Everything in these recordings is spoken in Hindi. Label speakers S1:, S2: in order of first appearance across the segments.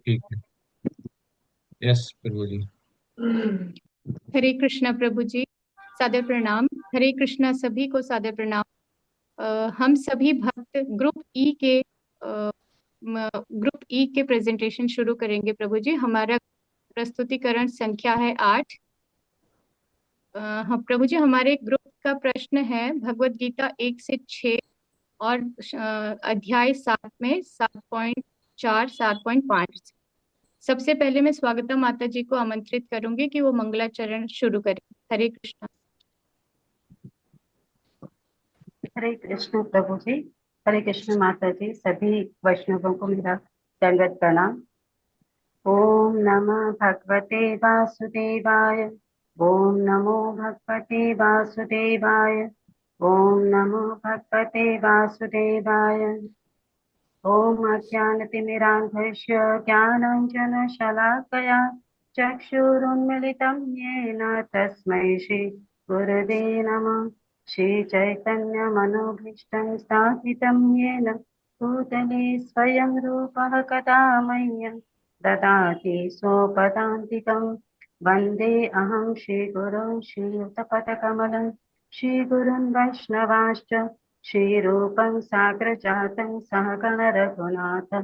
S1: ठीक है। यस प्रभु जी।
S2: हरे कृष्णा प्रभु जी। सादर प्रणाम। हरे कृष्णा सभी को सादर प्रणाम। हम सभी भक्त ग्रुप ई के प्रेजेंटेशन शुरू करेंगे प्रभु जी। हमारा प्रस्तुतिकरण संख्या है 8। हाँ प्रभु जी, हमारे ग्रुप का प्रश्न है भगवत गीता 1 से 6 और अध्याय 7 में 7.4 7.5। सबसे पहले मैं स्वागतम माता जी को आमंत्रित करूंगी कि वो मंगलाचरण शुरू करें। हरे कृष्णा।
S3: हरे कृष्ण प्रभु जी। हरे कृष्ण माता जी। सभी वैष्णवों को मेरा दंडवत प्रणाम। ओम नमः भगवते वासुदेवाय। ओम नमो भगवते वासुदेवाय। ओम नमो भगवते वासुदेवाय। ओम अज्ञानतिमिरान्धस्य ज्ञानाञ्जनशलाकया चक्षुरुन्मिलितं येन तस्मै श्रीगुरवे नमः। श्रीचैतन्यमनोभीष्टं स्थापितं येन भूतले स्वयं रूपः कदा मह्यं ददाति स्वपदान्तिकं। वन्दे अहं श्रीगुरुं श्रीयुतपदकमलं श्रीगुरुं वैष्णवाश्च श्रीरूपं साग्रजातं सहगण रघुनाथ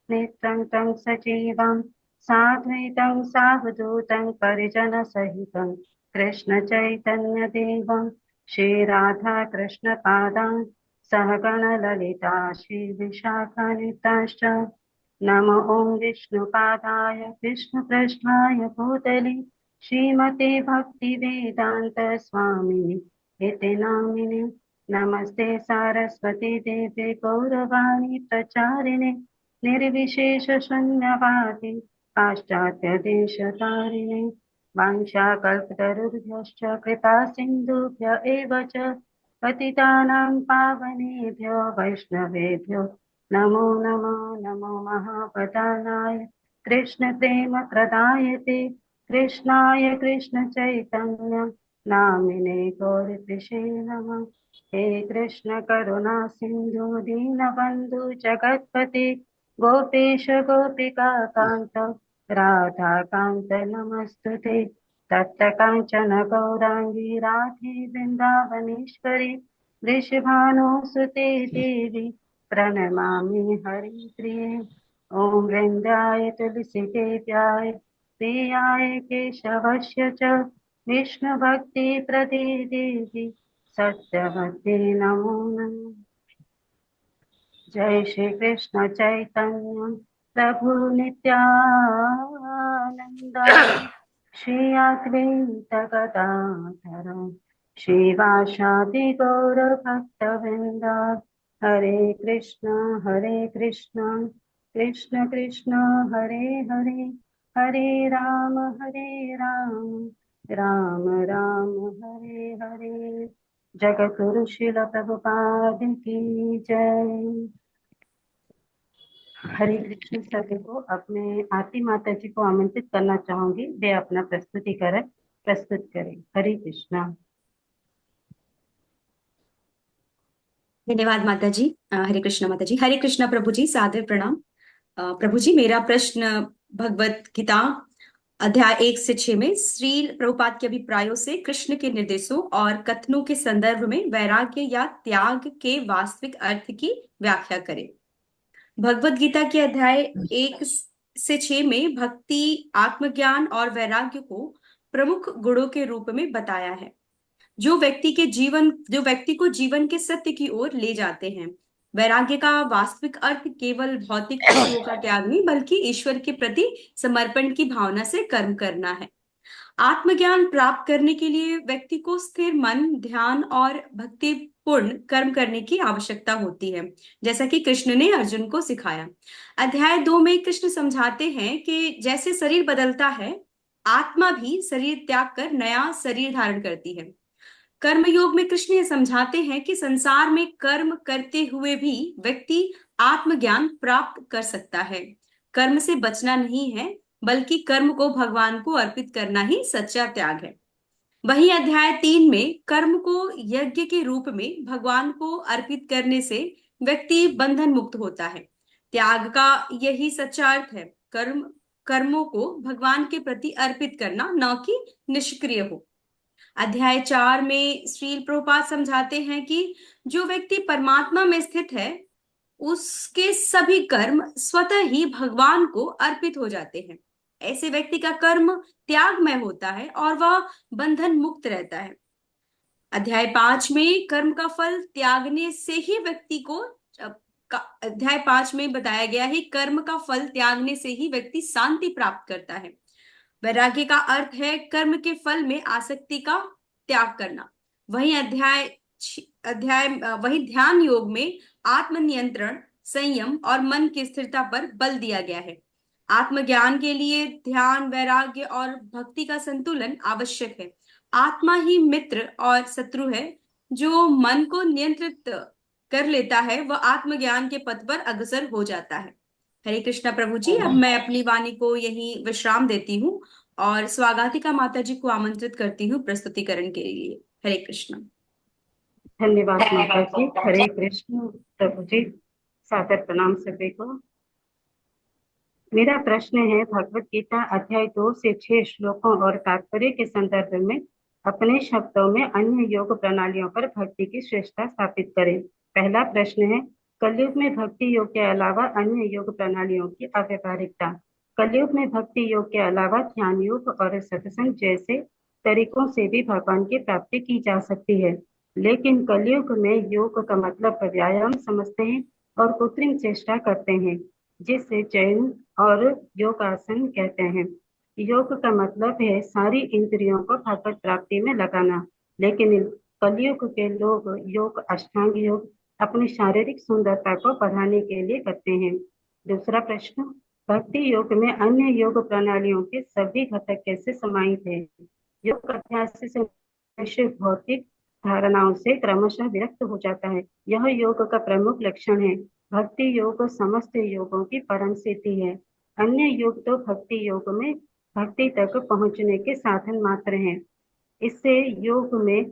S3: नित्यं तं सजीवं साद्वैतं सावधूतं परिजनसहितं कृष्णचैतन्यदेवं श्रीराधा कृष्णपादान् सहगण ललिता श्रीविशाखान्विताश्च। नमो ॐ विष्णुपादाय कृष्णकृष्णाय भूतले श्रीमते भक्तिवेदान्त स्वामिनि इति नामिने। नमस्ते सारस्वती देवे गौरवाणी प्रचारिणे निर्विशेष शून्यवादी पाश्चात्य देशतारिणे। वाञ्छाकल्पतरुभ्यश्च कृपा सिन्धुभ्य एव च पतितानां पावनेभ्यो वैष्णवेभ्यो नमो नमो। नमो महापदानाय कृष्ण प्रेम प्रदायते कृष्णाय कृष्ण चैतन्य नामिने गौरकृषे नमः। हे कृष्ण करुणा सिंधु दीनबंधु जगतपते गोपेश गोपिका कांत राधा कांत नमस्तुते। तप्त कांचन गौरांगी राधे वृंदावनेश्वरी वृषभानुसुते देवी प्रणमामि हरिप्रिये। ॐ वृन्दाय तुलसीदेव्याय प्रियाय केशवस्य च विष्णुभक्तिप्रदे देवी सत्यवते नमो नमः। जय श्री कृष्ण चैतन्य प्रभु नित्यानंद श्री अद्वैत गदाधर श्रीवासादि गौर भक्तवृंद। हरे कृष्ण कृष्ण कृष्ण हरे हरे हरे राम राम राम हरे हरे। जगतगुरु श्रील प्रभुपाद की जय। हरे कृष्ण। सभी को अपने आरती माता जी को आमंत्रित करना चाहूंगी, वे अपना प्रस्तुतिकरण प्रस्तुत करें। हरे कृष्णा।
S4: धन्यवाद माता जी। हरे कृष्ण माता जी। हरे कृष्ण प्रभु जी, सादर प्रणाम। प्रभु जी, मेरा प्रश्न भगवत गीता अध्याय 1 से 6 में श्री प्रभुपाद के अभिप्रायों से कृष्ण के निर्देशों और कथनों के संदर्भ में वैराग्य या त्याग के वास्तविक अर्थ की व्याख्या करें। भगवत गीता के अध्याय 1 से 6 में भक्ति, आत्मज्ञान और वैराग्य को प्रमुख गुणों के रूप में बताया है जो व्यक्ति को जीवन के सत्य की ओर ले जाते हैं। वैराग्य का वास्तविक अर्थ केवल भौतिक वस्तुओं का त्याग नहीं, बल्कि ईश्वर के प्रति समर्पण की भावना से कर्म करना है। आत्मज्ञान प्राप्त करने के लिए व्यक्ति को स्थिर मन, ध्यान और भक्तिपूर्ण कर्म करने की आवश्यकता होती है, जैसा कि कृष्ण ने अर्जुन को सिखाया। अध्याय 2 में कृष्ण समझाते हैं कि जैसे शरीर बदलता है, आत्मा भी शरीर त्याग कर नया शरीर धारण करती है। कर्मयोग में कृष्ण ये समझाते हैं कि संसार में कर्म करते हुए भी व्यक्ति आत्मज्ञान प्राप्त कर सकता है। कर्म से बचना नहीं है, बल्कि कर्म को भगवान को अर्पित करना ही सच्चा त्याग है। वहीं अध्याय 3 में कर्म को यज्ञ के रूप में भगवान को अर्पित करने से व्यक्ति बंधन मुक्त होता है। त्याग का यही सच्चा अर्थ है, कर्मों को भगवान के प्रति अर्पित करना, न कि निष्क्रिय हो। अध्याय 4 में श्रील प्रभुपाद समझाते हैं कि जो व्यक्ति परमात्मा में स्थित है उसके सभी कर्म स्वतः ही भगवान को अर्पित हो जाते हैं। ऐसे व्यक्ति का कर्म त्यागमय होता है और वह बंधन मुक्त रहता है। अध्याय 5 में कर्म का फल त्यागने से ही व्यक्ति को अध्याय 5 में बताया गया है, कर्म का फल त्यागने से ही व्यक्ति शांति प्राप्त करता है। वैराग्य का अर्थ है कर्म के फल में आसक्ति का त्याग करना। वही ध्यान योग में आत्मनियंत्रण, संयम और मन की स्थिरता पर बल दिया गया है। आत्मज्ञान के लिए ध्यान, वैराग्य और भक्ति का संतुलन आवश्यक है। आत्मा ही मित्र और शत्रु है। जो मन को नियंत्रित कर लेता है वह आत्मज्ञान के पथ पर अग्रसर हो जाता है। हरे कृष्णा प्रभु जी, अब मैं अपनी वाणी को यहीं विश्राम देती हूँ और स्वागतिका माता जी को आमंत्रित करती हूँ प्रस्तुतिकरण के लिए। हरे कृष्ण।
S3: धन्यवाद माता जी। हरे कृष्ण प्रभु जी, सादर प्रणाम सभी को। मेरा प्रश्न है, भगवत गीता अध्याय 2 से 6 श्लोकों और तात्पर्य के संदर्भ में अपने शब्दों में अन्य योग प्रणालियों पर भक्ति की श्रेष्ठता स्थापित करें। पहला प्रश्न है, कलयुग में भक्ति योग के अलावा अन्य योग प्रणालियों की अव्यवहारिकता। कलयुग में भक्ति योग के अलावा ध्यान योग और सत्संग जैसे तरीकों से भी भगवान की प्राप्ति की जा सकती है, लेकिन कलयुग में योग का मतलब व्यायाम समझते हैं और कृत्रिम चेष्टा करते हैं, जिसे जैन और योगासन कहते हैं। योग का मतलब है सारी इंद्रियों को भगवत प्राप्ति में लगाना, लेकिन कलयुग के लोग योग, अष्टांग योग अपनी शारीरिक सुंदरता को बढ़ाने के लिए करते हैं। दूसरा प्रश्न, भक्ति योग में अन्य योग प्रणालियों के सभी घटक कैसे समाहित है? योग अभ्यास से मनुष्य भौतिक धारणाओं से क्रमशः विरक्त हो जाता है। यह योग का प्रमुख लक्षण है। भक्ति योग समस्त योगों की परम सिद्धि है। अन्य योग तो भक्ति योग में भक्ति तक पहुंचने के साधन मात्र हैं। इससे योग में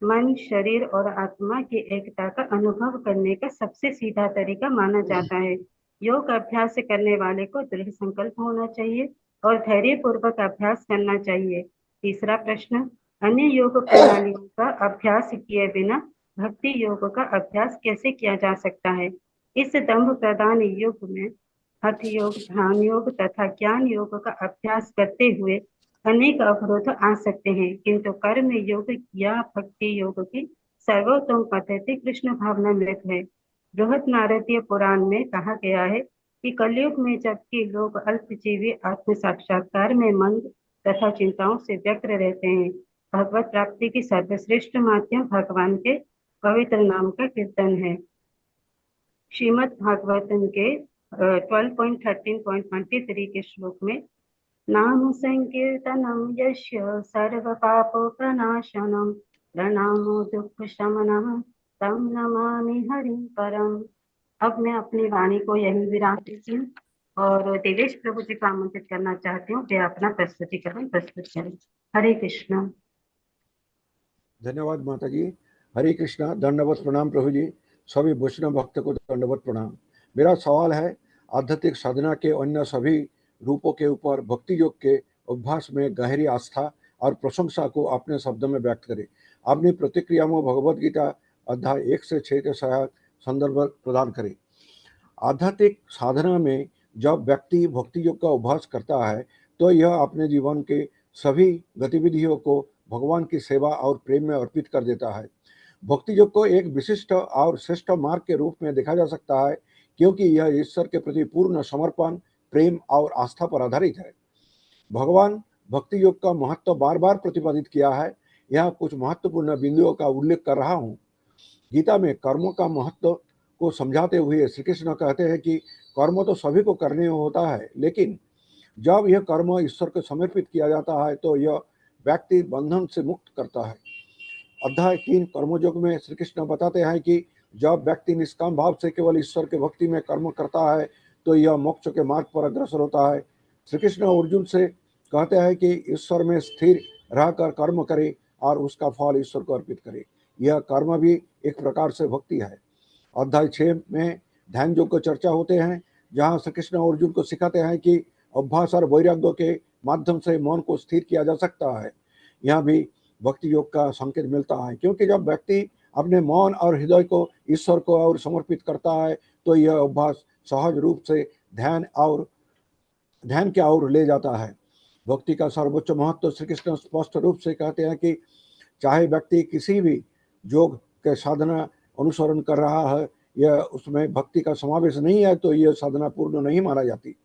S3: मन, शरीर और आत्मा की एकता का अनुभव करने का सबसे सीधा तरीका माना जाता है। योग अभ्यास करने वाले को दृढ़ संकल्प होना चाहिए और धैर्य पूर्वक अभ्यास करना चाहिए। तीसरा प्रश्न, अन्य योग प्रणालियों का अभ्यास किए बिना भक्ति योग का अभ्यास कैसे किया जा सकता है? इस दंभ प्रदान युग में हठ योग, ध्यान योग तथा ज्ञान योग का अभ्यास करते हुए अनेक अवरोध आ सकते हैं, किंतु कर्म योग या भक्ति योग की सर्वोत्तम पद्धति कृष्ण भावनामृत है। बृहद नारदीय पुराण में कहा गया है कि कलयुग में जबकि लोग अल्पजीवी आत्म साक्षात्कार में मंद तथा चिंताओं से व्यक्त रहते हैं, भगवत प्राप्ति की सर्वश्रेष्ठ माध्यम भगवान के पवित्र नाम का कीर्तन है। श्रीमद् भागवतम के 12.13.23 के श्लोक में नाम संकीर्तनम यस्य सर्व पापो प्रनाशनम प्रणामो दुख शमनम तम नमामि हरिं परम। अब मैं अपनी वाणी को यही विराम देती हूँ और देवेश प्रभु जी को आमंत्रित करना चाहती हूँ वे अपना प्रस्तुतिकरण प्रस्तुत करें। हरे कृष्ण।
S5: धन्यवाद माता जी। हरे कृष्णा। दंडवत प्रणाम प्रभु जी। सभी वैष्णव भक्त को दंडवत प्रणाम। मेरा सवाल है, आध्यात्मिक साधना के अन्य सभी रूपों के ऊपर भक्ति योग के अभ्यास में गहरी आस्था और प्रशंसा को अपने शब्दों में व्यक्त करें। अपनी प्रतिक्रिया में भगवद गीता अध्याय 1 से 6 के सहायक संदर्भ प्रदान करें। आध्यात्मिक साधना में जब व्यक्ति भक्ति योग का अभ्यास करता है तो यह अपने जीवन के सभी गतिविधियों को भगवान की सेवा और प्रेम में अर्पित कर देता है। भक्ति योग को एक विशिष्ट और श्रेष्ठ मार्ग के रूप में देखा जा सकता है, क्योंकि यह ईश्वर के प्रति पूर्ण समर्पण, प्रेम और आस्था पर आधारित है। भगवान भक्ति योग का महत्व बार बार प्रतिपादित किया है। यहाँ कुछ महत्वपूर्ण बिंदुओं का उल्लेख कर रहा हूँ। गीता में कर्मों का महत्व को समझाते हुए श्री कृष्ण कहते हैं कि कर्म तो सभी को करने होता है, लेकिन जब यह कर्म ईश्वर को समर्पित किया जाता है तो यह व्यक्ति बंधन से मुक्त करता है। अध्याय 3 कर्मयोग में श्री कृष्ण बताते हैं कि जब व्यक्ति निष्काम भाव से केवल ईश्वर के भक्ति में कर्म करता है तो यह मोक्ष के मार्ग पर अग्रसर होता है। श्री कृष्ण अर्जुन से कहते हैं कि ईश्वर में स्थिर रहकर कर्म करे और उसका फल ईश्वर को अर्पित करे। यह कर्म भी एक प्रकार से भक्ति है। अध्याय 6 में ध्यान योग की चर्चा होते हैं। जहाँ श्री कृष्ण अर्जुन को सिखाते हैं कि अभ्यास और वैराग्य के माध्यम से मन को स्थिर किया जा सकता है। यहाँ भी भक्ति योग का संकेत मिलता है, क्योंकि जब व्यक्ति अपने मन और हृदय को ईश्वर को और समर्पित करता है तो यह अभ्यास सहज रूप से ध्यान की ओर ले जाता है। भक्ति का सर्वोच्च महत्व श्री कृष्ण स्पष्ट रूप से कहते हैं कि चाहे व्यक्ति किसी भी योग के साधना अनुसरण कर रहा है, यह उसमें भक्ति का समावेश नहीं है तो यह साधना पूर्ण नहीं माना जाती।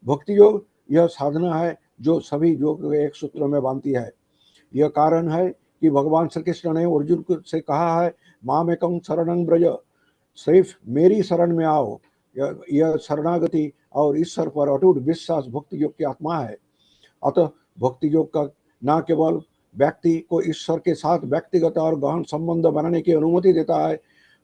S5: भक्ति योग यह साधना है जो सभी योग को एक सूत्र में बांधती है। यह कारण है कि भगवान श्री कृष्ण ने अर्जुन से कहा है, मामेकं शरणं व्रज, सिर्फ मेरी शरण में आओ। यह शरणागति और ईश्वर पर अटूट विश्वास भक्ति योग की आत्मा है। अतः भक्ति योग का न केवल व्यक्ति को ईश्वर के साथ व्यक्तिगत और गहन संबंध बनाने की अनुमति देता है,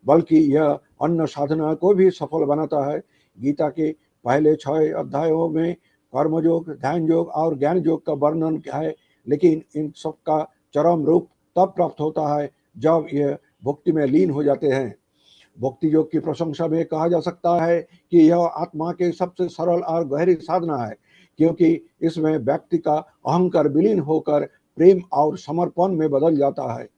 S5: बल्कि यह अन्य साधना को भी सफल बनाता है। गीता के पहले 6 अध्यायों में कर्मयोग, ध्यान योग और ज्ञान योग का वर्णन है, लेकिन इन सब का चरम रूप तब प्राप्त होता है जब यह भक्ति में लीन हो जाते हैं। भक्ति योग की प्रशंसा में कहा जा सकता है कि यह आत्मा के सबसे सरल और गहरी साधना है, क्योंकि इसमें व्यक्ति का अहंकार विलीन होकर प्रेम और समर्पण में बदल जाता है।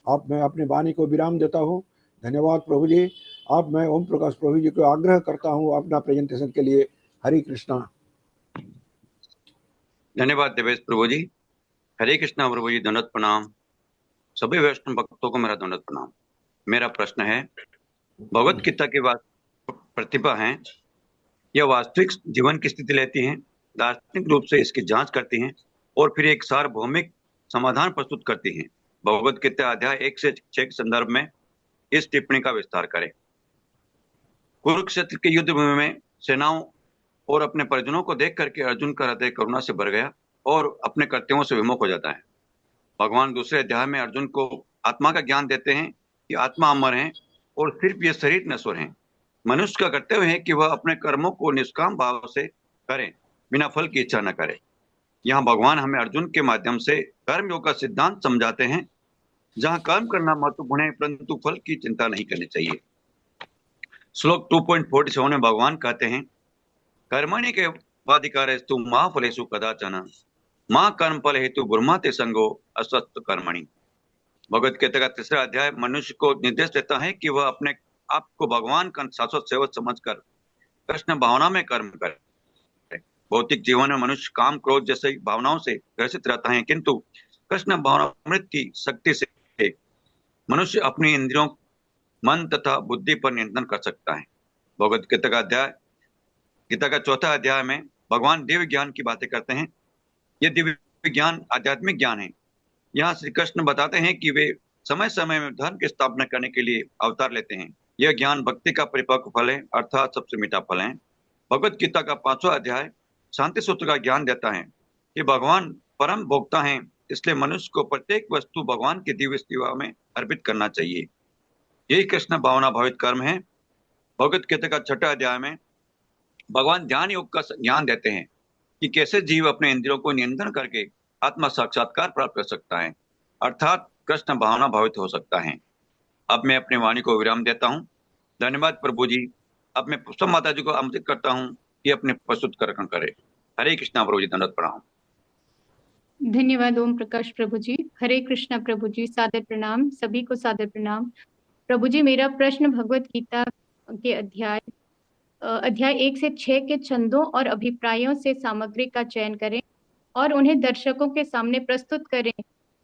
S5: अब मैं अपनी वाणी को विराम देता हूँ। धन्यवाद प्रभु जी। अब मैं ओम प्रकाश प्रभु जी को आग्रह करता हूँ अपना प्रेजेंटेशन के लिए। हरे कृष्णा।
S6: धन्यवाद देवेश प्रभु जी। हरे कृष्णा प्रभु जी, दंडवत प्रणाम। सभी वैष्णव भक्तों को मेरा दंडवत प्रणाम। मेरा प्रश्न है, भगवत गीता की प्रतिभा है, यह वास्तविक जीवन की स्थिति लेती हैं, दार्शनिक रूप से इसकी जांच करती हैं और फिर एक सार्वभौमिक समाधान प्रस्तुत करती हैं। भगवत गीता अध्याय 1 से 6 के संदर्भ में इस टिप्पणी का विस्तार करें। कुरुक्षेत्र के युद्ध भूमि में सेनाओं और अपने परिजनों को देख करके अर्जुन का हृदय करुणा से भर गया और अपने कर्तव्यों से विमुख हो जाता है। भगवान दूसरे अध्याय में अर्जुन को आत्मा का ज्ञान देते हैं कि आत्मा अमर है और सिर्फ ये शरीर नश्वर है। मनुष्य का कर्तव्य है कि वह अपने कर्मों को निष्काम भाव से करे, बिना फल की इच्छा न करे। यहाँ भगवान हमें अर्जुन के माध्यम से कर्म योग का सिद्धांत समझाते हैं, जहाँ कर्म करना महत्वपूर्ण है परंतु फल की चिंता नहीं करनी चाहिए। श्लोक 2.47 में भगवान कहते हैं, कर्मणि के वाधिकारस्तु मा फलेषु कदाचन मां कर्म फल हेतु गुरुमाते संगो अस्वस्थ कर्मणि। भगवत गीता का 3रा अध्याय मनुष्य को निर्देश देता है कि वह अपने आप को भगवान का शाश्वत सेवक समझकर कृष्ण भावना में कर्म करे। भौतिक जीवन में मनुष्य काम क्रोध जैसे भावनाओं से ग्रसित रहता है, किंतु कृष्ण भावनामृत की शक्ति से मनुष्य अपनी इंद्रियों, मन तथा बुद्धि पर नियंत्रण कर सकता है। भगवत गीता का 4था अध्याय में भगवान दिव्य ज्ञान की बातें करते हैं। यह दिव्य ज्ञान आध्यात्मिक ज्ञान है। यहाँ श्री कृष्ण बताते हैं कि वे समय समय में धर्म की स्थापना करने के लिए अवतार लेते हैं। यह ज्ञान भक्ति का परिपक्व फल है, अर्थात सबसे मीठा फल है। भगवत गीता का 5वां अध्याय शांति सूत्र का ज्ञान देता है कि भगवान परम भोक्ता हैं, इसलिए मनुष्य को प्रत्येक वस्तु भगवान की दिव्य सेवा में अर्पित करना चाहिए। यही कृष्ण भावना भावित कर्म है। भगवत गीता का 6वां अध्याय में भगवान ध्यान योग का ज्ञान देते हैं कि कैसे जीव अपने इंद्रियों को नियंत्रण करके आत्मा साक्षात्कार प्राप्त कर सकता है, अर्थात कृष्ण भावना भावित हो सकता है। अब मैं अपनी वाणी को विराम देता हूँ। धन्यवाद प्रभु जी। अब मैं पुष्पा माता जी को आमंत्रित करता हूँ कि अपने प्रस्तुत कर्म करे। हरे कृष्णा प्रभु जी, दंडवत प्रणाम।
S2: धन्यवाद ओम प्रकाश प्रभु जी। हरे कृष्णा प्रभु जी, सादर प्रणाम। सभी को सादर प्रणाम। प्रभु जी, मेरा प्रश्न भगवत गीता के अध्याय 1 से 6 के छंदों और अभिप्रायों से सामग्री का चयन करें और उन्हें दर्शकों के सामने प्रस्तुत करें।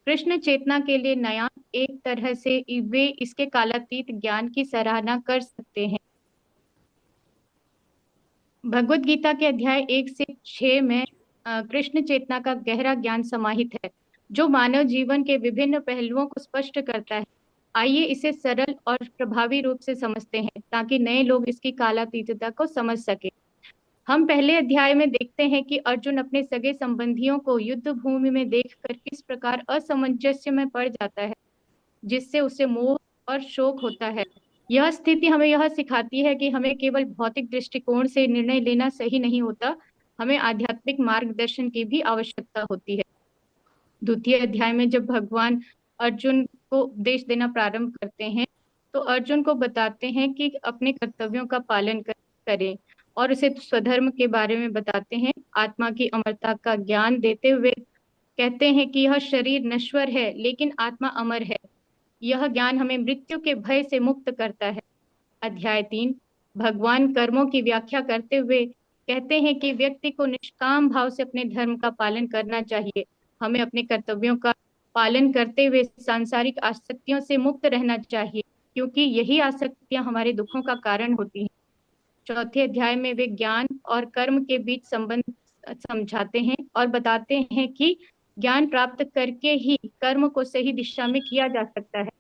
S2: कृष्ण चेतना के लिए नया, एक तरह से वे इसके कालातीत ज्ञान की सराहना कर सकते हैं। भगवत गीता के अध्याय 1 से 6 में कृष्ण चेतना का गहरा ज्ञान समाहित है, जो मानव जीवन के विभिन्न पहलुओं को स्पष्ट करता है। आइए इसे सरल और प्रभावी रूप से समझते हैं ताकि नए लोग इसकी कालातीतता को समझ सके। हम पहले अध्याय में देखते हैं कि अर्जुन अपने सगे संबंधियों को युद्ध भूमि में देखकर किस प्रकार असमंजस्य में पड़ जाता है, जिससे उसे मोह और शोक होता है। यह स्थिति हमें यह सिखाती है कि हमें केवल भौतिक दृष्टिकोण से निर्णय लेना सही नहीं होता, हमें आध्यात्मिक मार्गदर्शन की भी आवश्यकता होती है। द्वितीय अध्याय में जब भगवान अर्जुन को उपदेश देना प्रारंभ करते हैं तो अर्जुन को बताते हैं कि अपने कर्तव्यों का पालन करें और उसे स्वधर्म के बारे में बताते हैं। आत्मा की अमरता का ज्ञान देते हुए कहते हैं कि यह शरीर नश्वर है लेकिन आत्मा अमर है। यह ज्ञान हमें मृत्यु के भय से मुक्त करता है। अध्याय 3 भगवान कर्मों की व्याख्या करते हुए कहते हैं कि व्यक्ति को निष्काम भाव से अपने धर्म का पालन करना चाहिए। हमें अपने कर्तव्यों का पालन करते हुए सांसारिक आसक्तियों से मुक्त रहना चाहिए, क्योंकि यही आसक्तियां हमारे दुखों का कारण होती हैं। चौथे अध्याय में वे ज्ञान और कर्म के बीच संबंध समझाते हैं और बताते हैं कि ज्ञान प्राप्त करके ही कर्म को सही दिशा में किया जा सकता है।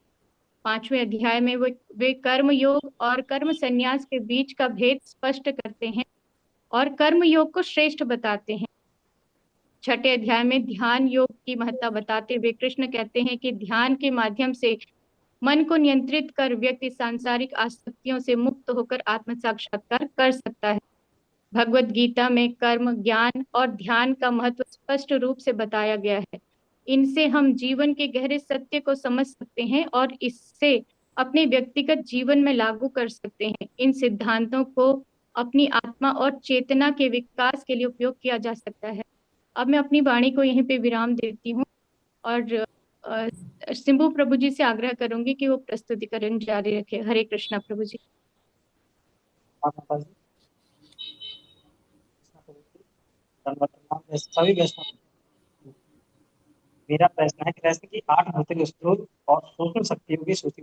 S2: पांचवें अध्याय में वे कर्म योग और कर्म संन्यास के बीच का भेद स्पष्ट करते हैं और कर्म योग को श्रेष्ठ बताते हैं। छठे अध्याय में ध्यान योग की महत्ता बताते हुए कृष्ण कहते हैं कि ध्यान के माध्यम से मन को नियंत्रित कर व्यक्ति सांसारिक आसक्तियों से मुक्त होकर आत्म साक्षात्कार कर सकता है। भगवत गीता में कर्म, ज्ञान और ध्यान का महत्व स्पष्ट रूप से बताया गया है। इनसे हम जीवन के गहरे सत्य को समझ सकते हैं और इससे अपने व्यक्तिगत जीवन में लागू कर सकते हैं। इन सिद्धांतों को अपनी आत्मा और चेतना के विकास के लिए उपयोग किया जा सकता है। अब मैं अपनी वाणी को यहीं पे विराम देती हूँ और सिंबू प्रभु जी से आग्रह करूंगी कि वो प्रस्तुतिकरण जारी रखे। हरे कृष्णा प्रभु जी।
S7: सभी वैष्णव, मेरा प्रश्न है कृष्ण की 8 भौतिक स्रोत और सूक्ष्म शक्तियों की सूची।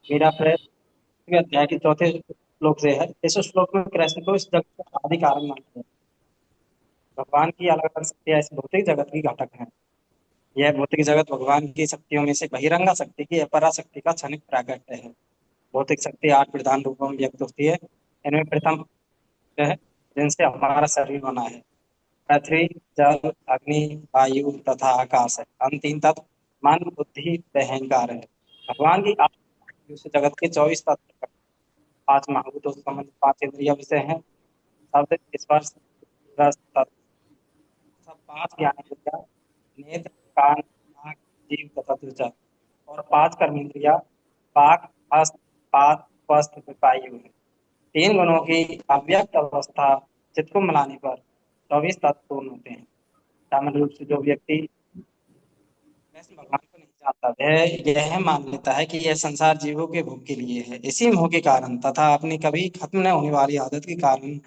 S7: मेरा प्रश्न अध्याय के चौथे श्लोक से है। इस श्लोक में कृष्ण को इस जगत का आदि कारण मानते हैं। भगवान की अलग अलग शक्तियां इस भौतिक जगत की घटक हैं। यह भौतिक जगत भगवान की शक्तियों में से बहिरंगा शक्ति की अपरा शक्ति का क्षणिक प्राकट्य है। भौतिक शक्ति 8 प्रधान रूपों में व्यक्त होती है। इनमें प्रथम है जिनसे हमारा शरीर बना है। पृथ्वी, जल, अग्नि, वायु तथा आकाश है। हम 3 तत्व मन, बुद्धि, अहंकार है। भगवान की जगत के 24 तत्व, 5 महाभूतों से संबंधित 5 इंद्रिय विषय हैं। शब्द, स्पर्श, रस, तत्व, सब 5 ज्ञानेंद्रिया, नेत्र, कान, नाक, जीव तथा त्वचा, और 5 कर्मेंद्रिया, वाक, हस्त, पाद, वस्त्र, वायु है। 3 गुणों की अव्यक्त अवस्था चित्त को मिलाने पर 24 तत्व पूर्ण होते हैं। सामान्य रूप से जो व्यक्ति कृष्ण भगवान को नहीं जानता वह यह मान लेता है कि यह संसार जीवों के भोग के लिए है। इसी मोह के कारण तथा अपनी कभी खत्म न होने वाली आदत के कारण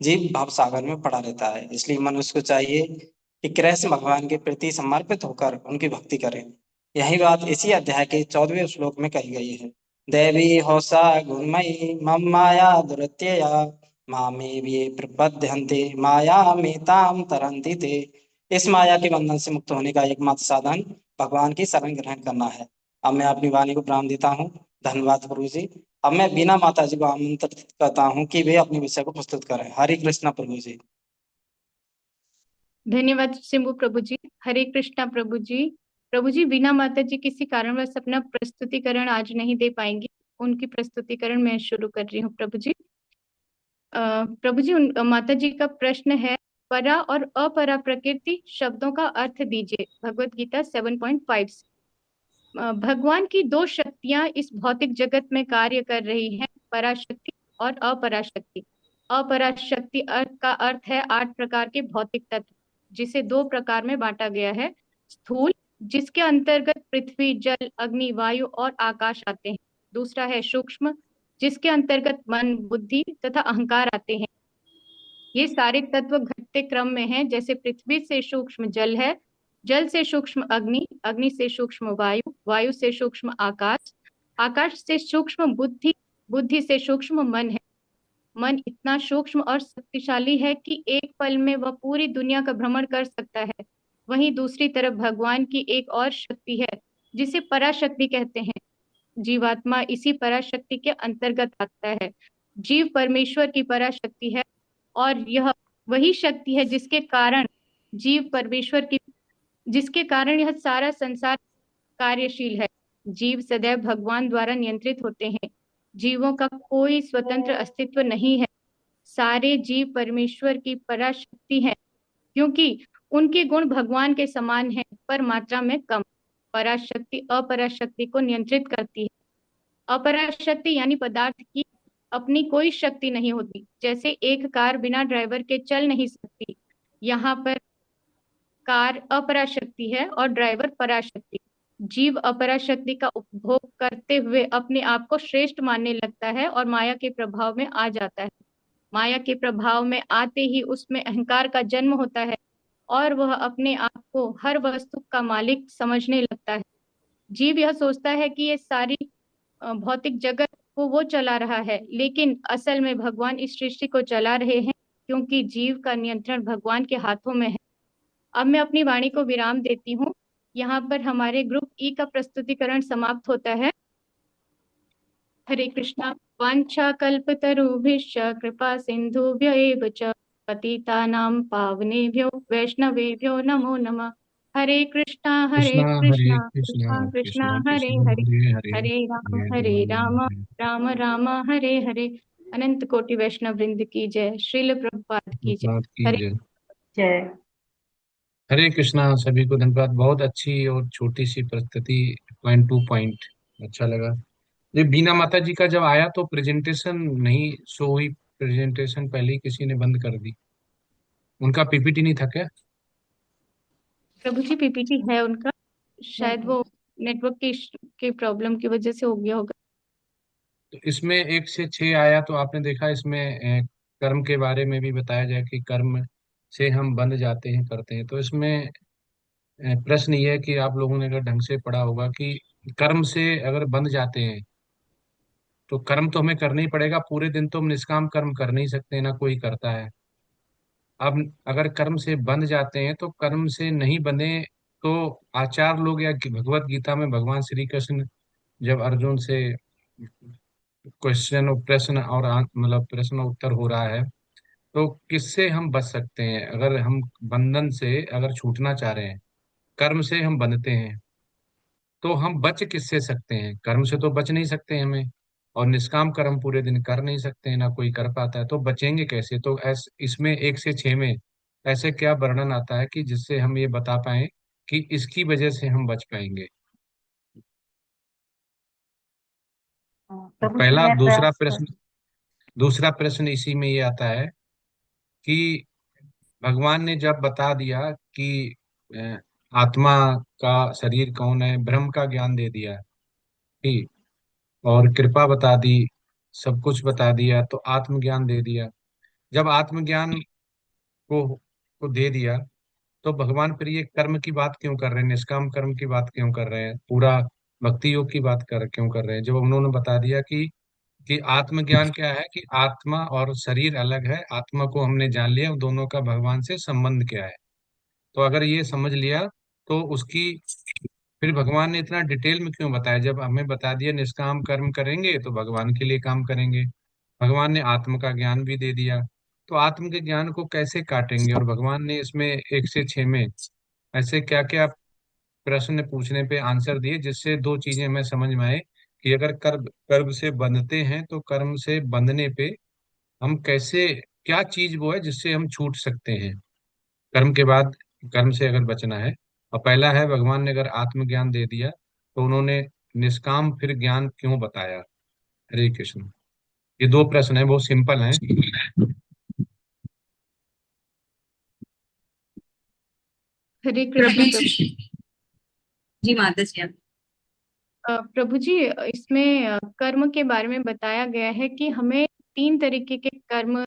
S7: जीव भव सागर में पड़ा रहता है। इसलिए मनुष्य को चाहिए कि कृष्ण भगवान के प्रति समर्पित होकर उनकी भक्ति करें। यही बात इसी अध्याय के 14वें श्लोक में कही गई है। देवी होसा गुणमयी मम माया दुरत्यया मामे वे प्रपद्यन्ते माया मेताम तरन्ति ते। इस माया के बंधन से मुक्त होने का एकमात्र साधन भगवान की शरण ग्रहण करना है। अब मैं अपनी वाणी को विराम देता हूँ। धन्यवाद प्रभु जी। अब मैं बीना माता जी को आमंत्रित करता हूँ कि वे अपने विषय को प्रस्तुत करें। हरे कृष्णा प्रभु जी।
S2: धन्यवाद सिंबू प्रभु जी। हरे कृष्णा प्रभु जी। प्रभु जी, बीना माता जी किसी कारणवश अपना प्रस्तुतिकरण आज नहीं दे पाएंगी। उनकी प्रस्तुतिकरण मैं शुरू कर रही हूँ प्रभु जी। प्रभु जी, माता जी का प्रश्न है, परा और अपरा प्रकृति शब्दों का अर्थ दीजिए। भगवत गीता 7.5। भगवान की 2 शक्तियां इस भौतिक जगत में कार्य कर रही हैं, पराशक्ति और अपराशक्ति। अपराशक्ति का अर्थ है 8 प्रकार के भौतिक तत्व, जिसे 2 प्रकार में बांटा गया है। स्थूल, जिसके अंतर्गत पृथ्वी, जल, अग्नि, वायु और आकाश आते हैं। दूसरा है सूक्ष्म, जिसके अंतर्गत मन, बुद्धि तथा अहंकार आते हैं। ये सारे तत्व घटते क्रम में हैं, जैसे पृथ्वी से सूक्ष्म जल है, जल से सूक्ष्म अग्नि, अग्नि से सूक्ष्म वायु, वायु से सूक्ष्म आकाश, आकाश से सूक्ष्म बुद्धि, बुद्धि से सूक्ष्म मन है। मन इतना सूक्ष्म और शक्तिशाली है कि एक पल में वह पूरी दुनिया का भ्रमण कर सकता है। वहीं दूसरी तरफ भगवान की एक और शक्ति है, जिसे पराशक्ति कहते हैं। जीवात्मा इसी पराशक्ति के अंतर्गत आता है। जीव परमेश्वर की पराशक्ति है और यह वही शक्ति है जिसके कारण यह सारा संसार कार्यशील है। जीव सदैव भगवान द्वारा नियंत्रित होते हैं। जीवों का कोई स्वतंत्र अस्तित्व नहीं है। सारे जीव परमेश्वर की पराशक्ति हैं, क्योंकि उनके गुण भगवान के समान हैं, पर मात्रा में कम। पराशक्ति अपराशक्ति को नियंत्रित करती है। अपराशक्ति यानी पदार्थ की अपनी कोई शक्ति नहीं होती। जैसे एक कार बिना ड्राइवर के चल नहीं सकती, यहाँ पर कार अपराशक्ति है और ड्राइवर पराशक्ति। जीव अपराशक्ति का उपभोग करते हुए अपने आप को श्रेष्ठ मानने लगता है और माया के प्रभाव में आ जाता है। माया के प्रभाव में आते ही उसमें अहंकार का जन्म होता है और वह अपने आप को हर वस्तु का मालिक समझने लगता है। जीव यह सोचता है कि ये सारी भौतिक जगत को वो चला रहा है, लेकिन असल में भगवान इस सृष्टि को चला रहे हैं, क्योंकि जीव का नियंत्रण भगवान के हाथों में है। अब मैं अपनी वाणी को विराम देती हूँ। यहाँ पर हमारे ग्रुप ई का प्रस्तुतिकरण समाप्त होता है। हरे कृष्णा। वाञ्छा कल्पतरुभ्यश्च कृपा सिन्धुभ्य एव च पतितानां पावनेभ्यो वैष्णवेभ्यो नमो नमः। हरे कृष्णा
S1: हरे
S2: कृष्णा
S1: कृष्णा
S2: कृष्णा कृष्णा
S1: कृष्णा
S2: हरे
S1: कृष्णा
S2: हरे,
S1: हरे हरे
S2: हरे राम राम राम हरे हरे। अनंत कोटि वैष्णव वृंद की जय। श्रील प्रभुपाद की जय।
S1: बात की
S2: हरे
S1: जय।
S3: जय।
S1: हरे कृष्णा। सभी को धन्यवाद। बहुत अच्छी और छोटी सी प्रस्तुति, पॉइंट टू पॉइंट, अच्छा लगा। ये बीना माता जी का जब आया तो प्रेजेंटेशन नहीं शो हुई, प्रेजेंटेशन पहले ही किसी ने बंद कर दी। उनका पीपीटी नहीं था क्या?
S2: प्रभु जी पीपीटी है उनका, शायद वो नेटवर्क की प्रॉब्लम की वजह से हो गया होगा।
S1: तो इसमें 1 से 6 आया तो आपने देखा, इसमें कर्म के बारे में भी बताया जाए कि कर्म से हम बंध जाते हैं, करते हैं। तो इसमें प्रश्न ये है कि आप लोगों ने अगर ढंग से पढ़ा होगा कि कर्म से अगर बंध जाते हैं तो कर्म तो हमें करना ही पड़ेगा। पूरे दिन तो हम निष्काम कर्म कर नहीं सकते, ना कोई करता है। अब अगर कर्म से बंध जाते हैं तो कर्म से नहीं बंधे तो आचार्य लोग या भगवत गीता में भगवान श्री कृष्ण जब अर्जुन से क्वेश्चन और प्रश्न और मतलब प्रश्न और उत्तर हो रहा है, तो किससे हम बच सकते हैं अगर हम बंधन से अगर छूटना चाह रहे हैं। कर्म से हम बंधते हैं तो हम बच किससे सकते हैं? कर्म से तो बच नहीं सकते हमें, और निष्काम कर्म पूरे दिन कर नहीं सकते हैं, ना कोई कर पाता है, तो बचेंगे कैसे? तो इसमें 1 से 6 में ऐसे क्या वर्णन आता है कि जिससे हम ये बता पाए कि इसकी वजह से हम बच पाएंगे। तो
S3: प्रभु जी
S1: पहला
S3: मैं
S1: दूसरा
S3: प्रयास
S1: प्रश्न, दूसरा प्रश्न इसी में ये आता है कि भगवान ने जब बता दिया कि अ, आत्मा का शरीर कौन है, ब्रह्म का ज्ञान दे दिया, ठीक, और कृपा बता दी, सब कुछ बता दिया, तो आत्मज्ञान दे दिया। जब आत्मज्ञान को दे दिया तो भगवान फिर ये कर्म की बात क्यों कर रहे हैं, निष्काम कर्म की बात क्यों कर रहे हैं, पूरा भक्ति योग की बात क्यों कर रहे हैं, जब उन्होंने बता दिया कि आत्मज्ञान क्या है, कि आत्मा और शरीर अलग है, आत्मा को हमने जान लिया, दोनों का भगवान से संबंध क्या है। तो अगर ये समझ लिया तो उसकी फिर भगवान ने इतना डिटेल में क्यों बताया? जब हमें बता दिया निष्काम कर्म करेंगे तो भगवान के लिए काम करेंगे, भगवान ने आत्म का ज्ञान भी दे दिया, तो आत्म के ज्ञान को कैसे काटेंगे? और भगवान ने इसमें 1 से 6 में ऐसे क्या क्या प्रश्न पूछने पे आंसर दिए जिससे दो चीजें हमें समझ में आए कि अगर कर्म कर्म से बंधते हैं तो कर्म से बंधने पे हम कैसे, क्या चीज वो है जिससे हम छूट सकते हैं कर्म के बाद, कर्म से अगर बचना है। और पहला है, भगवान ने अगर आत्मज्ञान दे दिया तो उन्होंने निष्काम फिर ज्ञान क्यों बताया? हरे कृष्ण। ये दो प्रश्न है, बहुत सिंपल है।
S2: हरे कृष्ण
S4: प्रभु
S2: प्रभु।
S4: जी माता जी आप।
S2: प्रभु जी इसमें कर्म के बारे में बताया गया है कि हमें तीन तरीके के कर्म,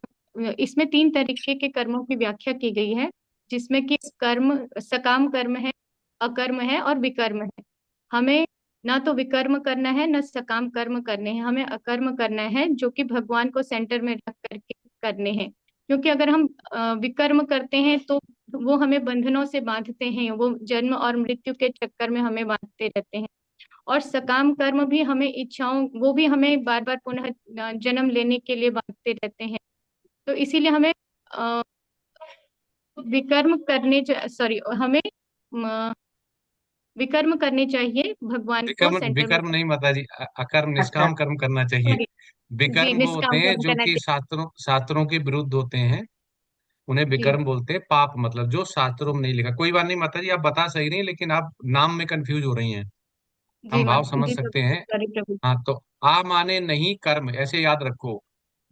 S2: इसमें तीन तरीके के कर्मों की व्याख्या की गई है, जिसमें कि कर्म सकाम कर्म है, अकर्म है और विकर्म है। हमें ना तो विकर्म करना है ना सकाम कर्म करने हैं, हमें अकर्म करना है, जो कि भगवान को सेंटर में रख करके करने हैं। क्योंकि अगर हम विकर्म करते हैं तो वो हमें बंधनों से बांधते हैं, वो जन्म और मृत्यु के चक्कर में हमें बांधते रहते हैं। और सकाम कर्म भी हमें इच्छाओं, वो भी हमें बार बार पुनः जन्म लेने के लिए बांधते रहते हैं। तो इसीलिए हमें अ, विकर्म करने, सॉरी, हमें अ, विकर्म करने चाहिए, भगवान को
S1: विकर्म
S2: सेंटर में।
S1: विकर्म नहीं माता जी, अकर्म
S3: अच्छा।
S1: निष्काम कर्म करना चाहिए।
S2: सॉरी जी,
S1: विकर्म वो होते
S2: निष्काम
S1: हैं
S2: कर्म
S1: जो
S2: करना
S1: कि
S2: चाहिए
S1: शास्त्रों के विरुद्ध होते हैं, उन्हें
S2: जी।
S1: विकर्म बोलते हैं। पाप मतलब जो शास्त्रों में नहीं लिखा। कोई बात नहीं माता जी, आप बता सही रही हैं, लेकिन आप नाम में कंफ्यूज हो रही हैं।
S2: जी
S1: हम भाव समझ
S2: जी
S1: सकते
S2: प्रभु,
S1: हैं।
S2: सॉरी प्रभु।
S1: हाँ, तो आ माने नहीं कर्म, ऐसे याद रखो।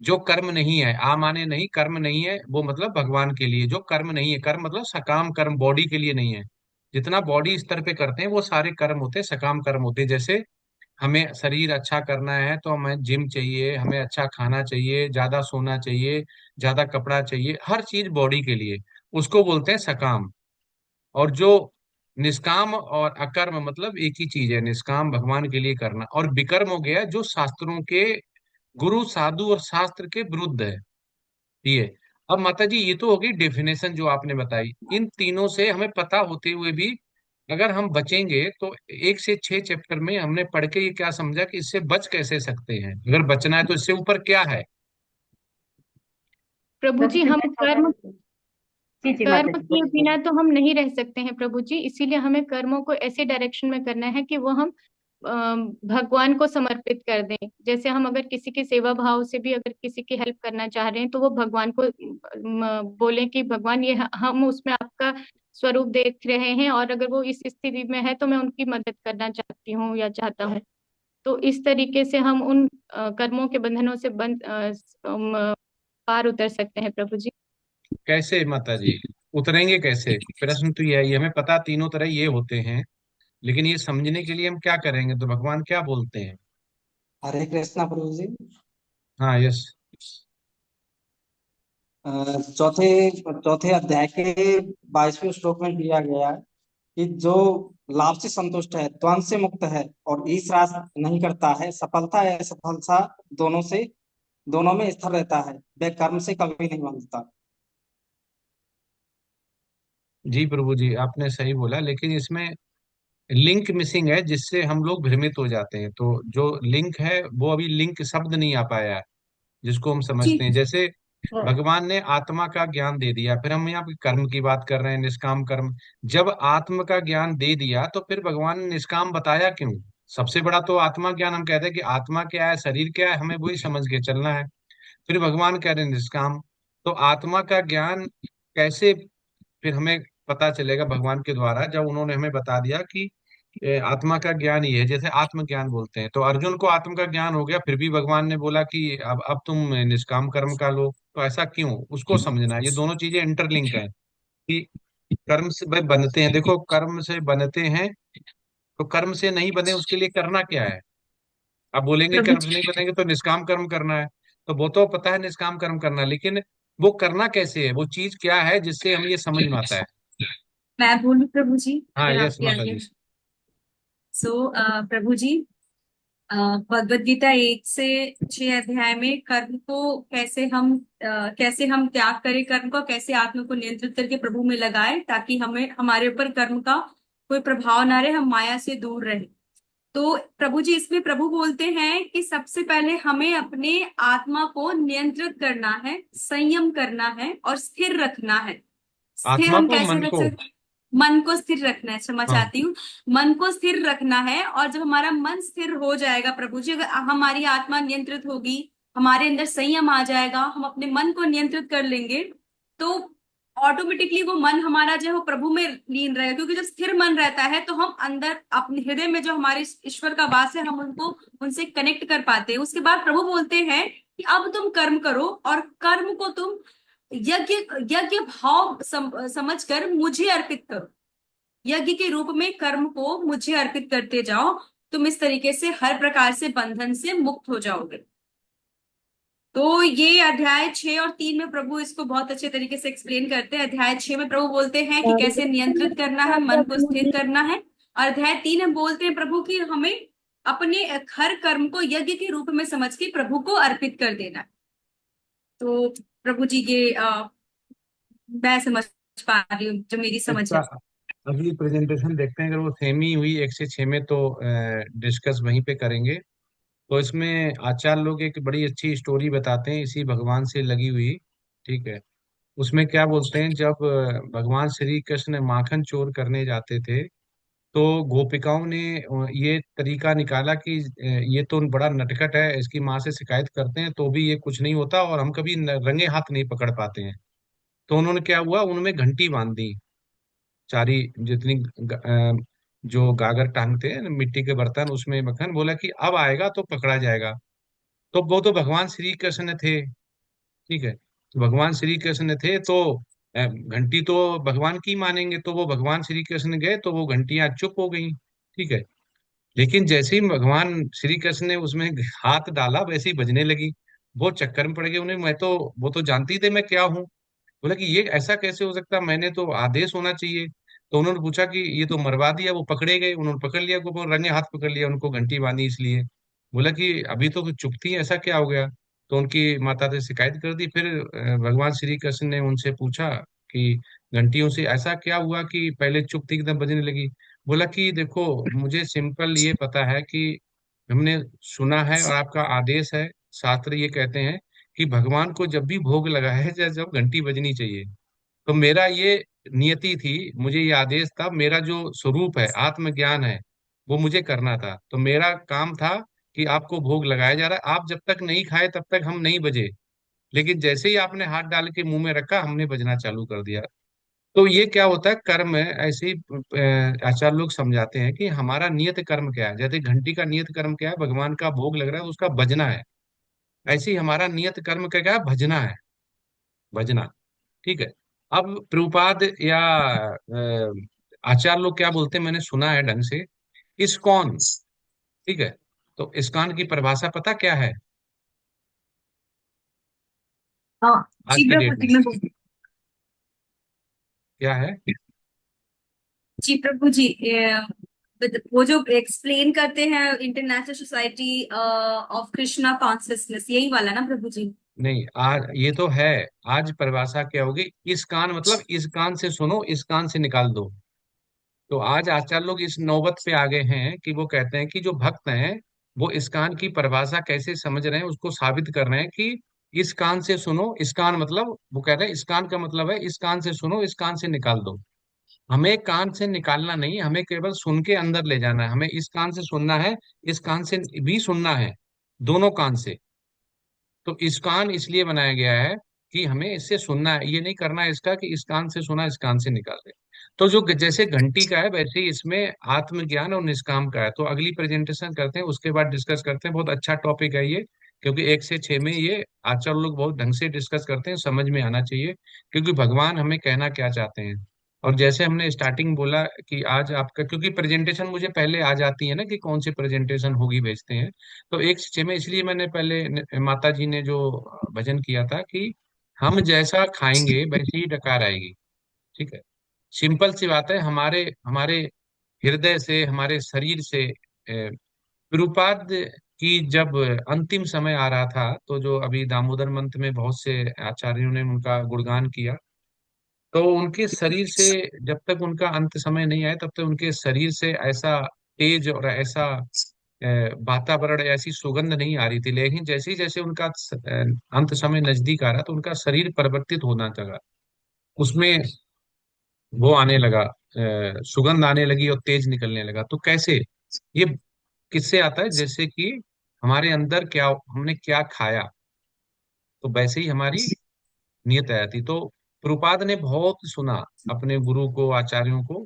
S1: जो कर्म नहीं है, आ माने नहीं, कर्म नहीं है, वो मतलब भगवान के लिए जो कर्म नहीं है, कर्म मतलब सकाम कर्म, बॉडी के लिए नहीं है। जितना बॉडी स्तर पे करते हैं वो सारे कर्म होते हैं, सकाम कर्म होते हैं। जैसे हमें शरीर अच्छा करना है तो हमें जिम चाहिए, हमें अच्छा खाना चाहिए, ज्यादा सोना चाहिए, ज्यादा कपड़ा चाहिए, हर चीज बॉडी के लिए, उसको बोलते हैं सकाम। और जो निष्काम और अकर्म मतलब एक ही चीज है, निष्काम भगवान के लिए करना, और विकर्म हो गया जो शास्त्रों के, गुरु साधु और शास्त्र के विरुद्ध है ये। अब माता जी ये तो होगी डेफिनेशन जो आपने बताई, इन तीनों से हमें पता होते हुए भी अगर हम बचेंगे तो 1 से 6 चैप्टर में हमने पढ़ के ये क्या समझा कि इससे बच कैसे सकते हैं, अगर बचना है तो इससे ऊपर क्या है।
S2: प्रभु
S3: प्रभु
S2: जी,
S3: जी
S2: हम
S3: मैं थोड़ा,
S2: कर्म
S3: जी जी माता
S2: कर्म
S3: जी
S2: किए
S3: बोलिए।
S2: बिना तो हम नहीं रह सकते हैं प्रभु जी, इसीलिए हमें कर्मों को ऐसे डायरेक्शन में करना है कि वो हम भगवान को समर्पित कर दें। जैसे हम अगर किसी की सेवा भाव से भी अगर किसी की हेल्प करना चाह रहे हैं तो वो भगवान को बोलें कि भगवान ये हम उसमें आपका स्वरूप देख रहे हैं, और अगर वो इस स्थिति में है तो मैं उनकी मदद करना चाहती हूँ या चाहता हूँ। तो इस तरीके से हम उन कर्मों के बंधनों से पार उतर सकते हैं प्रभु जी।
S1: कैसे माता जी उतरेंगे कैसे, प्रश्न तो ये है, ये हमें पता तीनों तरह ये होते हैं, लेकिन ये समझने के लिए हम क्या करेंगे, तो भगवान क्या बोलते हैं।
S7: हरे कृष्णा प्रभु जी।
S1: हाँ यस।
S7: अ, चौथे चौथे अध्याय के 22वें श्लोक में दिया गया है कि जो लाभ से संतुष्ट है, द्वंद से मुक्त है और ईर्ष्या नहीं करता है, सफलता या असफलता दोनों में स्थिर रहता है, वह कर्म से कभी नहीं बंधता।
S1: जी प्रभु जी आपने सही बोला, लेकिन इसमें लिंक मिसिंग है जिससे हम लोग भ्रमित हो जाते हैं। तो जो लिंक है वो अभी लिंक शब्द नहीं आ पाया है जिसको हम समझते हैं।
S4: जी।
S1: जैसे भगवान ने आत्मा का ज्ञान दे दिया, फिर हम यहाँ पे कर्म की बात कर रहे हैं, निष्काम कर्म। जब आत्म का ज्ञान दे दिया तो फिर भगवान ने निष्काम बताया क्यों। सबसे बड़ा तो आत्मा ज्ञान, हम कहते हैं कि आत्मा क्या है, शरीर क्या है, हमें वही समझ के चलना है। फिर भगवान कह रहे हैं निष्काम। तो आत्मा का ज्ञान कैसे फिर हमें पता चलेगा भगवान के द्वारा, जब उन्होंने हमें बता दिया कि आत्मा का ज्ञान ये है, जैसे आत्मज्ञान बोलते हैं। तो अर्जुन को आत्म का ज्ञान हो गया, फिर भी भगवान ने बोला कि अब तुम निष्काम कर्म का लो। तो ऐसा क्यों, उसको समझना है। ये दोनों चीजें इंटरलिंक हैं कि कर्म से भाई बनते हैं, देखो कर्म से बनते हैं, तो कर्म से नहीं बने उसके लिए करना क्या है। आप बोलेंगे
S4: प्रभु
S1: कर्म से नहीं बनेंगे तो निष्काम कर्म करना है, तो वो तो पता है निष्काम कर्म करना, लेकिन वो करना कैसे है, वो चीज क्या है जिससे हम ये समझ में आता है।
S4: मैं बोलूं प्रभु जी,
S1: हाँ
S4: अगर
S1: यस
S4: आपके
S1: माता
S4: आगे।
S1: जी।
S4: सो प्रभु जी, भगवत गीता 1 से 6 अध्याय में कर्म को कैसे हम त्याग करें, कर्म को कैसे आत्मा को नियंत्रित करके प्रभु में लगाए ताकि हमें हमारे ऊपर कर्म का कोई प्रभाव ना रहे, हम माया से दूर रहे। तो प्रभु जी इसमें प्रभु बोलते हैं कि सबसे पहले हमें अपने आत्मा को नियंत्रित करना है, संयम करना है और स्थिर रखना है। स्थिर
S1: आत्मा
S4: हम
S1: को,
S4: कैसे
S1: मन
S4: रख
S1: को।
S4: सकते? मन को स्थिर रखना है, क्षमा
S1: हाँ।
S4: चाहती हूँ। मन को स्थिर रखना है, और जब हमारा मन स्थिर हो जाएगा प्रभु जी, अगर हमारी आत्मा नियंत्रित होगी, हमारे अंदर संयम आ जाएगा, हम अपने मन को नियंत्रित कर लेंगे, तो ऑटोमेटिकली वो मन हमारा जो है वो प्रभु में लीन रहेगा। क्योंकि जब स्थिर मन रहता है तो हम अंदर अपने हृदय में जो हमारे ईश्वर का वास है, हम उनको उनसे कनेक्ट कर पाते हैं। उसके बाद प्रभु बोलते हैं कि अब तुम कर्म करो, और कर्म को तुम यज्ञ यज्ञ भाव समझकर मुझे अर्पित करो। यज्ञ के रूप में कर्म को मुझे अर्पित करते जाओ, तुम इस तरीके से हर प्रकार से बंधन से मुक्त हो जाओगे। तो ये अध्याय 6 और 3 में प्रभु इसको बहुत अच्छे तरीके से एक्सप्लेन करते हैं। अध्याय 6 में प्रभु बोलते हैं कि कैसे नियंत्रित करना है, मन को स्थिर करना है। और अध्याय 3 में बोलते हैं प्रभु कि हमें अपने हर कर्म को यज्ञ के रूप में समझ के प्रभु को अर्पित कर देना है। तो प्रभु जी ये मैं समझ पा रही हूँ, जो मेरी समझ
S1: इसका
S4: है।
S1: अगली प्रेजेंटेशन देखते हैं, अगर वो सेम ही हुई 1 से 6 में तो डिस्कस वहीं पे करेंगे। तो इसमें आचार्य लोग एक बड़ी अच्छी स्टोरी बताते हैं इसी भगवान से लगी हुई। ठीक है। उसमें क्या बोलते हैं, जब भगवान श्री कृष्ण माखन चोर करने जाते थे तो गोपिकाओं ने ये तरीका निकाला कि ये तो बड़ा नटखट है, इसकी माँ से शिकायत करते हैं तो भी ये कुछ नहीं होता, और हम कभी रंगे हाथ नहीं पकड़ पाते हैं। तो उन्होंने क्या हुआ, उनमें घंटी बांध दी सारी, जितनी जो गागर टांगते हैं मिट्टी के बर्तन, उसमें मक्खन, बोला कि अब आएगा तो पकड़ा जाएगा। तो वो तो भगवान श्री कृष्ण थे, ठीक है। तो भगवान श्री कृष्ण थे तो घंटी तो भगवान की मानेंगे, तो वो भगवान श्री कृष्ण गए तो वो घंटियां चुप हो गई, ठीक है। लेकिन जैसे ही भगवान श्री कृष्ण ने उसमें हाथ डाला वैसे ही बजने लगी। वो चक्कर में पड़ गए उन्हें, मैं तो, वो तो जानती थे मैं क्या हूँ। बोला कि ये ऐसा कैसे हो सकता, मैंने तो आदेश होना चाहिए। तो उन्होंने पूछा कि ये तो मरवा दिया, वो पकड़े गए, उन्होंने पकड़ लिया, को रंगे हाथ पकड़ लिया, उनको घंटी बांधी इसलिए। बोला कि अभी तो चुप थी, ऐसा क्या हो गया। तो उनकी माता से शिकायत कर दी। फिर भगवान श्री कृष्ण ने उनसे पूछा कि घंटियों से ऐसा क्या हुआ कि पहले चुप थी एकदम बजने लगी। बोला कि देखो, मुझे सिंपल ये पता है कि हमने सुना है और आपका आदेश है, शास्त्र ये कहते हैं कि भगवान को जब भी भोग लगा है जब घंटी बजनी चाहिए। तो मेरा ये नियति थी, मुझे ये आदेश था, मेरा जो स्वरूप है आत्मज्ञान है, वो मुझे करना था। तो मेरा काम था कि आपको भोग लगाया जा रहा है, आप जब तक नहीं खाए तब तक हम नहीं बजे। लेकिन जैसे ही आपने हाथ डाल के मुंह में रखा, हमने बजना चालू कर दिया। तो ये क्या होता है, कर्म है ऐसे ही। आचार्य लोग समझाते हैं कि हमारा नियत कर्म क्या है। जैसे घंटी का नियत कर्म क्या है, भगवान का भोग लग रहा है तो उसका बजना है। ऐसे ही हमारा नियत कर्म का क्या है, भजना है, भजना, ठीक है। अब प्रभुपाद या आचार्य लोग क्या बोलते हैं, मैंने सुना है ढंग से, इस्कॉन, ठीक है। तो इस्कॉन की परिभाषा पता क्या है
S4: हाँ
S1: आज
S4: जी
S1: के
S4: प्रभु
S1: डेट में,
S4: जी, मैं बोल
S1: क्या है?
S4: जी प्रभु जी, वो जो एक्सप्लेन करते हैं international society of Krishna consciousness, यही वाला ना प्रभु जी?
S1: नहीं, आज ये तो है। आज परिभाषा क्या होगी, इस कान मतलब इस कान से सुनो, इस कान से निकाल दो। तो आज आचार्य लोग इस नौबत पे आ गए हैं कि वो कहते हैं कि जो भक्त हैं वो इस कान की परिभाषा कैसे समझ रहे हैं, उसको साबित कर रहे हैं कि इस कान से सुनो, इस कान मतलब वो कह रहे हैं इस कान का मतलब है इस कान से सुनो, इस कान से निकाल दो। हमें कान से निकालना नहीं, हमें केवल सुन के अंदर ले जाना है। हमें इस कान से सुनना है, इस कान से भी सुनना है, दोनों कान से। तो इस कान इसलिए बनाया गया है कि हमें इससे सुनना है, ये नहीं करना है इसका कि इस कान से सुना इस कान से निकाल दे। तो जो जैसे घंटी का है वैसे ही इसमें आत्मज्ञान और निष्काम का है। तो अगली प्रेजेंटेशन करते हैं, उसके बाद डिस्कस करते हैं। बहुत अच्छा टॉपिक है ये, क्योंकि 1 से 6 में ये आचार्य लोग बहुत ढंग से डिस्कस करते हैं, समझ में आना चाहिए क्योंकि भगवान हमें कहना क्या चाहते हैं। और जैसे हमने स्टार्टिंग बोला कि आज आपका, क्योंकि प्रेजेंटेशन मुझे पहले आ जाती है ना कि कौन सी प्रेजेंटेशन होगी, भेजते हैं। तो 1 से 6 में इसलिए मैंने पहले माता जी ने जो भजन किया था कि हम जैसा खाएंगे वैसी ही डकार आएगी, ठीक है। सिंपल सी बात है, हमारे हमारे हृदय से, हमारे शरीर से। प्रभुपाद की जब अंतिम समय आ रहा था, तो जो अभी दामोदर मंथ में बहुत से आचार्यों ने उनका गुणगान किया, तो उनके शरीर से, जब तक उनका अंत समय नहीं आया तब तक उनके शरीर से ऐसा तेज और ऐसा वातावरण, ऐसी सुगंध नहीं आ रही थी। लेकिन जैसे ही जैसे उनका अंत समय नजदीक आ रहा तो उनका शरीर परिवर्तित होना लगा, उसमें वो आने लगा, सुगंध आने लगी और तेज निकलने लगा। तो कैसे ये किससे आता है, जैसे कि हमारे अंदर क्या, हमने क्या खाया, तो वैसे ही हमारी नियत आती। तो प्रभुपाद ने बहुत सुना अपने गुरु को, आचार्यों को,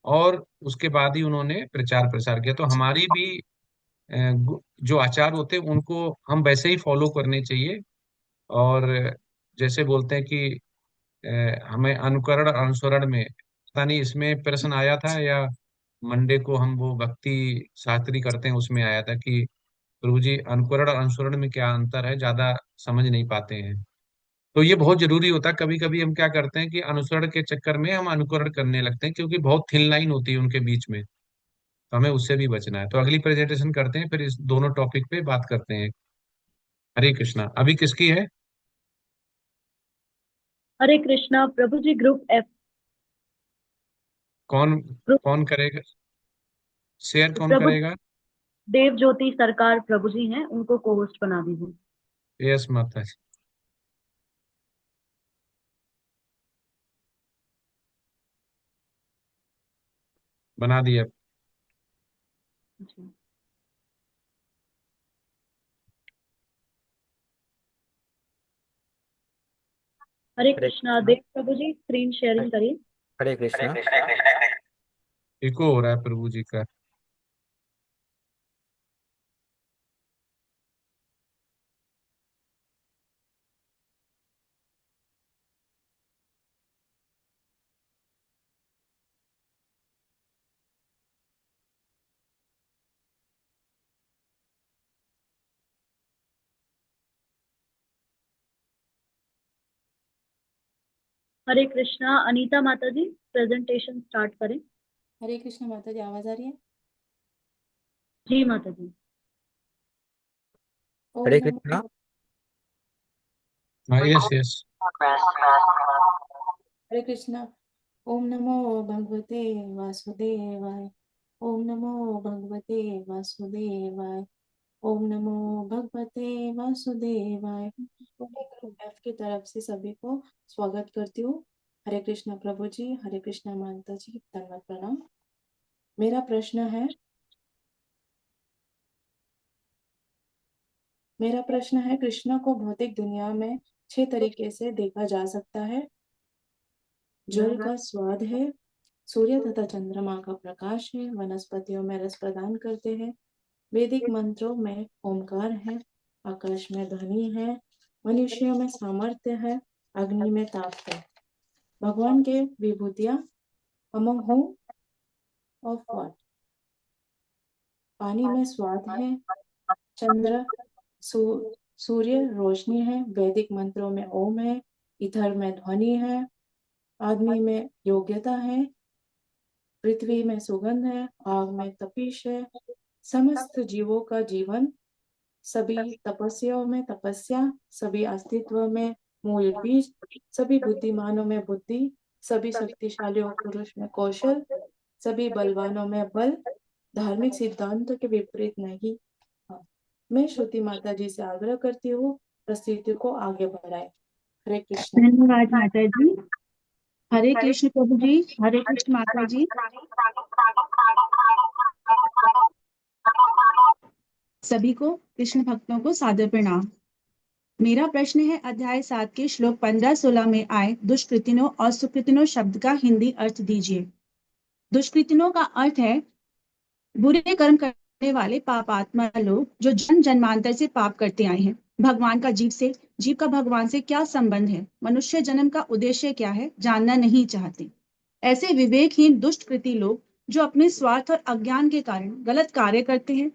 S1: और उसके बाद ही उन्होंने प्रचार प्रसार किया। तो हमारी भी जो आचार होते हैं उनको हम वैसे ही फॉलो करने चाहिए। और जैसे बोलते हैं कि हमें अनुकरण और अनुसरण में, पता नहीं इसमें प्रश्न आया था या मंडे को हम वो भक्ति शास्त्री करते हैं उसमें आया था कि प्रभु जी अनुकरण और अनुसरण में क्या अंतर है, ज्यादा समझ नहीं पाते हैं। तो ये बहुत जरूरी होता है। कभी कभी हम क्या करते हैं कि अनुसरण के चक्कर में हम अनुकरण करने लगते हैं, क्योंकि बहुत थिन लाइन होती है उनके बीच में, तो हमें उससे भी बचना है। तो अगली प्रेजेंटेशन करते हैं, फिर इस दोनों टॉपिक पे बात करते हैं। हरे कृष्णा। अभी किसकी है?
S8: हरे कृष्णा प्रभु जी, ग्रुप एफ।
S1: कौन
S8: ग्रुप
S1: कौन करेगा शेयर, कौन
S8: प्रभु
S1: करेगा?
S8: देव ज्योति सरकार प्रभु जी हैं, उनको को होस्ट बना दीजिए।
S1: यस माता जी, बना दिया।
S8: जी। हरे
S9: हरे
S8: कृष्णा
S9: कृष्णा।
S8: देव प्रभु जी, स्क्रीन शेयरिंग करिए।
S9: हरे कृष्णा।
S1: इको हो रहा है प्रभु जी का।
S8: हरे कृष्णा। अनीता माता जी प्रेजेंटेशन स्टार्ट करें।
S9: हरे कृष्ण माता जी, आवाज आ रही है?
S8: जी माता जी।
S9: ओम
S10: हरे
S9: नमो
S10: कृष्णा।
S1: हाँ, यस यस।
S9: हरे कृष्णा। ओम नमो भगवते वासुदेवाय। ओम नमो भगवते वासुदेवाय। ओम नमो भगवते वासुदेवाय। मैं ग्रुप एफ की तरफ से सभी को स्वागत करती हूँ। हरे कृष्णा प्रभु जी, हरे कृष्णा माता जी, धन्यवाद प्रणाम। मेरा प्रश्न है कृष्ण को भौतिक दुनिया में 6 तरीके से देखा जा सकता है। जल का स्वाद है, सूर्य तथा चंद्रमा का प्रकाश है, वनस्पतियों में रस प्रदान करते हैं, वैदिक मंत्रों में ओमकार है, आकाश में ध्वनि है, मनुष्यों में सामर्थ्य है, अग्नि में ताप है। भगवान के विभूतियां अमंग हूँ ऑफ व्हाट? पानी में स्वाद है, चंद्र सूर्य रोशनी है, वैदिक मंत्रों में ओम है, इथर में ध्वनि है, आदमी में योग्यता है, पृथ्वी में सुगंध है, आग में तपिश है, समस्त जीवों का जीवन, सभी तपस्याओं में तपस्या, सभी अस्तित्व में मूल बीज, सभी बुद्धिमानों में बुद्धि, सभी शक्तिशालियों पुरुष में कौशल, सभी बलवानों में बल, धार्मिक सिद्धांतों के विपरीत नहीं। हाँ। मैं श्रुति माता जी से आग्रह करती हूँ प्रस्तुति को आगे बढ़ाए। हरे कृष्ण।
S8: धन्यवाद माता जी। हरे कृष्ण प्रभु जी। हरे कृष्ण माता जी। सभी को कृष्ण भक्तों को सादर प्रणाम। मेरा प्रश्न है अध्याय 7 के श्लोक 15-16 में आए दुष्कृतिनों और सुकृतिनों शब्द का हिंदी अर्थ दीजिए। दुष्कृतिनों का अर्थ है बुरे कर्म करने वाले पापात्मा लोग जो जन्म जन्मांतर से पाप करते आए हैं। भगवान का जीव का भगवान से क्या संबंध है? मनुष्य जन्म का उद्देश्य क्या है? जानना नहीं चाहते। ऐसे विवेकहीन दुष्कृति लोग जो अपने स्वार्थ और अज्ञान के कारण गलत कार्य करते हैं,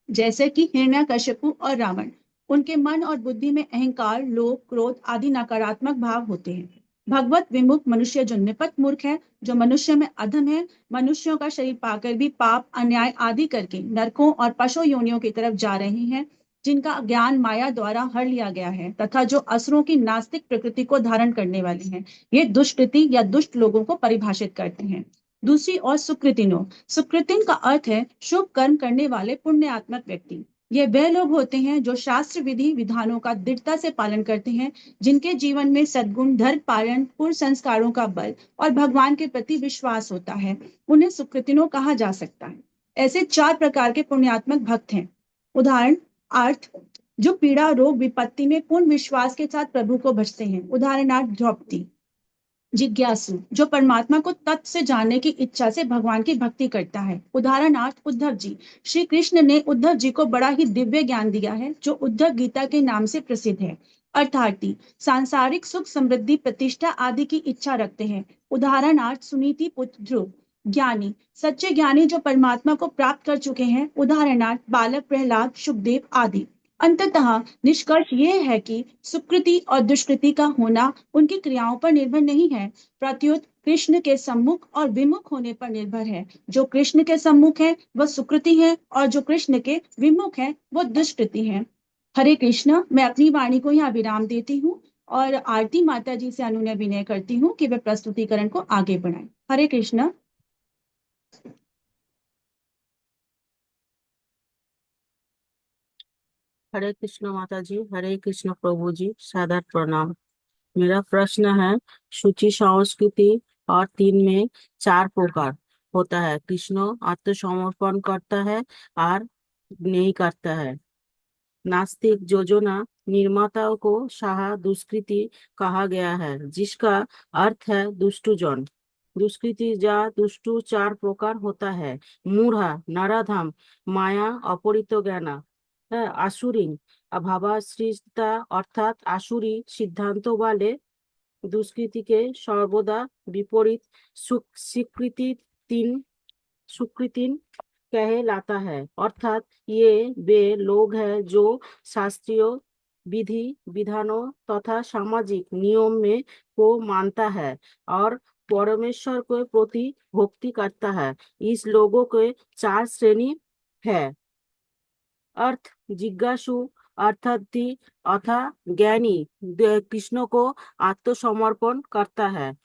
S8: जैसे कि हिरण्यकश्यपु और रावण। उनके मन और बुद्धि में अहंकार, लोभ, क्रोध आदि नकारात्मक भाव होते हैं। भगवत विमुख मनुष्य जो निपट मूर्ख है, जो मनुष्य में अधम है, मनुष्यों का शरीर पाकर भी पाप, अन्याय आदि करके नरकों और पशु योनियों की तरफ जा रहे हैं, जिनका ज्ञान माया द्वारा हर लिया गया है तथा जो असुरों की नास्तिक प्रकृति को धारण करने वाले हैं, ये दुष्कृति या दुष्ट लोगों को परिभाषित करते हैं। दूसरी ओर सुकृतिन का अर्थ है शुभ कर्म करने वाले पुण्यात्मक व्यक्ति। ये वह लोग होते हैं जो शास्त्र विधि विधानों का दृढ़ता से पालन करते हैं, जिनके जीवन में सद्गुण, धर्म पालन, पूर्व संस्कारों का बल और भगवान के प्रति विश्वास होता है। उन्हें सुकृतिनों कहा जा सकता है। ऐसे 4 प्रकार के पुण्यात्मक भक्त हैं। उदाहरण अर्थ जो पीड़ा, रोग, विपत्ति में पूर्ण विश्वास के साथ प्रभु को भजते हैं। उदाहरणार्थ द्रौपदी। जिज्ञासु जो परमात्मा को तत्व से जानने की इच्छा से भगवान की भक्ति करता है। उदाहरणार्थ उद्धव जी। श्री कृष्ण ने उद्धव जी को बड़ा ही दिव्य ज्ञान दिया है जो उद्धव गीता के नाम से प्रसिद्ध है। अर्थार्थी सांसारिक सुख, समृद्धि, प्रतिष्ठा आदि की इच्छा रखते हैं। उदाहरणार्थ सुनीति पुत्र ध्रुव। ज्ञानी सच्चे ज्ञानी जो परमात्मा को प्राप्त कर चुके हैं। उदाहरणार्थ बालक प्रहलाद, सुखदेव आदि। अंततः निष्कर्ष ये है कि सुकृति और दुष्कृति का होना उनकी क्रियाओं पर निर्भर नहीं है, प्रत्युत कृष्ण के सम्मुख और विमुख होने पर निर्भर है। जो कृष्ण के सम्मुख है वह सुकृति है और जो कृष्ण के विमुख है वह दुष्कृति है। हरे कृष्ण। मैं अपनी वाणी को यहाँ विराम देती हूँ और आरती माता जी से अनुनय विनय करती हूँ कि वे प्रस्तुतिकरण को आगे बढ़ाएं। हरे कृष्ण।
S10: हरे कृष्ण माता जी। हरे कृष्ण प्रभु जी, सादर प्रणाम। मेरा प्रश्न है शुचि संस्कृति और 3 में 4 प्रकार होता है। कृष्ण आत्मसमर्पण करता है और नहीं करता है। नास्तिक योजना निर्माताओं को साहा दुष्कृति कहा गया है, जिसका अर्थ है दुष्टजन। दुष्कृति जा दुष्टु 4 प्रकार होता है। मूढ़ा, नराधाम, माया, अपरित ज्ञाना, आसुरीन, अभावाश्रिता अर्थात आसुरी सिद्धांत वाले दुष्कृति के सर्वदा विपरीत सुकृतिन कहलाता है। अर्थात ये वे लोग हैं जो शास्त्रीय विधि विधानों तथा सामाजिक नियम में को मानता है और परमेश्वर के प्रति भक्ति करता है। इस लोगों के चार श्रेणी है। अर्थ जिज्ञासु, अर्थार्थी अथा ज्ञानी कृष्ण को आत्मसमर्पण करता है।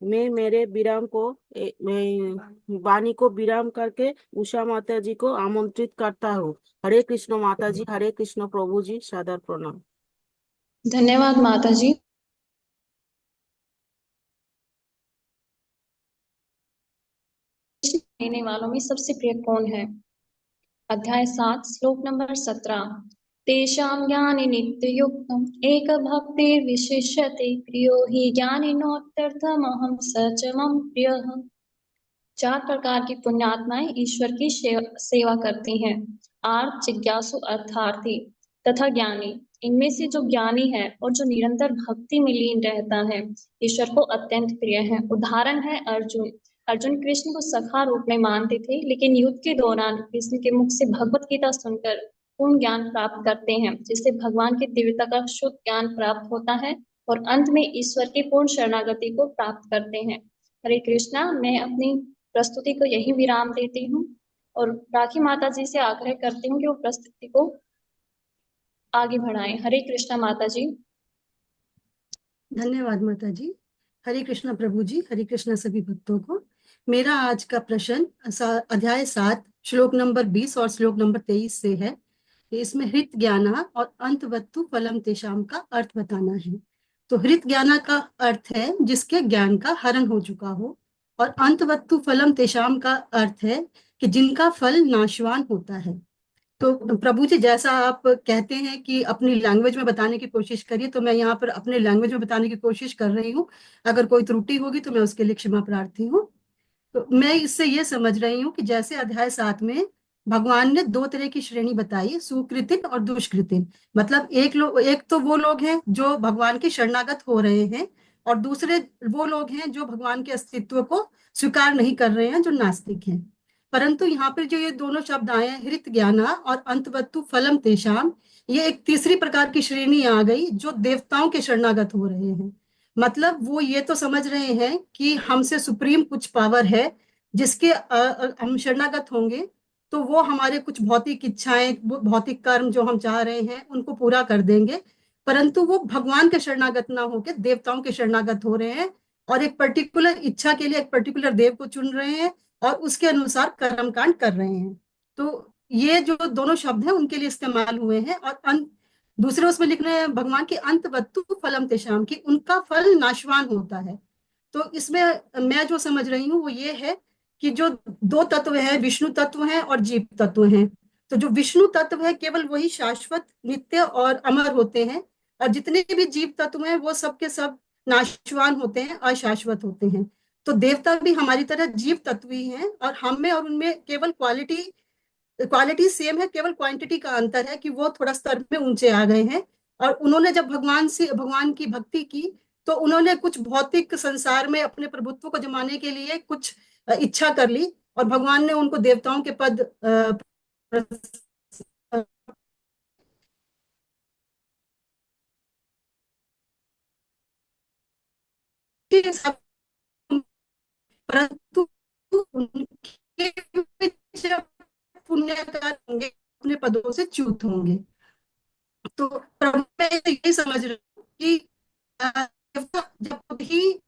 S10: मैं मेरे विराम को मैं वाणी को विराम करके उषा माता जी को आमंत्रित करता हूँ। हरे कृष्ण माता जी, हरे कृष्ण प्रभु जी, सादर प्रणाम।
S11: धन्यवाद माता जी। लेने वालों में सबसे प्रिय कौन है? अध्याय 7 श्लोक नंबर 17। तेषां ज्ञाने नित्ययुक्तम् एक भक्ति विशिष्यते प्रियो हि ज्ञानिनोत्यर्थमहं स च मम प्रियः। 4 प्रकार की पुण्यात्माएं ईश्वर की सेवा करती हैं। आर्थ जिज्ञासु, अर्थार्थी तथा ज्ञानी। इनमें से जो ज्ञानी है और जो निरंतर भक्ति में लीन रहता है ईश्वर को अत्यंत प्रिय है। उदाहरण है अर्जुन। अर्जुन कृष्ण को सखा रूप में मानते थे, लेकिन युद्ध के दौरान कृष्ण के मुख से भगवत गीता सुनकर पूर्ण ज्ञान प्राप्त करते हैं, जिससे भगवान की दिव्यता का शुद्ध ज्ञान प्राप्त होता है और अंत में ईश्वर की पूर्ण शरणागति को प्राप्त करते हैं। हरे कृष्णा। मैं अपनी प्रस्तुति को यही विराम देती हूँ और राखी माता जी से आग्रह करती हूँ कि वो प्रस्तुति को आगे बढ़ाएं। हरे कृष्णा माता जी।
S12: धन्यवाद माता जी। हरे कृष्णा प्रभु जी, हरे कृष्णा सभी भक्तों को। मेरा आज का प्रश्न अध्याय 7 श्लोक नंबर 20 और श्लोक नंबर 23 से है। इसमें हृत ज्ञाना और अंतवत्तु फलम तेषाम का अर्थ बताना है। तो हृत ज्ञाना का अर्थ है जिसके ज्ञान का हरण हो चुका हो, और अंतवत्तु फलम तेषाम का अर्थ है कि जिनका फल नाशवान होता है। तो प्रभु जी, जैसा आप कहते हैं कि अपनी लैंग्वेज में बताने की कोशिश करिए, तो मैं यहाँ पर अपने लैंग्वेज में बताने की कोशिश कर रही हूँ। अगर कोई त्रुटि होगी तो मैं उसके लिए क्षमा प्रार्थी हूँ। तो मैं इससे ये समझ रही हूँ कि जैसे अध्याय 7 में भगवान ने 2 तरह की श्रेणी बताई, सुकृतिन और दुष्कृतिन। मतलब एक तो वो लोग हैं जो भगवान के शरणागत हो रहे हैं, और दूसरे वो लोग हैं जो भगवान के अस्तित्व को स्वीकार नहीं कर रहे हैं, जो नास्तिक हैं। परंतु यहाँ पर जो ये दोनों शब्द आए हैं, हृत ज्ञाना और अंतवत्तु फलम तेषाम, ये एक तीसरी प्रकार की श्रेणी आ गई जो देवताओं के शरणागत हो रहे हैं। मतलब वो ये तो समझ रहे हैं कि हमसे सुप्रीम कुछ पावर है जिसके हम शरणागत होंगे तो वो हमारे कुछ भौतिक इच्छाएं, भौतिक कर्म जो हम चाह रहे हैं उनको पूरा कर देंगे। परंतु वो भगवान के शरणागत ना होकर देवताओं के शरणागत हो रहे हैं, और एक पर्टिकुलर इच्छा के लिए एक पर्टिकुलर देव को चुन रहे हैं और उसके अनुसार कर्मकांड कर रहे हैं। तो ये जो दोनों शब्द हैं उनके लिए इस्तेमाल हुए हैं। और दूसरे उसमें लिख रहे हैं भगवान की अंतवत्तु फलम तेषाम, की उनका फल नाशवान होता है। तो इसमें मैं जो समझ रही हूँ वो ये है कि जो 2 तत्व है, विष्णु तत्व है और जीव तत्व हैं। तो जो विष्णु तत्व है केवल वही शाश्वत, नित्य और अमर होते हैं, और जितने भी जीव तत्व हैं वो सब के सब नाशवान होते हैं, अशाश्वत होते हैं। तो देवता भी हमारी तरह जीव तत्व ही हैं, और हम में और उनमें केवल क्वालिटी सेम है, केवल क्वांटिटी का अंतर है कि वो थोड़ा स्तर में ऊंचे आ गए हैं। और उन्होंने जब भगवान की भक्ति की तो उन्होंने कुछ भौतिक संसार में अपने प्रभुत्व को जमाने के लिए कुछ इच्छा कर ली, और भगवान ने उनको देवताओं के पद परंतु उनके जब पुण्यकार होंगे अपने पदों से च्युत होंगे। तो मैं यही समझ रही हूँ कि देवता जब भी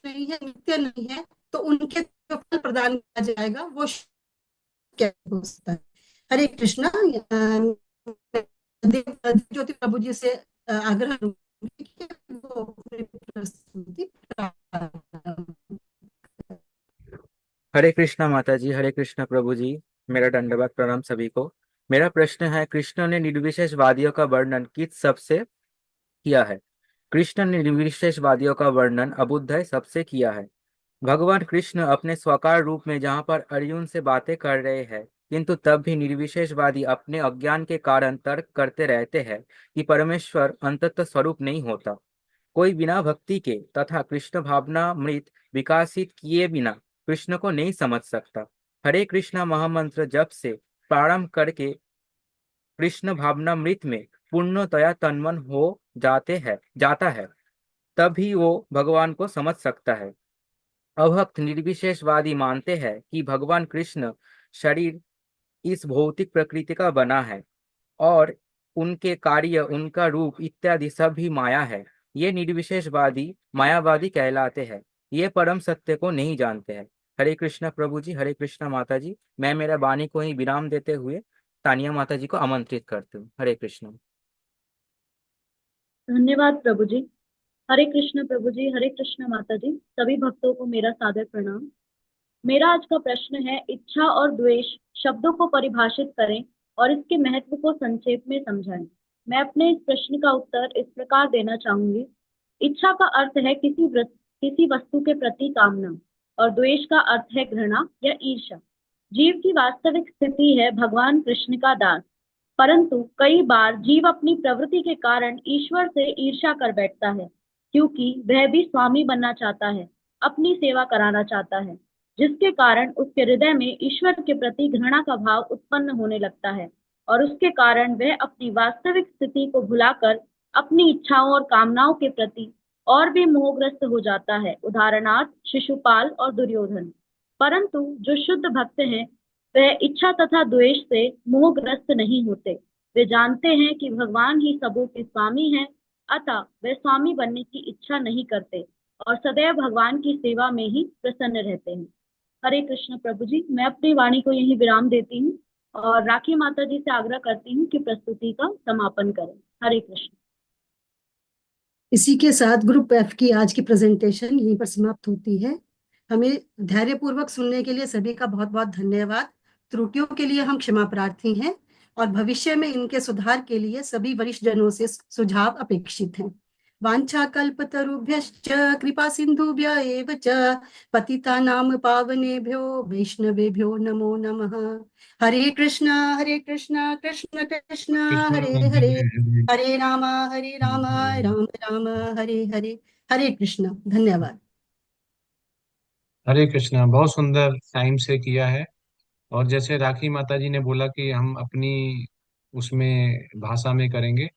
S12: नहीं है, नित्य नहीं है, तो उनके जो फल प्रदान किया जाएगा वो क्या हो सकता है। हरे कृष्णा। ज्योति प्रभु जी से आग्रह कि वो अपनी प्रस्तुति
S13: हरे कृष्णा माता जी, हरे कृष्णा प्रभु जी, मेरा दंडवत प्रणाम सभी को। मेरा प्रश्न है, कृष्ण ने निर्विशेषवादियों का वर्णन किस शब्द से किया है? कृष्ण ने निर्विशेषवादियों का वर्णन अबुद्धय शब्द से किया है। भगवान कृष्ण अपने स्वकार रूप में जहाँ पर अर्जुन से बातें कर रहे हैं, किंतु तब भी निर्विशेषवादी अपने अज्ञान के कारण तर्क करते रहते हैं कि परमेश्वर अंततः स्वरूप नहीं होता। कोई बिना भक्ति के तथा कृष्ण भावना मृत विकासित किए बिना कृष्ण को नहीं समझ सकता। हरे कृष्णा महामंत्र जप से प्रारंभ करके कृष्ण भावना मृत में पूर्णतया तन्मन हो जाता है, तभी वो भगवान को समझ सकता है। अभक्त निर्विशेषवादी मानते हैं कि भगवान कृष्ण शरीर इस भौतिक प्रकृति का बना है और उनके कार्य, उनका रूप इत्यादि सब भी माया है। ये निर्विशेषवादी मायावादी कहलाते हैं। ये परम सत्य को नहीं जानते हैं। हरे कृष्णा प्रभु जी, हरे कृष्णा माता जी। मैं मेरा वाणी को ही विराम देते हुए तानिया माता जी को आमंत्रित करती हूँ। हरे कृष्ण।
S14: धन्यवाद प्रभु जी। हरे कृष्ण प्रभु जी, हरे कृष्ण माता जी। सभी भक्तों को मेरा सादर प्रणाम। मेरा आज का प्रश्न है, इच्छा और द्वेष शब्दों को परिभाषित करें और इसके महत्व को संक्षेप में समझाएं। मैं अपने इस प्रश्न का उत्तर इस प्रकार देना चाहूंगी। इच्छा का अर्थ है किसी वस्तु के प्रति कामना और द्वेष का अर्थ है घृणा या ईर्ष्या। जीव की वास्तविक स्थिति है भगवान कृष्ण का दास, परंतु कई बार जीव अपनी प्रवृत्ति के कारण ईश्वर से ईर्ष्या कर बैठता है, क्योंकि वह भी स्वामी बनना चाहता है, अपनी सेवा कराना चाहता है, जिसके कारण उसके हृदय में ईश्वर के प्रति घृणा का भाव उत्पन्न होने लगता है और उसके कारण वह अपनी वास्तविक स्थिति को भुलाकर अपनी इच्छाओं और कामनाओं के प्रति और भी मोहग्रस्त हो जाता है। उदाहरणार्थ शिशुपाल और दुर्योधन। परंतु जो शुद्ध भक्त हैं वह इच्छा तथा द्वेष से मोहग्रस्त नहीं होते। वे जानते हैं कि भगवान ही सबों के स्वामी हैं, अतः वे स्वामी बनने की इच्छा नहीं करते और सदैव भगवान की सेवा में ही प्रसन्न रहते हैं। हरे कृष्ण प्रभु जी। मैं अपनी वाणी को यही विराम देती हूँ और राखी माता जी से आग्रह करती हूँ कि प्रस्तुति का समापन करें। हरे कृष्ण।
S12: इसी के साथ ग्रुप एफ की आज की प्रेजेंटेशन यहीं पर समाप्त होती है। हमें धैर्यपूर्वक सुनने के लिए सभी का बहुत बहुत धन्यवाद। त्रुटियों के लिए हम क्षमा प्रार्थी हैं और भविष्य में इनके सुधार के लिए सभी वरिष्ठ जनों से सुझाव अपेक्षित हैं। वाञ्छाकल्पतरुभ्यश्च कृपा सिन्धुभ्य एव च पतितानां पावनेभ्यो वैष्णवेभ्यो नमो नमः। हरे कृष्णा कृष्ण कृष्ण हरे हरे, हरे राम राम राम हरे हरे। हरे कृष्ण। धन्यवाद।
S1: हरे कृष्णा। बहुत सुंदर टाइम से किया है। और जैसे राखी माता जी ने बोला कि हम अपनी उसमें भाषा में करेंगे,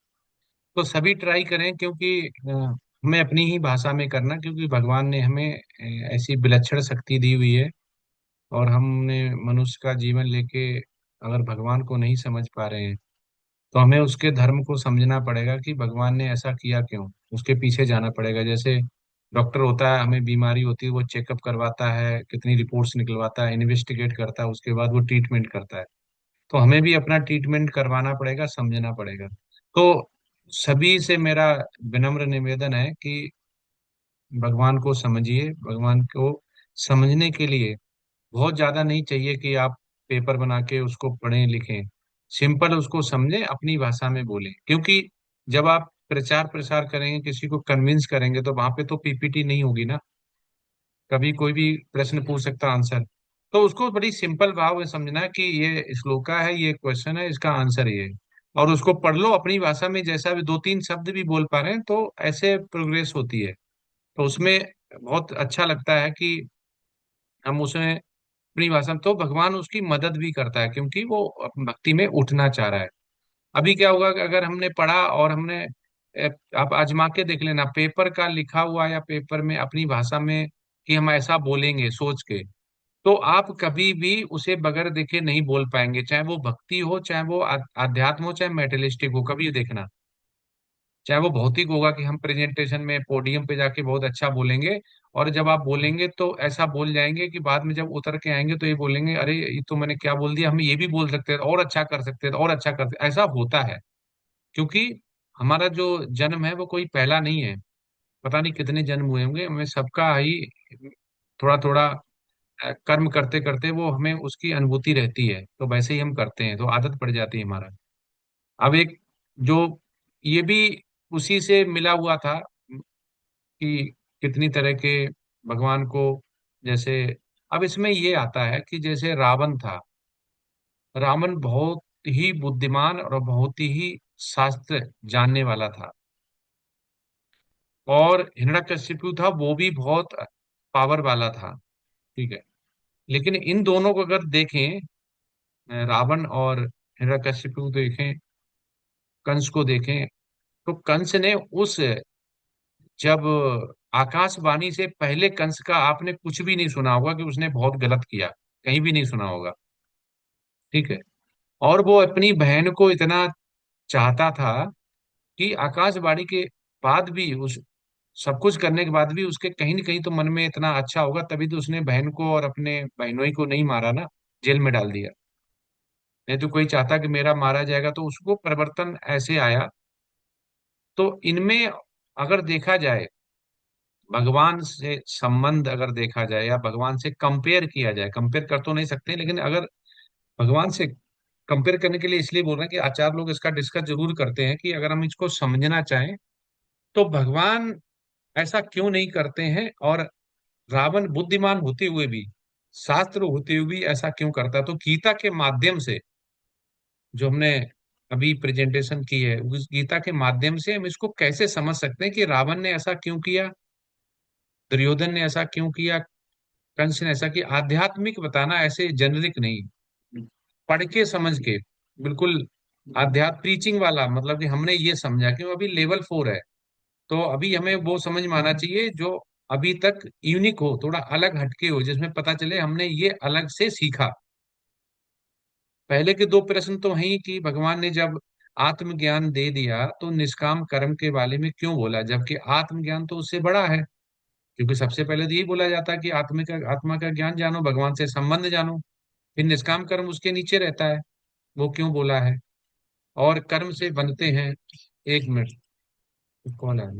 S1: तो सभी ट्राई करें, क्योंकि हमें अपनी ही भाषा में करना, क्योंकि भगवान ने हमें ऐसी विलक्षण शक्ति दी हुई है। और हमने मनुष्य का जीवन लेके अगर भगवान को नहीं समझ पा रहे हैं, तो हमें उसके धर्म को समझना पड़ेगा कि भगवान ने ऐसा किया क्यों। उसके पीछे जाना पड़ेगा। जैसे डॉक्टर होता है, हमें बीमारी होती है, वो चेकअप करवाता है, कितनी रिपोर्ट्स निकलवाता है, इन्वेस्टिगेट करता है, उसके बाद वो ट्रीटमेंट करता है। तो हमें भी अपना ट्रीटमेंट करवाना पड़ेगा, समझना पड़ेगा। तो सभी से मेरा विनम्र निवेदन है कि भगवान को समझिए। भगवान को समझने के लिए बहुत ज्यादा नहीं चाहिए कि आप पेपर बना के उसको पढ़ें लिखें। सिंपल उसको समझें, अपनी भाषा में बोलें। क्योंकि जब आप प्रचार प्रसार करेंगे, किसी को कन्विंस करेंगे, तो वहां पे तो पीपीटी नहीं होगी ना। कभी कोई भी प्रश्न पूछ सकता आंसर, तो उसको बड़ी सिंपल भाव में समझना है कि ये श्लोका है, ये क्वेश्चन है, इसका आंसर ये है। और उसको पढ़ लो अपनी भाषा में, जैसा भी दो तीन शब्द भी बोल पा रहे हैं, तो ऐसे प्रोग्रेस होती है। तो उसमें बहुत अच्छा लगता है कि हम उसमें अपनी भाषा में, तो भगवान उसकी मदद भी करता है, क्योंकि वो भक्ति में उठना चाह रहा है। अभी क्या होगा कि अगर हमने पढ़ा और हमने आप आजमा के देख लेना, पेपर का लिखा हुआ या पेपर में अपनी भाषा में कि हम ऐसा बोलेंगे सोच के, तो आप कभी भी उसे बगैर देखे नहीं बोल पाएंगे। चाहे वो भक्ति हो, चाहे वो आध्यात्म हो, चाहे मेटलिस्टिक हो। कभी देखना, चाहे वो भौतिक होगा कि हम प्रेजेंटेशन में पोडियम पे जाके बहुत अच्छा बोलेंगे, और जब आप बोलेंगे तो ऐसा बोल जाएंगे कि बाद में जब उतर के आएंगे तो ये बोलेंगे, अरे ये तो मैंने क्या बोल दिया, हम ये भी बोल सकते थे, और अच्छा कर सकते थे, और अच्छा कर सकते। ऐसा होता है, क्योंकि हमारा जो जन्म है वो कोई पहला नहीं है। पता नहीं कितने जन्म हुए होंगे, हमें सबका ही थोड़ा थोड़ा कर्म करते करते वो हमें उसकी अनुभूति रहती है, तो वैसे ही हम करते हैं, तो आदत पड़ जाती है हमारा। अब एक जो ये भी उसी से मिला हुआ था कि कितनी तरह के भगवान को, जैसे अब इसमें ये आता है कि जैसे रावण था, रावण बहुत ही बुद्धिमान और बहुत ही शास्त्र जानने वाला था। और हिरण्यकशिपु था, वो भी बहुत पावर वाला था। ठीक है। लेकिन इन दोनों को अगर देखें, रावण और हिरण्यकशिपु देखें, कंस को देखें तो कंस ने उस जब आकाशवाणी से पहले कंस का आपने कुछ भी नहीं सुना होगा कि उसने बहुत गलत किया, कहीं भी नहीं सुना होगा। ठीक है। और वो अपनी बहन को इतना चाहता था कि आकाशवाणी के बाद भी, उस सब कुछ करने के बाद भी उसके कहीं ना कहीं तो मन में इतना अच्छा होगा, तभी तो उसने बहन को और अपने बहनोई को नहीं मारा ना, जेल में डाल दिया। नहीं तो कोई चाहता कि मेरा मारा जाएगा, तो उसको परिवर्तन ऐसे आया। तो इनमें अगर देखा जाए, भगवान से संबंध अगर देखा जाए या भगवान से कंपेयर किया जाए, कंपेयर कर तो नहीं सकते, लेकिन अगर भगवान से कंपेयर करने के लिए इसलिए बोल रहे हैं कि आचार्य लोग इसका डिस्कस जरूर करते हैं कि अगर हम इसको समझना चाहें तो भगवान ऐसा क्यों नहीं करते हैं, और रावण बुद्धिमान होते हुए भी, शास्त्र होते हुए भी ऐसा क्यों करता है। तो गीता के माध्यम से जो हमने अभी प्रेजेंटेशन की है, उस गीता के माध्यम से हम इसको कैसे समझ सकते हैं कि रावण ने ऐसा क्यों किया, दुर्योधन ने ऐसा क्यों किया, कंस ने ऐसा किया। आध्यात्मिक बताना, ऐसे जेनरिक नहीं, पढ़ के समझ के, बिल्कुल आध्यात्म प्रीचिंग वाला, मतलब कि हमने ये समझा कि वो अभी लेवल 4 है, तो अभी हमें वो समझ में आना चाहिए जो अभी तक यूनिक हो, थोड़ा अलग हटके हो, जिसमें पता चले हमने ये अलग से सीखा। पहले के दो प्रश्न तो हैं कि भगवान ने जब आत्मज्ञान दे दिया तो निष्काम कर्म के बारे में क्यों बोला, जबकि आत्मज्ञान तो उससे बड़ा है। क्योंकि सबसे पहले तो यही बोला जाता है कि आत्मा का ज्ञान जानो, भगवान से संबंध जानो, फिर निष्काम कर्म उसके नीचे रहता है। वो क्यों बोला है? और कर्म से बनते हैं, 1 मिनट, कौन है?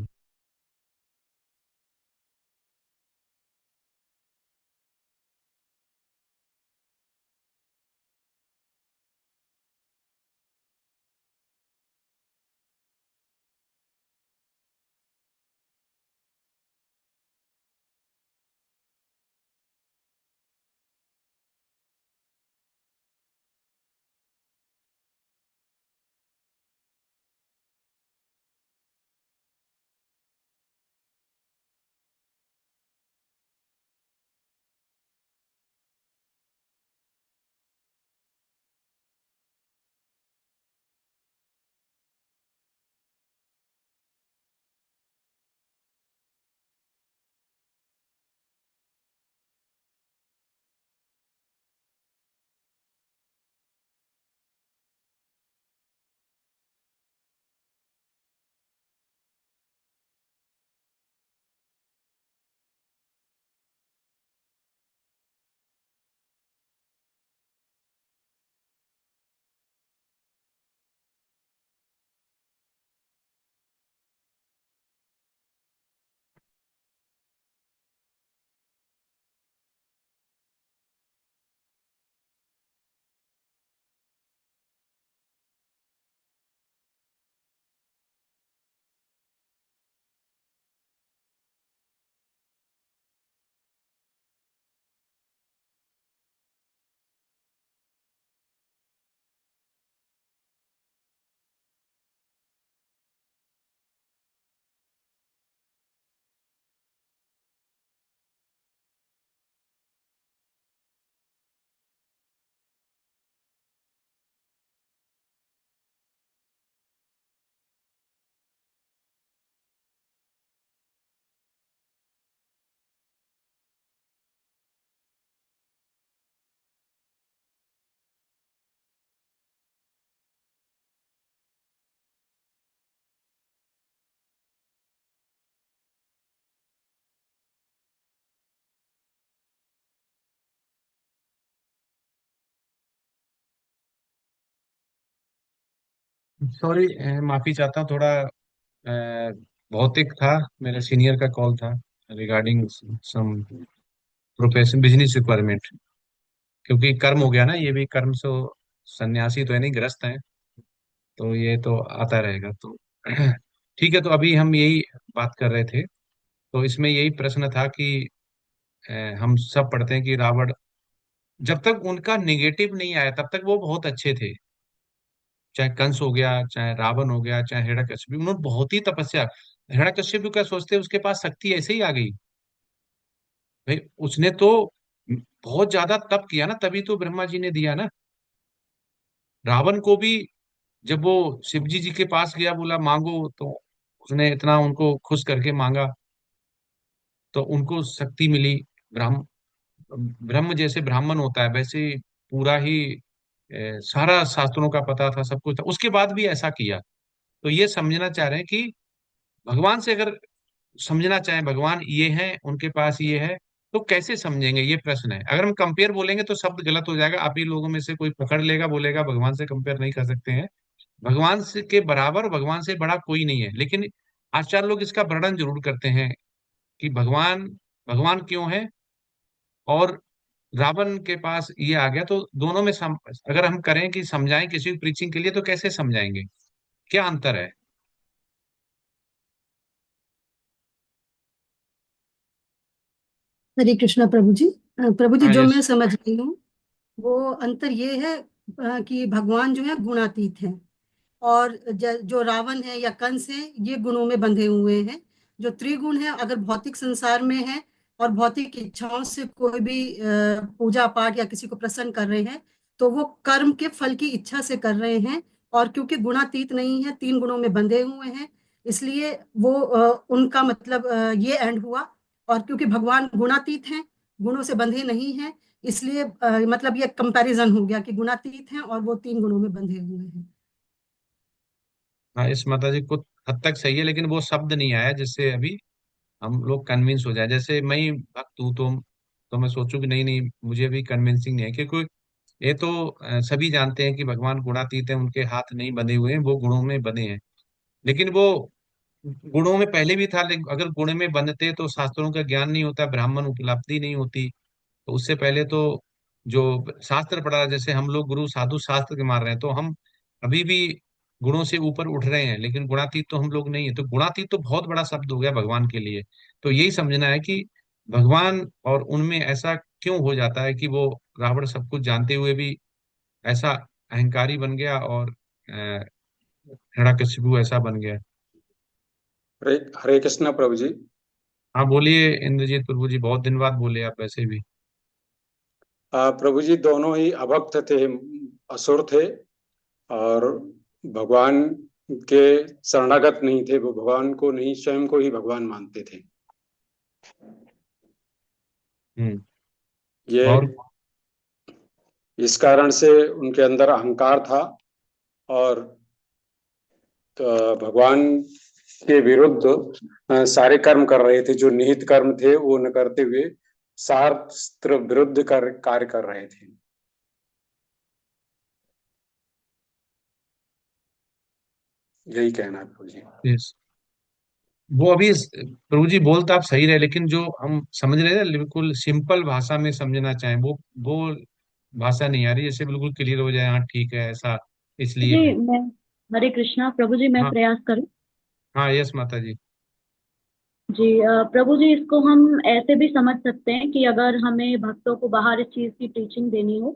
S1: सॉरी, माफी चाहता हूँ, थोड़ा भौतिक था, मेरे सीनियर का कॉल था regarding some profession business requirement. क्योंकि कर्म हो गया ना, ये भी कर्म से, सन्यासी तो है नहीं, गृहस्थ है, तो ये तो आता रहेगा। तो ठीक है, तो अभी हम यही बात कर रहे थे। तो इसमें यही प्रश्न था कि अ, हम सब पढ़ते हैं कि रावण, जब तक उनका निगेटिव नहीं आया तब तक वो बहुत अच्छे थे। चाहे कंस हो गया, चाहे रावण हो गया, चाहे हिरण्यकश्यप, उन्होंने बहुत ही तपस्या। हिरण्यकश्यप क्या सोचते, उसके पास शक्ति ऐसे ही आ गई? भाई उसने तो बहुत ज्यादा तप किया ना, तभी तो ब्रह्मा जी ने दिया ना। रावण को भी जब वो शिवजी जी के पास गया, बोला मांगो, तो उसने इतना उनको खुश करके मांगा, तो उनको शक्ति मिली। ब्रह्म ब्रह्म जैसे ब्राह्मण होता है वैसे पूरा ही सारा शास्त्रों का पता था, सब कुछ था, उसके बाद भी ऐसा किया। तो ये समझना चाह रहे हैं कि भगवान से अगर समझना चाहें, भगवान ये हैं, उनके पास ये है, तो कैसे समझेंगे, ये प्रश्न है। अगर हम कंपेयर बोलेंगे तो शब्द गलत हो जाएगा, आप ही लोगों में से कोई पकड़ लेगा, बोलेगा भगवान से कंपेयर नहीं कर सकते हैं। भगवान से के बराबर, भगवान से बड़ा कोई नहीं है। लेकिन आचार्य लोग इसका वर्णन जरूर करते हैं कि भगवान भगवान क्यों है, और रावण के पास ये आ गया। तो दोनों में अगर हम करें कि समझाएं किसी को प्रीचिंग के लिए, तो कैसे समझाएंगे, क्या अंतर है?
S12: हरे कृष्णा प्रभु जी। प्रभु जी,
S1: हाँ,
S12: जो
S1: यस।
S12: मैं समझ गई हूँ वो अंतर ये है कि भगवान जो है गुणातीत है, और जो रावण है या कंस है ये गुणों में बंधे हुए हैं। जो त्रिगुण है, अगर भौतिक संसार में है और भौतिक इच्छाओं से कोई भी पूजा पाठ या किसी को प्रसन्न कर रहे हैं, तो वो कर्म के फल की इच्छा से कर रहे हैं। और क्योंकि गुणातीत नहीं है, तीन गुणों में बंधे हुए हैं, इसलिए वो उनका मतलब ये एंड हुआ। और क्योंकि भगवान गुणातीत हैं, गुणों से बंधे नहीं हैं, इसलिए मतलब ये कंपैरिजन हो गया कि गुणातीत हैं और वो तीन गुणों में बंधे हुए हैं।
S1: हाँ, इस माता जी कुछ हद तक सही है, लेकिन वो शब्द नहीं आया जिससे अभी हम लोग कन्विंस हो जाए। जैसे मैं ही भक्त हूँ, तो मैं सोचूं कि नहीं नहीं, मुझे भी कन्विंसिंग नहीं है, क्योंकि ये तो सभी जानते हैं कि भगवान गुणातीत हैं, उनके हाथ नहीं बंधे हुए हैं, वो गुणों में बंधे हैं। लेकिन वो गुणों में पहले भी था, लेकिन अगर गुण में बंधते तो शास्त्रों का ज्ञान नहीं होता, ब्राह्मण उपलब्धि नहीं होती। तो उससे पहले तो जो शास्त्र पढ़ा, जैसे हम लोग गुरु साधु शास्त्र के मार रहे हैं, तो हम अभी भी गुणों से ऊपर उठ रहे हैं, लेकिन गुणातीत तो हम लोग नहीं है। तो गुणातीत तो बहुत बड़ा शब्द हो गया भगवान के लिए। तो यही समझना है कि भगवान और उनमें ऐसा क्यों हो जाता है कि वो रावण सब कुछ जानते हुए भी ऐसा अहंकारी बन गया, और हिरण्यकशिपु ऐसा बन गया।
S15: हरे हरे कृष्णा प्रभु जी।
S1: हाँ, बोलिए इंद्रजीत प्रभु जी, बहुत दिन बाद बोले आप वैसे भी।
S15: प्रभु जी दोनों ही अभक्त थे, असुर थे, और भगवान के शरणागत नहीं थे। वो भगवान को नहीं, स्वयं को ही भगवान मानते थे।
S1: हम्म।
S15: ये
S1: और
S15: इस कारण से उनके अंदर अहंकार था, और भगवान के विरुद्ध सारे कर्म कर रहे थे। जो निहित कर्म थे वो न करते हुए शास्त्र विरुद्ध कार्य कर रहे थे। यही कहना है प्रभु जी।
S1: यस, वो अभी प्रभु जी बोल तो आप सही रहे, लेकिन जो हम समझ रहे हैं ना, बिल्कुल सिंपल भाषा में समझना चाहें, वो भाषा नहीं आ रही, जैसे बिल्कुल क्लियर हो जाए, हाँ ठीक है ऐसा, इसलिए
S14: जी
S1: है।
S14: मैं हरे कृष्णा प्रभु जी, मैं
S1: हाँ।
S14: प्रयास करूं।
S1: हाँ, यस माता जी।
S14: जी प्रभु जी, इसको हम ऐसे भी समझ सकते हैं कि अगर हमें भक्तों को बाहर इस चीज की टीचिंग देनी हो,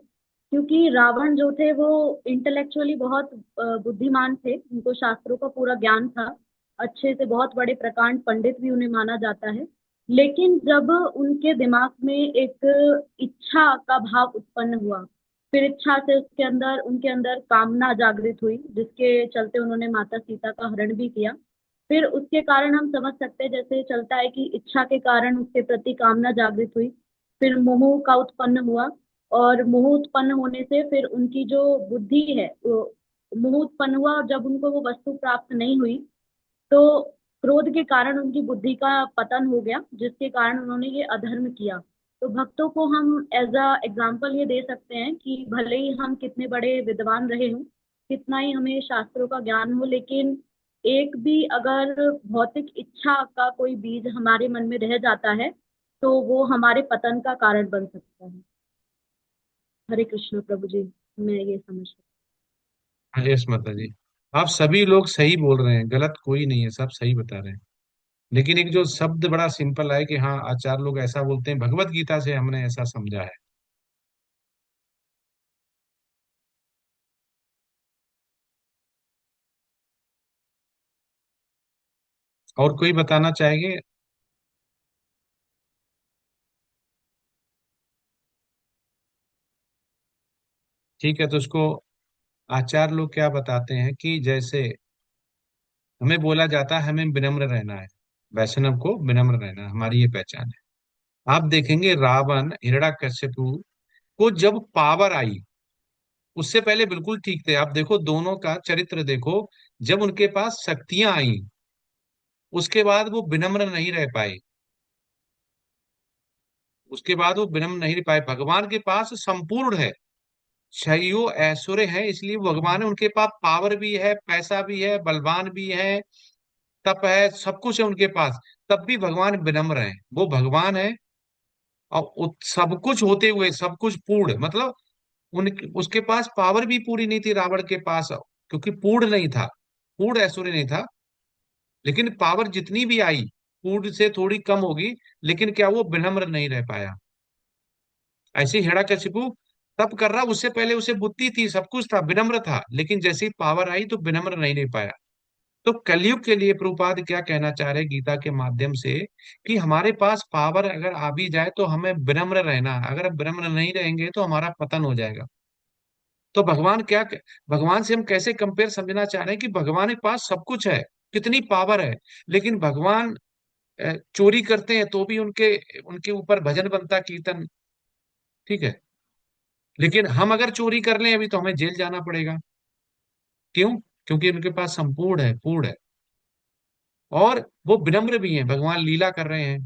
S14: क्योंकि रावण जो थे वो इंटेलेक्चुअली बहुत बुद्धिमान थे, उनको शास्त्रों का पूरा ज्ञान था, अच्छे से बहुत बड़े प्रकांड पंडित भी उन्हें माना जाता है। लेकिन जब उनके दिमाग में एक इच्छा का भाव उत्पन्न हुआ, फिर इच्छा से उसके अंदर उनके अंदर कामना जागृत हुई, जिसके चलते उन्होंने माता सीता का हरण भी किया। फिर उसके कारण हम समझ सकते हैं, जैसे चलता है कि इच्छा के कारण उसके प्रति कामना जागृत हुई, फिर मोह का उत्पन्न हुआ, और मोह उत्पन्न होने से फिर उनकी जो बुद्धि है वो, मोह उत्पन्न हुआ, और जब उनको वो वस्तु प्राप्त नहीं हुई तो क्रोध के कारण उनकी बुद्धि का पतन हो गया, जिसके कारण उन्होंने ये अधर्म किया। तो भक्तों को हम एज अ एग्जाम्पल ये दे सकते हैं कि भले ही हम कितने बड़े विद्वान रहे हों, कितना ही हमें शास्त्रों का ज्ञान हो, लेकिन एक भी अगर भौतिक इच्छा का कोई बीज हमारे मन में रह जाता है तो वो हमारे पतन का कारण बन सकता है। हरे कृष्ण प्रभु जी, मैं ये समझ।
S1: हाँ, यस माता जी। आप सभी लोग सही बोल रहे हैं, गलत कोई नहीं है, सब सही बता रहे हैं। लेकिन एक जो शब्द बड़ा सिंपल है कि हाँ आचार्य लोग ऐसा बोलते हैं, भगवत गीता से हमने ऐसा समझा है। और कोई बताना चाहेंगे? ठीक है, तो इसको आचार्य लोग क्या बताते हैं कि जैसे हमें बोला जाता है हमें विनम्र रहना है, वैष्णव को विनम्र रहना है, हमारी ये पहचान है। आप देखेंगे रावण हिरण्याकश्यपु को जब पावर आई, उससे पहले बिल्कुल ठीक थे। आप देखो दोनों का चरित्र देखो, जब उनके पास शक्तियां आई उसके बाद वो विनम्र नहीं रह पाए, उसके बाद वो विनम्र नहीं रह पाए। भगवान के पास संपूर्ण है, छयो ऐश्वर्य है, इसलिए भगवान है, उनके पास पावर भी है, पैसा भी है, बलवान भी है, तप है, सब कुछ है उनके पास, तब भी भगवान विनम्र है। वो भगवान है और सब कुछ होते हुए सब कुछ पूर्ण, मतलब उन उसके पास पावर भी पूरी नहीं थी रावण के पास, क्योंकि पूर्ण नहीं था, पूर्ण ऐश्वर्य नहीं था। लेकिन पावर जितनी भी आई पूर्ण से थोड़ी कम होगी, लेकिन क्या वो विनम्र नहीं रह पाया। ऐसे ही हिरण्यकशिपु तप कर रहा, उससे पहले उसे बुद्धि थी, सब कुछ था, विनम्र था, लेकिन जैसे ही पावर आई तो विनम्र नहीं रह पाया। तो कलयुग के लिए प्रभुपाद क्या कहना चाह रहे हैं गीता के माध्यम से, कि हमारे पास पावर अगर आ भी जाए तो हमें विनम्र रहना है, अगर हम विनम्र नहीं रहेंगे तो हमारा पतन हो जाएगा। तो भगवान से हम कैसे कंपेयर समझना चाह रहे हैं कि भगवान के पास सब कुछ है, कितनी पावर है, लेकिन भगवान चोरी करते हैं तो भी उनके उनके ऊपर भजन बनता, कीर्तन, ठीक है। लेकिन हम अगर चोरी कर लें अभी तो हमें जेल जाना पड़ेगा। क्यों? क्योंकि उनके पास संपूर्ण है, पूर्ण है, और वो विनम्र भी हैं, भगवान लीला कर रहे हैं।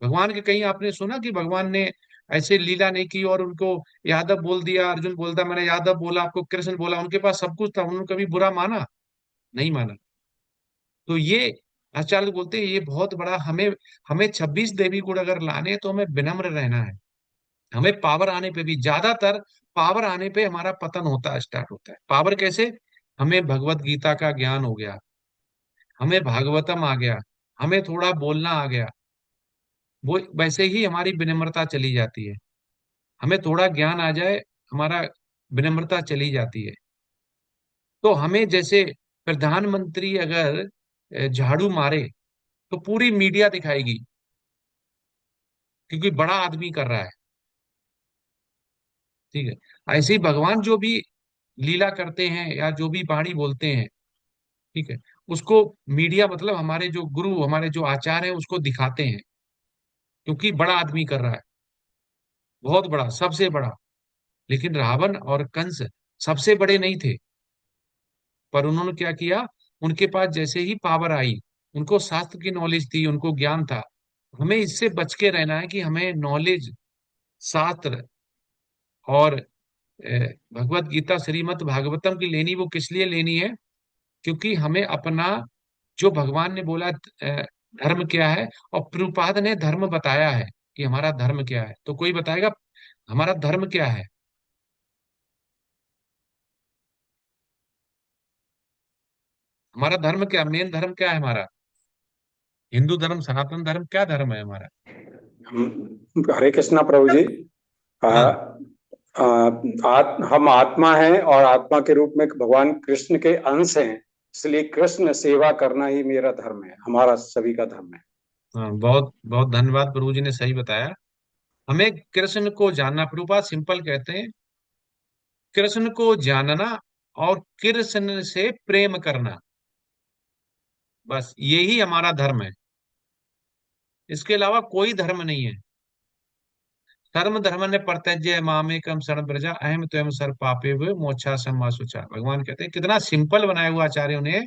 S1: भगवान के कहीं आपने सुना कि भगवान ने ऐसे लीला नहीं की और उनको यादव बोल दिया, अर्जुन बोलता मैंने यादव बोला, आपको कृष्ण बोला, उनके पास सब कुछ था, उन्होंने कभी बुरा माना? नहीं माना। तो ये आचार्य बोलते हैं ये बहुत बड़ा, हमें हमें 26 देवी गुण अगर लाने हैं, तो हमें विनम्र रहना है। हमें पावर आने पे भी, ज्यादातर पावर आने पे हमारा पतन होता, स्टार्ट होता है। पावर कैसे? हमें भगवत गीता का ज्ञान हो गया, हमें भागवतम आ गया, हमें थोड़ा बोलना आ गया, वो वैसे ही हमारी विनम्रता चली जाती है। हमें थोड़ा ज्ञान आ जाए, हमारा विनम्रता चली जाती है। तो हमें जैसे प्रधानमंत्री अगर झाड़ू मारे तो पूरी मीडिया दिखाएगी, क्योंकि बड़ा आदमी कर रहा है, ठीक है। ऐसे ही भगवान जो भी लीला करते हैं या जो भी वाणी बोलते हैं, ठीक है, उसको मीडिया, मतलब हमारे जो गुरु, हमारे जो आचार्य हैं, उसको दिखाते हैं, क्योंकि बड़ा आदमी कर रहा है, बहुत बड़ा, सबसे बड़ा। लेकिन रावण और कंस सबसे बड़े नहीं थे, पर उन्होंने क्या किया, उनके पास जैसे ही पावर आई, उनको शास्त्र की नॉलेज थी, उनको ज्ञान था। हमें इससे बच के रहना है कि हमें नॉलेज, शास्त्र और भगवत गीता श्रीमद् भागवतम की लेनी, वो किस लिए लेनी है? क्योंकि हमें अपना, जो भगवान ने बोला धर्म क्या है, और प्रभुपाद ने धर्म बताया है कि हमारा धर्म क्या है। तो कोई बताएगा हमारा धर्म क्या है? हमारा धर्म क्या, मेन धर्म क्या है हमारा? हिंदू धर्म, सनातन धर्म, क्या धर्म है हमारा?
S15: हरे कृष्णा प्रभु जी।
S1: हाँ,
S15: हम आत्मा हैं और आत्मा के रूप में भगवान कृष्ण के अंश हैं, इसलिए कृष्ण सेवा करना ही मेरा धर्म है, हमारा सभी का धर्म है।
S1: हाँ, बहुत बहुत धन्यवाद, प्रभु जी ने सही बताया। हमें कृष्ण को जानना, प्रभुपाद सिंपल कहते हैं, कृष्ण को जानना और कृष्ण से प्रेम करना, बस यही हमारा धर्म है। इसके अलावा कोई धर्म नहीं है। धर्म धर्म ने परत्यज्य मामेकम शरण ब्रजा अहम त्वम सर पापे हुए मोक्षा सम्मा सुचा। भगवान कहते हैं, कितना सिंपल बनाया हुआ आचार्यों ने,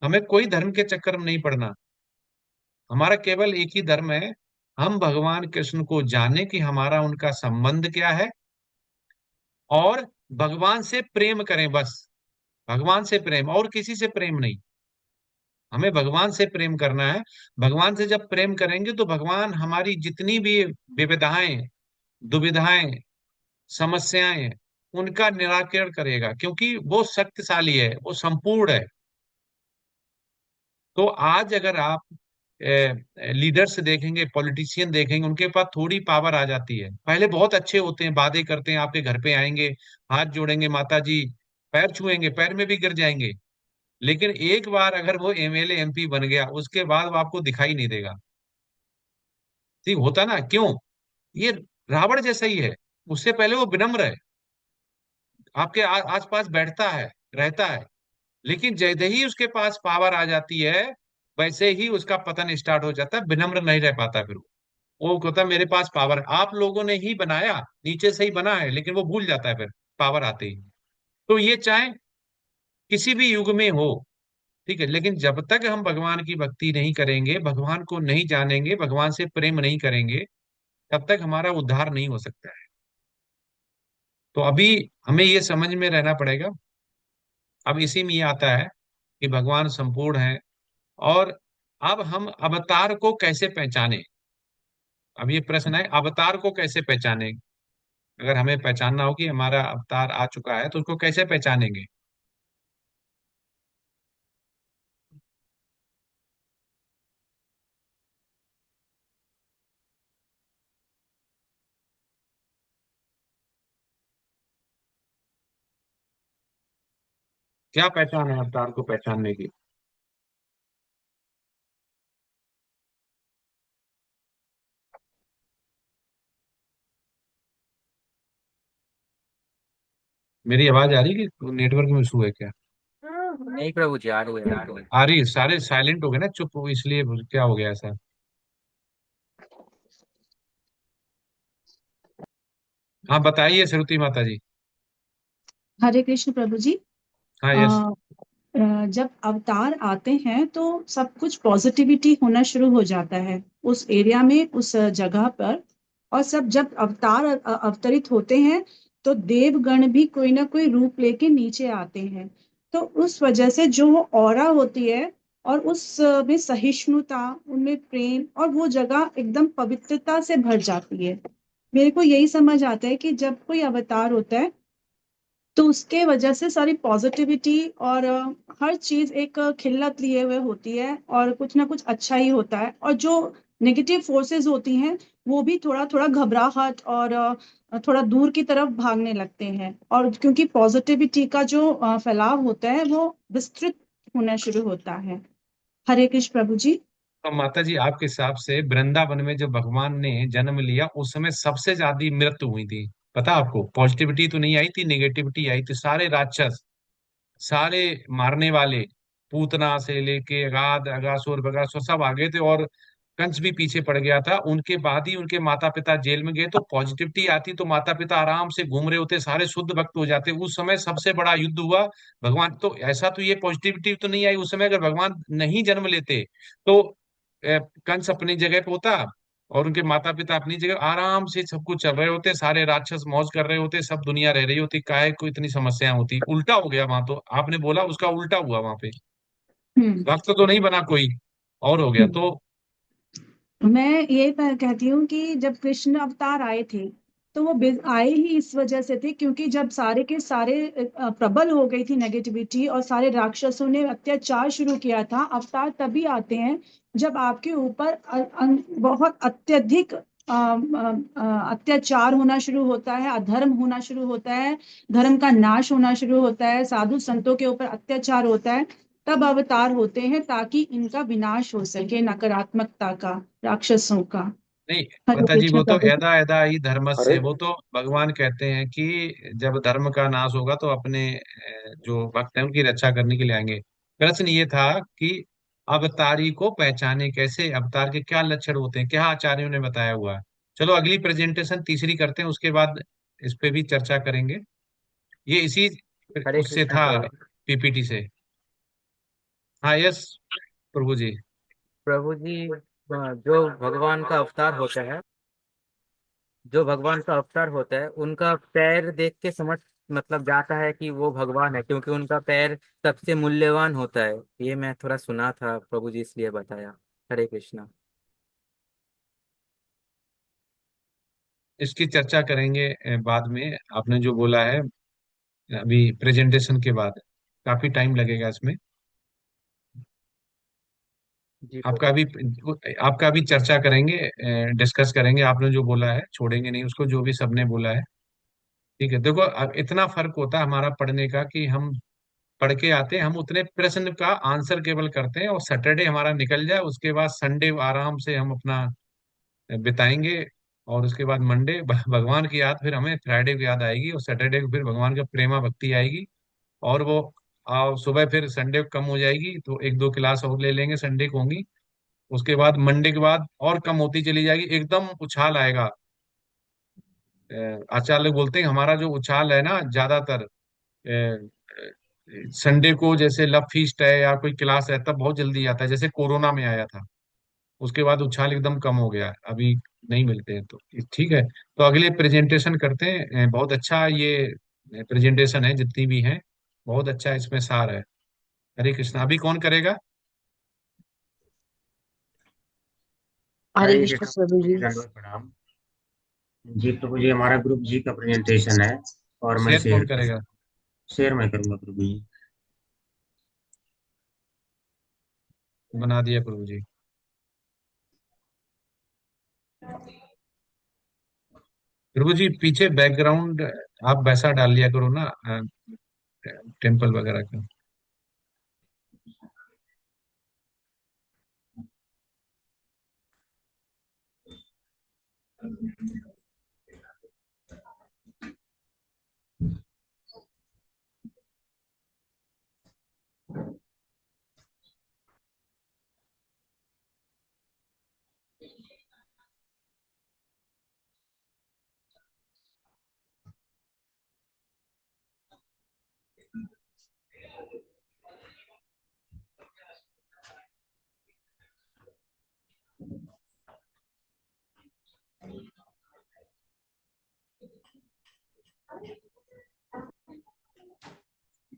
S1: हमें कोई धर्म के चक्कर में नहीं पड़ना। हमारा केवल एक ही धर्म है, हम भगवान कृष्ण को जाने कि हमारा उनका संबंध क्या है, और भगवान से प्रेम करें, बस भगवान से प्रेम, और किसी से प्रेम नहीं। हमें भगवान से प्रेम करना है। भगवान से जब प्रेम करेंगे तो भगवान हमारी जितनी भी विविधाएं, दुविधाएं, समस्याएं हैं, उनका निराकरण करेगा, क्योंकि वो शक्तिशाली है, वो संपूर्ण है। तो आज अगर आप लीडर्स देखेंगे, पॉलिटिशियन देखेंगे, उनके पास थोड़ी पावर आ जाती है, पहले बहुत अच्छे होते हैं, वादे करते हैं, आपके घर पे आएंगे, हाथ जोड़ेंगे, माता जी पैर छुएंगे, पैर में भी गिर जाएंगे। लेकिन एक बार अगर वो एमएलए एमपी बन गया, उसके बाद वो आपको दिखाई नहीं देगा। ठीक होता ना? क्यों? ये रावण जैसा ही है, उससे पहले वो विनम्र है, आपके आसपास बैठता है, रहता है, लेकिन जैसे ही उसके पास पावर आ जाती है वैसे ही उसका पतन स्टार्ट हो जाता है, विनम्र नहीं रह पाता फिर वो कहता है मेरे पास पावर है, आप लोगों ने ही बनाया, नीचे से ही बना है, लेकिन वो भूल जाता है फिर पावर आते ही। तो ये चाहे किसी भी युग में हो, ठीक है, लेकिन जब तक हम भगवान की भक्ति नहीं करेंगे, भगवान को नहीं जानेंगे, भगवान से प्रेम नहीं करेंगे, तब तक हमारा उद्धार नहीं हो सकता है। तो अभी हमें ये समझ में रहना पड़ेगा। अब इसी में ये आता है कि भगवान संपूर्ण है, और अब हम अवतार को कैसे पहचाने। अब ये प्रश्न है, अवतार को कैसे पहचाने। अगर हमें पहचानना हो कि हमारा अवतार आ चुका है तो उसको कैसे पहचानेंगे। क्या पहचान है अवतार को पहचानने की। मेरी आवाज आ रही है कि नेटवर्क में इशू है क्या।
S13: नहीं प्रभु जी, आ रही है, आ रही है।
S1: आ रही है, सारे साइलेंट हो गए ना, चुप हो, इसलिए क्या हो गया ऐसा। हाँ बताइए श्रुति माता जी।
S8: हरे कृष्ण प्रभु जी।
S1: हाँ
S8: अ,
S1: यस।
S8: जब अवतार आते हैं तो सब कुछ पॉजिटिविटी होना शुरू हो जाता है उस एरिया में, उस जगह पर। और सब जब अवतार अवतरित होते हैं तो देवगण भी कोई ना कोई रूप लेके नीचे आते हैं। तो उस वजह से जो वो ऑरा होती है और उस में सहिष्णुता, उनमें प्रेम, और वो जगह एकदम पवित्रता से भर जाती है। मेरे को यही समझ आता है कि जब कोई अवतार होता है तो उसके वजह से सारी पॉजिटिविटी और हर चीज एक खिल्लत लिए हुए होती है, और कुछ ना कुछ अच्छा ही होता है। और जो नेगेटिव फोर्सेस होती हैं वो भी थोड़ा थोड़ा घबराहट और थोड़ा दूर की तरफ भागने लगते हैं। और क्योंकि पॉजिटिविटी का जो फैलाव होता है वो विस्तृत होना शुरू होता है। हरे कृष्ण प्रभु जी।
S1: तो माता जी आपके हिसाब से वृंदावन में जब भगवान ने जन्म लिया उस समय सबसे ज्यादा मृत्यु हुई थी, पता आपको। पॉजिटिविटी तो नहीं आई थी, नेगेटिविटी आई थी। सारे राक्षस, सारे मारने वाले, पूतना से लेके अगाध अगासुर बगासुर सब आ गए थे, और कंस भी पीछे पड़ गया था। उनके बाद ही उनके माता पिता जेल में गए, तो पॉजिटिविटी आती तो माता पिता आराम से घूम रहे होते, सारे शुद्ध भक्त हो जाते। उस समय सबसे बड़ा युद्ध हुआ। भगवान तो ऐसा, तो ये पॉजिटिविटी तो नहीं आई उस समय। अगर भगवान नहीं जन्म लेते तो कंस अपनी जगह पे होता, और उनके माता पिता अपनी जगह, आराम से सब कुछ चल रहे होते, सारे राक्षस मौज कर रहे होते, सब दुनिया रह रही होती, काहे को इतनी समस्याएं होती। उल्टा हो गया वहां, तो आपने बोला उसका उल्टा हुआ वहां पे।
S8: हम्म।
S1: भक्त तो नहीं बना कोई, और हो गया तो।
S8: मैं ये कहती हूँ कि जब कृष्ण अवतार आए थे तो वो आए ही इस वजह से थे क्योंकि जब सारे के सारे प्रबल हो गई थी नेगेटिविटी और सारे राक्षसों ने अत्याचार शुरू किया था। अवतार तभी आते हैं जब आपके ऊपर बहुत अत्यधिक अत्याचार होना शुरू होता है, अधर्म होना शुरू होता है, धर्म का नाश होना शुरू होता है, साधु संतों के ऊपर अत्याचार होता है। तब अवतार होते हैं ताकि इनका विनाश हो सके, नकारात्मकता का, राक्षसों का।
S1: नहीं
S8: हरे
S1: माता जी, वो
S8: कृष्ण
S1: तो
S8: प्रभु जी।
S1: यदा यदा ही धर्मस्य,
S5: हरे
S1: वो तो भगवान कहते हैं कि जब धर्म का नाश होगा तो अपने जो भक्त हैं उनकी रक्षा करने के लिए आएंगे। प्रश्न ये था कि अवतारी को पहचाने कैसे, अवतार के क्या लक्षण होते हैं, क्या आचार्यों ने बताया हुआ है। चलो अगली प्रेजेंटेशन तीसरी करते हैं, उसके बाद इस पे भी चर्चा करेंगे। ये इसी
S13: हरे
S1: उससे
S13: कृष्णा
S1: था,
S13: प्रभु।
S1: पीपीटी से। हाँ यस प्रभु जी।
S13: प्रभु जी, जो भगवान का अवतार होता है, जो भगवान का अवतार होता है उनका पैर देख के समझ मतलब जाता है कि वो भगवान है, क्योंकि उनका पैर सबसे मूल्यवान होता है। ये मैं थोड़ा सुना था प्रभु जी, इसलिए बताया। हरे कृष्णा।
S1: इसकी चर्चा करेंगे बाद में। आपने जो बोला है अभी प्रेजेंटेशन के बाद, काफी टाइम लगेगा इसमें।
S13: जी
S1: आपका
S13: प्रभु।
S1: भी आपका भी चर्चा करेंगे, डिस्कस करेंगे। आपने जो बोला है छोड़ेंगे नहीं उसको, जो भी सबने बोला है। ठीक है, देखो अब इतना फर्क होता है हमारा पढ़ने का कि हम पढ़ के आते हैं, हम उतने प्रश्न का आंसर केवल करते हैं, और सैटरडे हमारा निकल जाए, उसके बाद संडे आराम से हम अपना बिताएंगे। और उसके बाद मंडे भगवान की याद फिर हमें फ्राइडे को याद आएगी, और सैटरडे को फिर भगवान का प्रेमा भक्ति आएगी। और वो और सुबह फिर संडे को कम हो जाएगी, तो एक दो क्लास और ले लेंगे, संडे को होंगी। उसके बाद मंडे के बाद और कम होती चली जाएगी, एकदम उछाल आएगा। आचार्य लोग बोलते हैं हमारा जो उछाल है ना, ज्यादातर संडे को जैसे लव फीस्ट है या कोई क्लास है तब बहुत जल्दी आता है, जैसे कोरोना में आया था। उसके बाद उछाल एकदम कम हो गया है, अभी नहीं मिलते हैं। तो ठीक है, तो अगले प्रेजेंटेशन करते हैं। बहुत अच्छा ये प्रेजेंटेशन है, जितनी भी हैं बहुत अच्छा इसमें सार है। हरे कृष्णा, अभी कौन करेगा?
S10: हरे
S13: हरे
S10: कृष्ण
S13: कृष्ण
S10: प्रभु
S13: प्रभु
S10: जी।
S13: जी, दंडवत प्रणाम। जी प्रभु जी, हमारा ग्रुप जी का प्रेजेंटेशन है और मैं
S1: शेयर
S13: शेयर
S1: कौन करेगा?
S13: शेयर मैं करूंगा प्रभु जी।
S1: बना दिया प्रभु जी। प्रभु जी पीछे बैकग्राउंड आप वैसा डाल लिया करो ना, टेम्पल वगैरह का।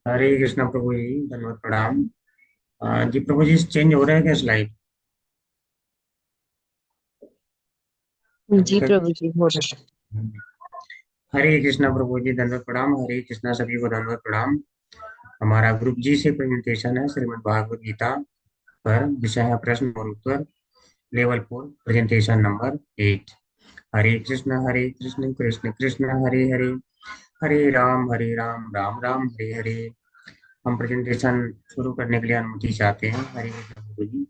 S13: हरे कृष्ण प्रभु जी, दंडवत प्रणाम। जी प्रभु जी, चेंज हो रहा है क्या स्लाइड? अभी
S10: जी
S13: तक।
S10: प्रभु जी हो रहा है।
S13: हरे कृष्णा प्रभु जी, दंडवत प्रणाम। हरे कृष्णा सभी को दंडवत प्रणाम। हमारा ग्रुप जी से प्रेजेंटेशन है श्रीमद् भागवत गीता पर। विषय है प्रश्न और उत्तर, लेवल 4, प्रेजेंटेशन नंबर 8। हरे कृष्ण कृष्ण कृष्ण हरे हरे, हरे राम राम राम हरे हरे। हम प्रेजेंटेशन शुरू करने के लिए अनुमति चाहते हैं। हरे कृष्ण प्रभु जी।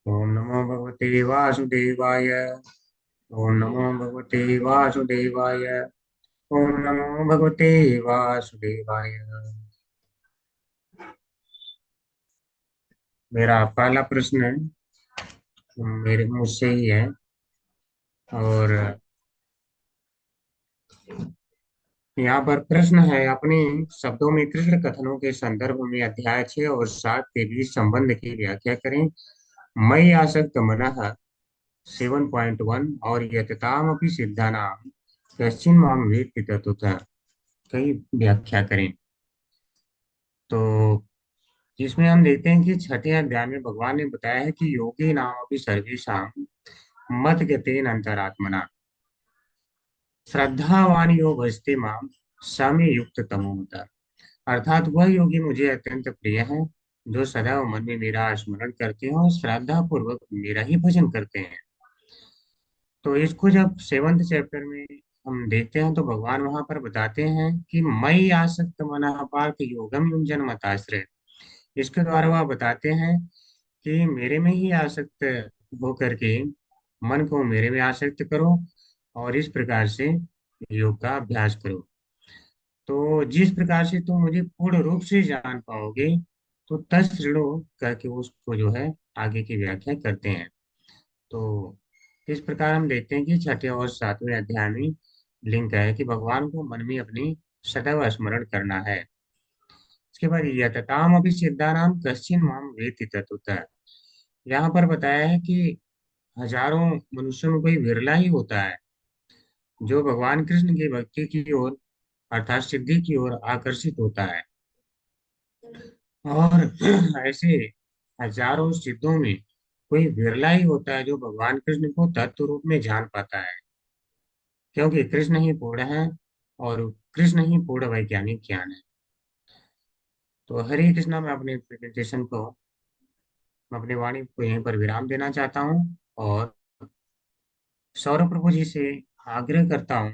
S13: ओम नमो भगवते वासुदेवाय। ओम नमो भगवते वासुदेवाय। ओम नमो भगवते वासुदेवाय। मेरा पहला प्रश्न मेरे मुझसे ही है, और यहाँ पर प्रश्न है, अपने शब्दों में कृष्ण कथनों के संदर्भ में अध्याय 6 और 7 के बीच संबंध की व्याख्या करें। मयि आसक्त मनः 7.1 और यततामपि सिद्धानां कश्चिन् मां वेत्ति तत्त्वतः कई व्याख्या करें। तो जिसमें हम देखते हैं कि छठे अध्याय में भगवान ने बताया है कि योगी नाम अपनी सर्वेशा मत गतेन अंतरात्मना श्रद्धावान यो भजते माम साम्य युक्त तमो मता। अर्थात वह योगी मुझे अत्यंत प्रिय है जो सदैव मन में मेरा स्मरण करते हैं और श्रद्धा पूर्वक मेरा ही भजन करते हैं। तो इसको जब 7th चैप्टर में हम देखते हैं तो भगवान वहां पर बताते हैं कि मयि आसक्त मनः पार्थ योगम युञ्जन मताश्रय। इसके द्वारा वह बताते हैं कि मेरे में ही आसक्त होकर के मन को मेरे में आसक्त करो और इस प्रकार से योग का अभ्यास करो। तो जिस प्रकार से तुम मुझे पूर्ण रूप से जान पाओगे, तो तत्सृणु करके उसको जो है आगे की व्याख्या करते हैं। तो इस प्रकार हम देखते हैं कि छठे और 7वें अध्याय में लिंक है कि भगवान को मन में अपनी सदैव स्मरण करना है। इसके बाद यतताम अभी सिद्धानाम कश्चिन माम वेत्ति तत्वतः। यहाँ पर बताया है कि हजारों मनुष्यों में कोई विरला ही होता है जो भगवान कृष्ण की भक्ति की ओर अर्थात सिद्धि की ओर आकर्षित होता है। और ऐसे हजारों सिद्धों में कोई विरला ही होता है जो भगवान कृष्ण को तत्व रूप में जान पाता है, क्योंकि कृष्ण ही पूर्ण है और कृष्ण ही पूर्ण वैज्ञानिक ज्ञान है। तो हरे कृष्णा, मैं अपने प्रेजेंटेशन को, अपनी वाणी को यहीं पर विराम देना चाहता हूँ और सौरभ प्रभु जी से आग्रह करता हूँ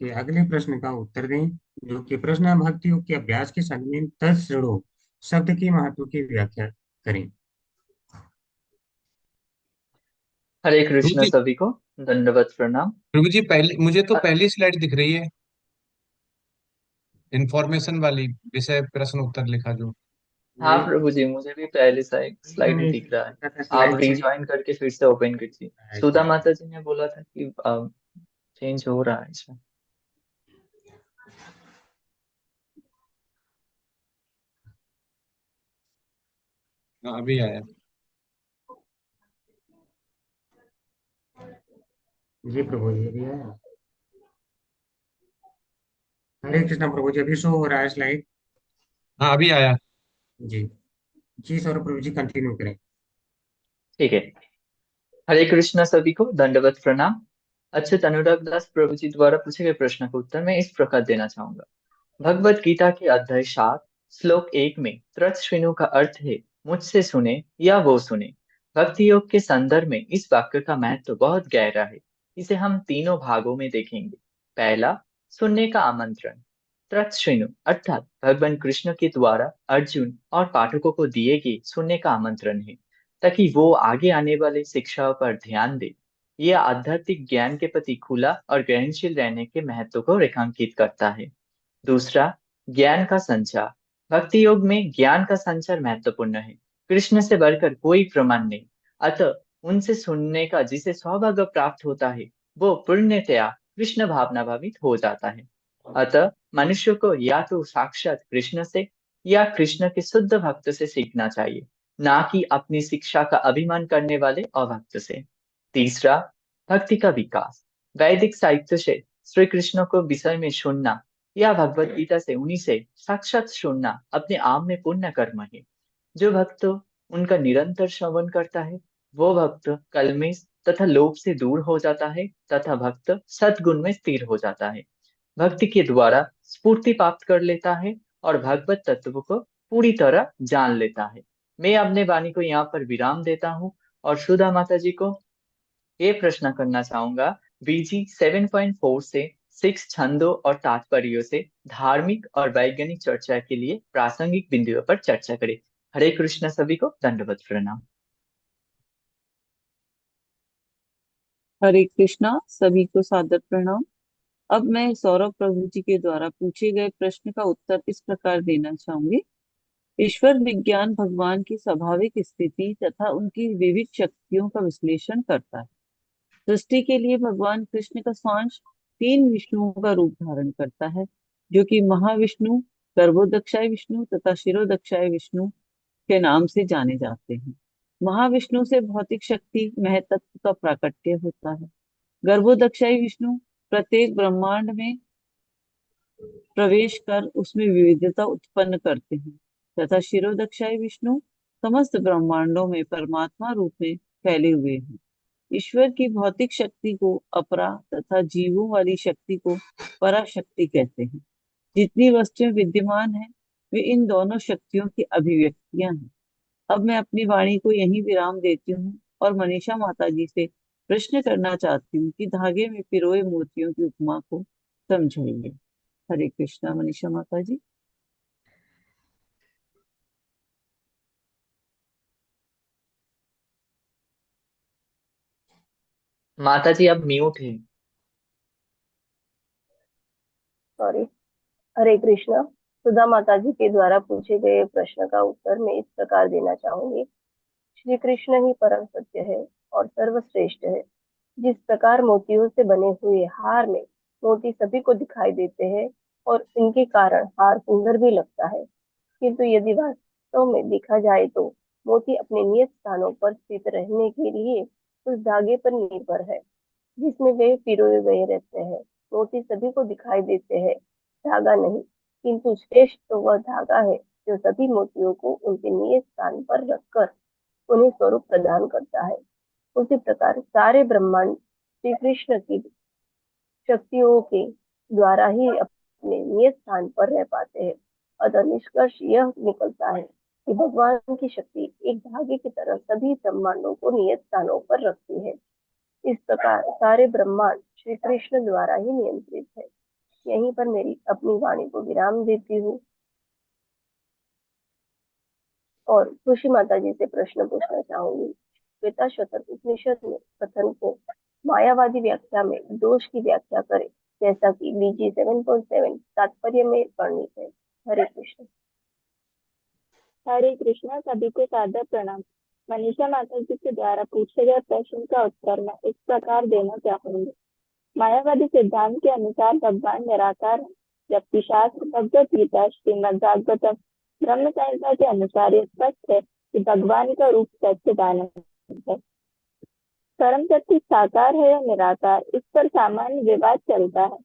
S13: कि अगले प्रश्न का उत्तर दें, जो कि प्रश्न है भक्ति योग के अभ्यास के संग में तत्सृणु शब्द के महत्व की व्याख्या करें।
S16: हरे
S1: प्रभु
S16: कृष्ण
S1: जी,
S16: सभी को दंडवत प्रणाम।
S1: प्रभु जी पहले मुझे तो
S16: अ,
S1: पहली स्लाइड दिख रही है, इंफॉर्मेशन वाली, विषय प्रश्न उत्तर लिखा जो।
S16: हाँ प्रभु जी, मुझे भी पहले स्लाइड ही दिख रहा है। आप रिज्वाइन करके फिर से ओपन कीजिए। सुधा माता जी ने बोला था कि चेंज हो रहा है इसमें।
S1: हाँ, अभी आया।
S17: जी प्रभु जी, अभी है। हरे कृष्णा प्रभु जी, अभी शो हो रहा है स्लाइड।
S1: हाँ, अभी आया।
S17: जी जी, सौरभ प्रभु जी कंटिन्यू करें।
S16: ठीक है। हरे कृष्ण सभी को दंडवत प्रणाम। अच्युत अनुराग दास प्रभु जी द्वारा पूछे गए प्रश्न का उत्तर मैं इस प्रकार देना चाहूंगा। भगवत गीता के अध्याय 7 श्लोक 1 में तृष्णु का अर्थ है मुझसे सुने या वो सुने। भक्ति योग के संदर्भ में इस वाक्य का महत्व तो बहुत गहरा है। इसे हम तीनों भागों में देखेंगे। पहला, सुनने का आमंत्रण। तृष्णु अर्थात भगवान कृष्ण के द्वारा अर्जुन और पाठकों को दिए गए सुनने का आमंत्रण है, ताकि वो आगे आने वाले शिक्षाओं पर ध्यान दे। यह आध्यात्मिक ज्ञान के प्रति खुला और ग्रहणशील रहने के महत्व को रेखांकित करता है। दूसरा, ज्ञान का संचार। भक्ति योग में ज्ञान का संचार महत्वपूर्ण है। कृष्ण से बढ़कर कोई प्रमाण नहीं, अतः उनसे सुनने का जिसे सौभाग्य प्राप्त होता है वो पूर्णतया कृष्ण भावना भावित हो जाता है। अतः मनुष्य को या तो साक्षात कृष्ण से या कृष्ण के शुद्ध भक्त से सीखना चाहिए, ना कि अपनी शिक्षा का अभिमान करने वाले अभक्त से। तीसरा, भक्ति का विकास। वैदिक साहित्य से श्री कृष्ण को विषय में सुनना या भगवत गीता से उन्हीं से साक्षात सुनना अपने आप में पुण्य कर्म है। जो भक्त उनका निरंतर श्रवण करता है वो भक्त कलमेश तथा लोभ से दूर हो जाता है तथा भक्त सद्गुण में स्थिर हो जाता है। भक्ति के द्वारा स्फूर्ति प्राप्त कर लेता है और भगवत तत्व को पूरी तरह जान लेता है। मैं अपने वाणी को यहाँ पर विराम देता हूँ और सुधा माता जी को ये प्रश्न करना चाहूंगा। बीजी 7.4 से 6 छंदों और तात्पर्यों से धार्मिक और वैज्ञानिक चर्चा के लिए प्रासंगिक बिंदुओं पर चर्चा करें। हरे कृष्ण सभी को दंडवत प्रणाम।
S10: हरे कृष्णा सभी को सादर प्रणाम। अब मैं सौरभ प्रभु जी के द्वारा पूछे गए प्रश्न का उत्तर इस प्रकार देना चाहूंगी। ईश्वर विज्ञान भगवान की स्वाभाविक स्थिति तथा उनकी विविध शक्तियों का विश्लेषण करता है। सृष्टि के लिए भगवान कृष्ण का सांश 3 विष्णुओं का रूप धारण करता है, जो कि महाविष्णु, गर्भोदक्षाय विष्णु तथा शिरोदक्षाय विष्णु के नाम से जाने जाते हैं। महाविष्णु से भौतिक शक्ति महतत्व का प्राकट्य होता है। गर्भोदक्षाई विष्णु प्रत्येक ब्रह्मांड में प्रवेश कर उसमें विविधता उत्पन्न करते हैं तथा शिरोदक्षाई विष्णु समस्त ब्रह्मांडों में परमात्मा रूप में फैले हुए हैं। ईश्वर की भौतिक शक्ति को अपरा तथा जीवों वाली शक्ति को पराशक्ति कहते हैं। जितनी वस्तुएं विद्यमान है वे इन दोनों शक्तियों की अभिव्यक्तियां हैं। अब मैं अपनी वाणी को यहीं विराम देती हूँ और मनीषा माता जी से प्रश्न करना चाहती हूँ कि धागे में पिरोए मोतियों की उपमा को समझाइए। हरे कृष्णा मनीषा माता जी।
S16: माता जी अब म्यूट है।
S18: सॉरी। हरे कृष्णा। सुधा माता जी के द्वारा पूछे गए प्रश्न का उत्तर मैं इस प्रकार देना चाहूंगी। श्री कृष्ण ही परम सत्य है और सर्वश्रेष्ठ है। जिस प्रकार मोतियों से बने हुए हार में मोती सभी को दिखाई देते हैं और इनके कारण हार सुंदर भी लगता है, किंतु यदि वास्तव में देखा जाए तो मोती अपने नियत स्थानों पर स्थित रहने के लिए उस धागे पर निर्भर है जिसमें वे पिरोए गए रहते हैं। मोती सभी को दिखाई देते हैं, धागा नहीं, किंतु श्रेष्ठ तो वह धागा है जो सभी मोतियों को उनके नियत स्थान पर रखकर उन्हें स्वरूप प्रदान करता है। उसी प्रकार सारे ब्रह्मांड श्री कृष्ण की शक्तियों के द्वारा ही अपने नियत स्थान पर रह पाते हैं। अतः निष्कर्ष यह निकलता है कि भगवान की शक्ति एक धागे की तरह सभी ब्रह्मांडों को नियत स्थानों पर रखती है। इस प्रकार सारे ब्रह्मांड श्री कृष्ण द्वारा ही नियंत्रित है। यहीं पर मेरी अपनी वाणी को विराम देती हूँ और खुशी माता जी से प्रश्न पूछना चाहूंगी। श्वेताश्वतर उपनिषद में कथन को मायावादी व्याख्या में दोष की व्याख्या करे, जैसा कि बीजी 7.7 तात्पर्य में वर्णित है। हरे कृष्ण।
S19: हरे कृष्णा। सभी को सादर प्रणाम। मनीषा माता जी के द्वारा पूछे गए प्रश्न का उत्तर मैं इस प्रकार देना चाहूंगी। मायावादी सिद्धांत के अनुसार भगवान निराकार है, जबकि शास्त्र भगवत गीता, श्रीमद् भागवतम, ब्रह्म संहिता के अनुसार यह स्पष्ट है कि भगवान का रूप सच्चिदानंद है। परम सत्य साकार है या निराकार, इस पर सामान्य विवाद चलता है।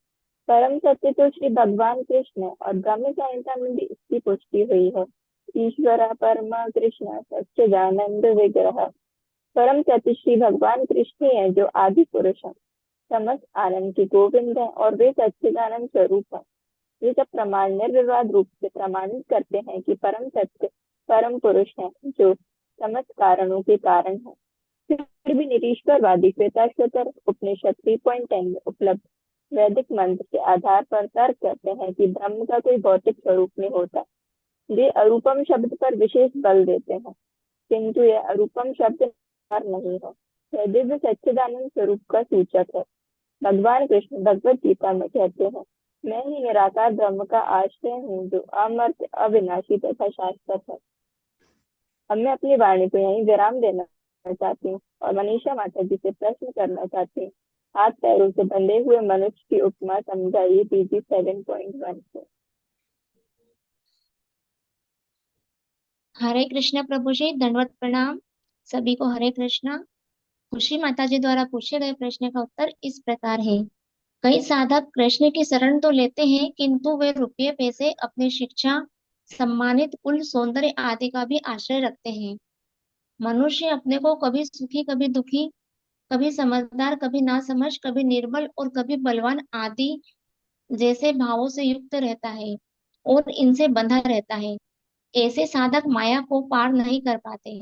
S19: परम सत्य तो श्री भगवान कृष्ण है और ब्रह्म संहिता में भी इसकी पुष्टि हुई है। ईश्वर परमा कृष्ण सच्चिदानंद विग्रह। परम सत्य श्री भगवान कृष्ण ही है जो आदि पुरुष है, समस्त आनंद की गोविंद है और वे सच्चिदानंद स्वरूप है। ये सब प्रमाण निर्विवाद रूप से प्रमाणित करते हैं कि परम सत्य परम पुरुष है जो समस्त कारणों के कारण है। फिर भी निरीश्वरवादी श्वेताश्वतर उपनिषद 3.10 में उपलब्ध वैदिक मंत्र के आधार पर तर्क करते हैं कि ब्रह्म का कोई भौतिक स्वरूप नहीं होता। वे अरूपम शब्द पर विशेष बल देते हैं, किंतु यह अरूपम शब्द नहीं है, यह दिव्य सच्चिदानंद स्वरूप का सूचक है। भगवान कृष्ण भगवत गीता में कहते हैं, मैं ही निराकार ब्रह्म का आश्रय हूँ जो अमर्त्य, अविनाशी तथा शाश्वत है। अब मैं अपनी वाणी को यहीं विराम देना चाहती हूँ और मनीषा माता जी से प्रश्न करना चाहती हूँ। हाथ पैरों से बंधे हुए मनुष्य की उपमा समझाइए पीजी 7.1 से।
S11: हरे कृष्ण प्रभु जी, दंडवत प्रणाम। सभी को हरे कृष्णा। खुशी माता जी द्वारा पूछे गए प्रश्न का उत्तर इस प्रकार है। कई साधक कृष्ण की शरण तो लेते हैं, किंतु वे रुपये पैसे, अपनी शिक्षा, सम्मानित कुल, सौंदर्य आदि का भी आश्रय रखते हैं। मनुष्य अपने को कभी सुखी, कभी दुखी, कभी समझदार, कभी नासमझ, कभी निर्बल और कभी बलवान आदि जैसे भावों से युक्त रहता है और इनसे बंधा रहता है। ऐसे साधक माया को पार नहीं कर पाते।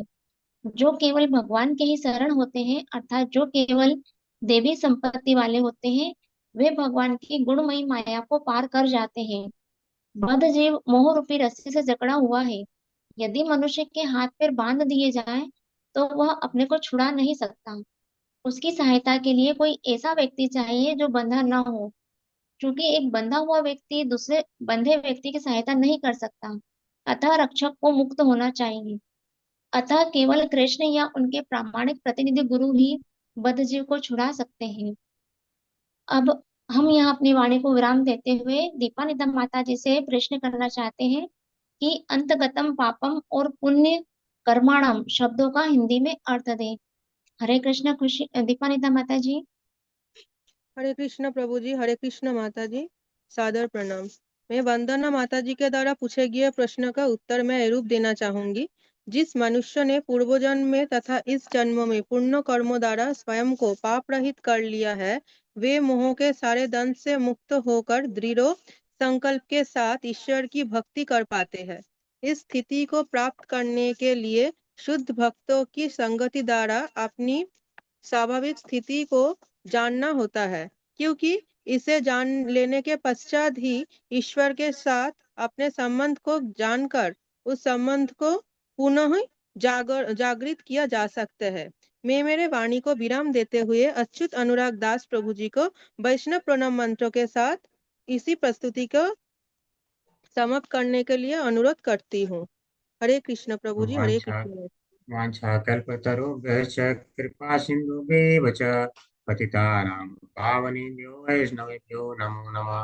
S11: जो केवल भगवान के ही शरण होते हैं, अर्थात जो केवल देवी संपत्ति वाले होते हैं, वे भगवान की गुणमयी माया को पार कर जाते हैं। बद्ध जीव मोह रूपी रस्सी से जकड़ा हुआ है। यदि मनुष्य के हाथ पैर बांध दिए जाएं, तो वह अपने को छुड़ा नहीं सकता। उसकी सहायता के लिए कोई ऐसा व्यक्ति चाहिए जो बंधा न हो, क्योंकि एक बंधा हुआ व्यक्ति दूसरे बंधे व्यक्ति की सहायता नहीं कर सकता। अतः रक्षक को मुक्त होना चाहिए। अतः केवल कृष्ण या उनके प्रामाणिक प्रतिनिधि गुरु ही बद्ध जीव को छुड़ा सकते हैं। अब हम यहाँ अपनी वाणी को विराम देते हुए दीपानिता माता जी से प्रश्न करना चाहते हैं कि अंतगतम पापम और पुण्य कर्माणम शब्दों का हिंदी में अर्थ दें। हरे कृष्ण। खुशी दीपानिता माता जी।
S20: हरे कृष्ण प्रभु जी, हरे कृष्ण माता जी, सादर प्रणाम। मैं वंदना माता जी के द्वारा पूछे गए प्रश्न का उत्तर मैं रूप देना चाहूंगी। जिस मनुष्य ने पूर्व जन्म में तथा इस जन्म में पुण्य कर्मों द्वारा स्वयं को पाप रहित कर लिया है, वे मोह के सारे दंड से मुक्त होकर दृढ़ संकल्प के साथ ईश्वर की भक्ति कर पाते हैं। इस स्थिति को प्राप्त करने के लिए शुद्ध भक्तों की संगति द्वारा अपनी स्वाभाविक स्थिति को जानना होता है, क्योंकि इसे जान लेने के पश्चात ही ईश्वर के साथ अपने संबंध को जानकर उस संबंध को पुनः जागृत किया जा सकता है। मैं मेरे वाणी को विराम देते हुए अच्युत अनुराग दास प्रभु जी को वैष्णव प्रणाम मंत्रों के साथ इसी प्रस्तुति को समाप्त करने के लिए अनुरोध करती हूँ। हरे कृष्ण प्रभु जी, हरे
S17: वाञ्छा
S20: कृष्ण।
S17: वाञ्छाकल्पतरुभ्यश्च कृपा सिन्धुभ्येव च पतितानां पावनेभ्यो वैष्णवेभ्यो नमो नमः।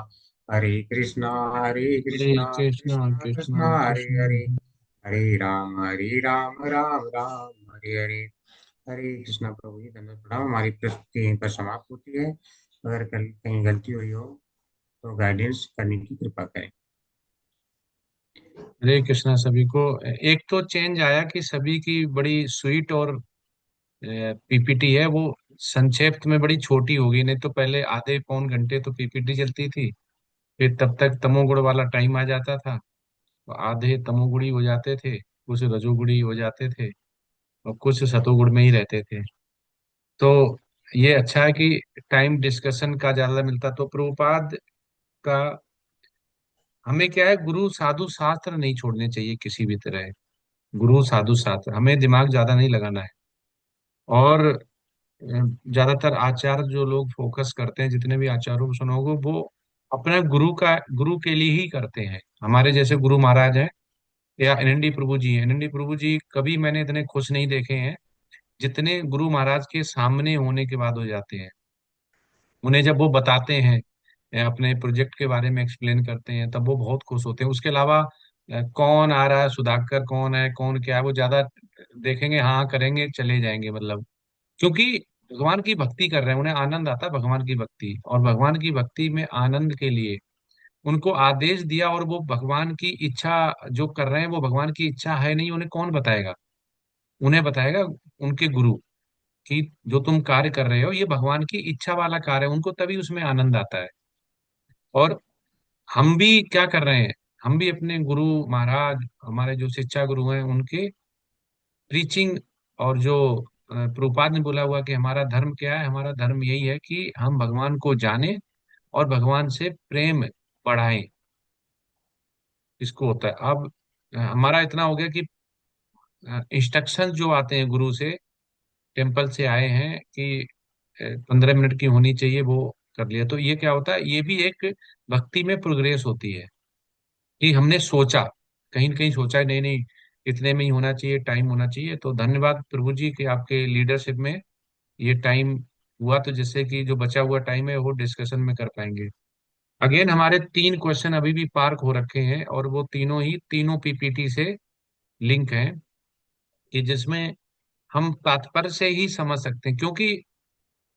S17: हरे कृष्णा
S1: हरे कृष्णा
S17: कृष्णा
S1: कृष्णा
S17: कृष्णा हरे
S1: कृष्णा
S17: हरे, हरे राम राम राम हरे हरे। हरे कृष्णा प्रभु जी, धन्यवाद प्रणाम। हमारी प्रस्तुति यहीं पर समाप्त होती है। अगर कल कहीं गलती हुई हो तो गाइडेंस करने की कृपा करें।
S1: हरे कृष्णा सभी को। एक तो चेंज आया कि सभी की बड़ी स्वीट और पीपीटी है वो संक्षेप में बड़ी छोटी होगी। नहीं तो पहले आधे पौन घंटे तो पीपीटी चलती थी, फिर तब तक तमोगुण वाला टाइम आ जाता था, तो आधे तमोगुणी हो जाते थे, कुछ रजोगुणी हो जाते थे और कुछ सतोगुण में ही रहते थे। तो ये अच्छा है कि टाइम डिस्कशन का ज्यादा मिलता। तो प्रभुपाद का हमें क्या है, गुरु साधु शास्त्र नहीं छोड़ने चाहिए किसी भी तरह। गुरु साधु शास्त्र हमें दिमाग ज्यादा नहीं लगाना है। और ज्यादातर आचार्य जो लोग फोकस करते हैं, जितने भी आचार्यों को सुनोगे, वो अपने गुरु के लिए ही करते हैं। हमारे जैसे गुरु महाराज हैं या एनएनडी प्रभु जी हैं, एनएनडी प्रभु जी कभी मैंने इतने खुश नहीं देखे हैं जितने गुरु महाराज के सामने होने के बाद हो जाते हैं। उन्हें जब वो बताते हैं, अपने प्रोजेक्ट के बारे में एक्सप्लेन करते हैं, तब वो बहुत खुश होते हैं। उसके अलावा कौन आ रहा है, सुधाकर कौन है, कौन क्या है, वो ज्यादा देखेंगे, हाँ करेंगे, चले जाएंगे, मतलब क्योंकि भगवान की भक्ति कर रहे हैं, उन्हें आनंद आता है भगवान की भक्ति, और भगवान की भक्ति में आनंद के लिए उनको आदेश दिया, और वो भगवान की इच्छा जो कर रहे हैं वो भगवान की इच्छा है नहीं, उन्हें कौन बताएगा? उन्हें बताएगा उनके गुरु, कि जो तुम कार्य कर रहे हो ये भगवान की इच्छा वाला कार्य है, उनको तभी उसमें आनंद आता है। और हम भी क्या कर रहे हैं, हम भी अपने गुरु महाराज, हमारे जो शिक्षा गुरु हैं, उनके प्रीचिंग, और जो प्रभुपाद ने बोला हुआ कि हमारा धर्म क्या है, हमारा धर्म यही है कि हम भगवान को जाने और भगवान से प्रेम बढ़ाएं। इसको होता है। अब हमारा इतना हो गया कि इंस्ट्रक्शन जो आते हैं गुरु से, टेम्पल से आए हैं कि 15 मिनट की होनी चाहिए, वो कर लिया। तो ये क्या होता है, ये भी एक भक्ति में प्रोग्रेस होती है कि हमने सोचा, कहीं न कहीं सोचा है, नहीं नहीं इतने में ही होना चाहिए, टाइम होना चाहिए। तो धन्यवाद प्रभु जी कि आपके लीडरशिप में ये टाइम हुआ, तो जिससे कि जो बचा हुआ टाइम है वो डिस्कशन में कर पाएंगे। अगेन हमारे 3 क्वेश्चन अभी भी पार्क हो रखे हैं, और वो तीनों ही तीनों पीपीटी से लिंक हैं, कि जिसमें हम तात्पर्य से ही समझ सकते हैं। क्योंकि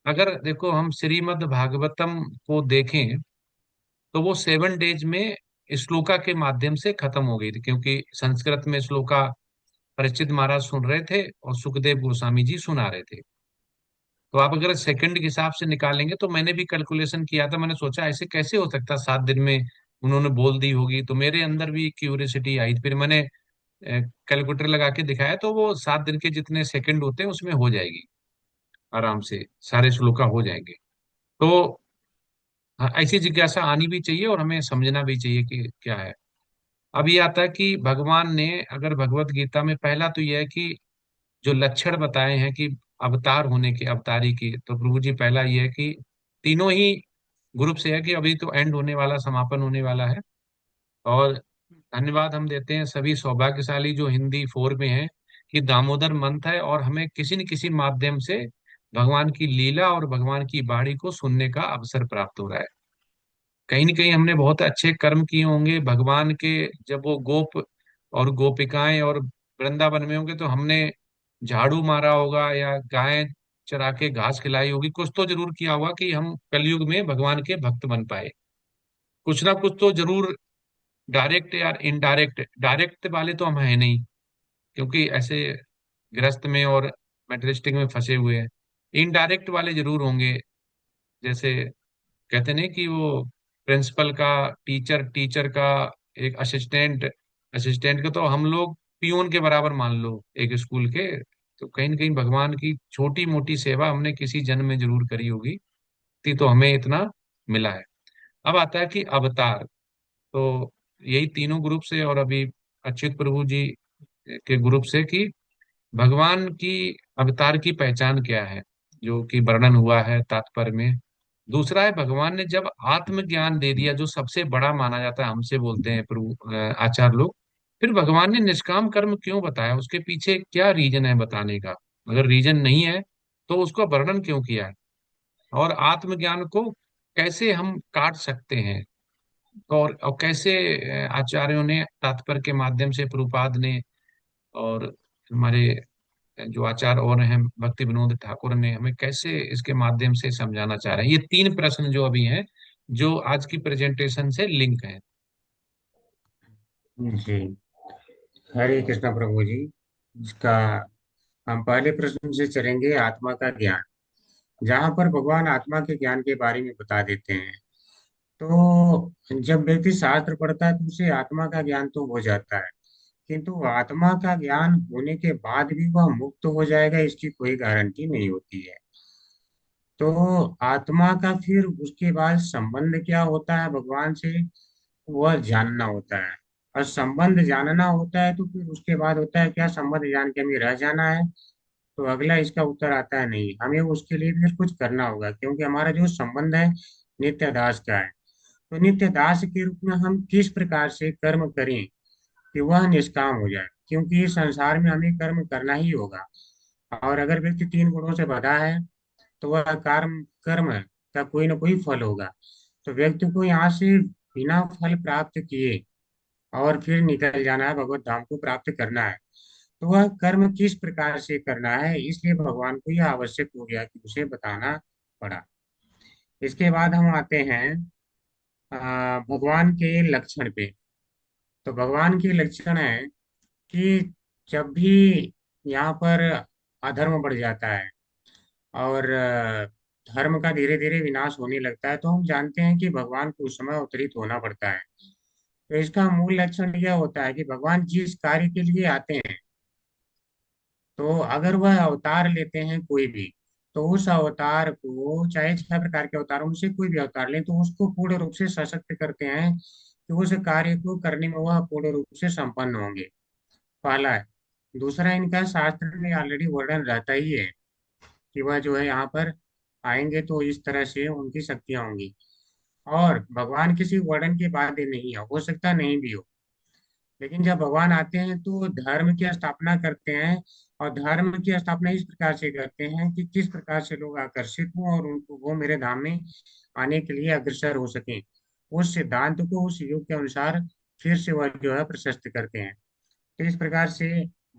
S1: अगर देखो हम श्रीमद् भागवतम को देखें, तो वो 7 डेज में श्लोका के माध्यम से खत्म हो गई थी, क्योंकि संस्कृत में श्लोका परीक्षित महाराज सुन रहे थे और सुखदेव गोस्वामी जी सुना रहे थे। तो आप अगर सेकंड के हिसाब से निकालेंगे, तो मैंने भी कैलकुलेशन किया था, मैंने सोचा ऐसे कैसे हो सकता, 7 दिन में उन्होंने बोल दी होगी। तो मेरे अंदर भी क्यूरियोसिटी आई, फिर मैंने कैलकुलेटर लगा के दिखाया, तो वो 7 दिन के जितने सेकंड होते हैं उसमें हो जाएगी, आराम से सारे श्लोका हो जाएंगे। तो हाँ, ऐसी जिज्ञासा आनी भी चाहिए, और हमें समझना भी चाहिए कि क्या है। अब ये आता है कि भगवान ने अगर भगवत गीता में, पहला तो यह है कि जो लक्षण बताए हैं कि अवतार होने के, अवतारी की, तो प्रभु जी पहला ये है कि तीनों ही ग्रुप से है कि अभी तो एंड होने वाला, समापन होने वाला है। और धन्यवाद हम देते हैं सभी सौभाग्यशाली जो हिंदी 4 में है, कि दामोदर मंथ है, और हमें किसी न किसी माध्यम से भगवान की लीला और भगवान की वाणी को सुनने का अवसर प्राप्त हो रहा है। कहीं न कहीं हमने बहुत अच्छे कर्म किए होंगे भगवान के, जब वो गोप और गोपिकाएं और वृंदावन में होंगे, तो हमने झाड़ू मारा होगा या गाय चरा के घास खिलाई होगी, कुछ तो जरूर किया होगा कि हम कलयुग में भगवान के भक्त बन पाए। कुछ ना कुछ तो जरूर, डायरेक्ट या इनडायरेक्ट, डायरेक्ट वाले तो हम है नहीं, क्योंकि ऐसे गृहस्थ में और मेटरिस्टिक में फंसे हुए हैं। इनडायरेक्ट वाले जरूर होंगे, जैसे कहते नहीं कि वो प्रिंसिपल का टीचर, टीचर का एक असिस्टेंट, असिस्टेंट का तो हम लोग पियोन के बराबर मान लो एक स्कूल के। तो कहीं न कहीं भगवान की छोटी मोटी सेवा हमने किसी जन्म में जरूर करी होगी, तो हमें इतना मिला है। अब आता है कि अवतार, तो यही तीनों ग्रुप से, और अभी अच्युत प्रभु जी के ग्रुप से, कि भगवान की अवतार की पहचान क्या है, जो कि वर्णन हुआ है तात्पर्य में। दूसरा है, भगवान ने जब आत्मज्ञान दे दिया, जो सबसे बड़ा माना जाता है, हमसे बोलते हैं प्रभु आचार्य लोग, फिर भगवान ने निष्काम कर्म क्यों बताया, उसके पीछे क्या रीजन है बताने का? अगर रीजन नहीं है तो उसका वर्णन क्यों किया है? और आत्मज्ञान को कैसे हम काट सकते हैं, और कैसे आचार्यों ने तात्पर्य के माध्यम से, प्रभुपाद ने और हमारे जो आचार्य और हैं भक्ति विनोद ठाकुर ने, हमें कैसे इसके माध्यम से समझाना चाह रहे हैं। ये 3 प्रश्न जो अभी हैं, जो आज की प्रेजेंटेशन से लिंक है।
S17: जी, हरे कृष्णा प्रभु जी। इसका हम पहले प्रश्न से चलेंगे, आत्मा का ज्ञान, जहाँ पर भगवान आत्मा के ज्ञान के बारे में बता देते हैं। तो जब व्यक्ति शास्त्र पढ़ता है तो उसे आत्मा का ज्ञान तो हो जाता है, किंतु आत्मा का ज्ञान होने के बाद भी वह मुक्त हो जाएगा, इसकी कोई गारंटी नहीं होती है। तो आत्मा का फिर उसके बाद संबंध क्या होता है भगवान से, वह जानना होता है। और संबंध जानना होता है तो फिर उसके बाद होता है क्या, संबंध जान के हमें रह जाना है, तो अगला इसका उत्तर आता है नहीं, हमें उसके लिए फिर कुछ करना होगा, क्योंकि हमारा जो संबंध है नित्य दास का है। तो नित्य दास के रूप में हम किस प्रकार से कर्म करें कि वह निष्काम हो जाए, क्योंकि इस संसार में हमें कर्म करना ही होगा। और अगर व्यक्ति 3 गुणों से बधा है तो वह कर्म कर्म का कोई ना कोई फल होगा। तो व्यक्ति को यहाँ से बिना फल प्राप्त किए और फिर निकल जाना है, भगवत धाम को प्राप्त करना है। तो वह कर्म किस प्रकार से करना है, इसलिए भगवान को यह आवश्यक हो गया कि उसे बताना पड़ा। इसके बाद हम आते हैं भगवान के लक्षण पे। तो भगवान के लक्षण है कि जब भी यहाँ पर अधर्म बढ़ जाता है और धर्म का धीरे धीरे विनाश होने लगता है, तो हम जानते हैं कि भगवान को उस समय अवतरित होना पड़ता है। तो इसका मूल लक्षण यह होता है कि भगवान जिस कार्य के लिए आते हैं, तो अगर वह अवतार लेते हैं कोई भी, तो उस अवतार को, चाहे 6 प्रकार के अवतारों में से कोई भी अवतार लें, तो उसको पूर्ण रूप से सशक्त करते हैं कि उस कार्य को करने में वह पूर्ण रूप से संपन्न होंगे। पहला है। दूसरा, इनका शास्त्र में ऑलरेडी वर्णन रहता ही है कि वह जो है यहाँ पर आएंगे तो इस तरह से उनकी शक्तियां होंगी। और भगवान किसी वर्णन के बाध्य नहीं है, हो सकता नहीं भी हो, लेकिन जब भगवान आते हैं तो धर्म की स्थापना करते हैं। और धर्म की स्थापना इस प्रकार से करते हैं कि किस प्रकार से लोग आकर्षित हों और उनको वो मेरे धाम में आने के लिए अग्रसर हो सकें। उस सिद्धांत को उस युग के अनुसार फिर से वह जो है प्रशस्त करते हैं। तो इस प्रकार से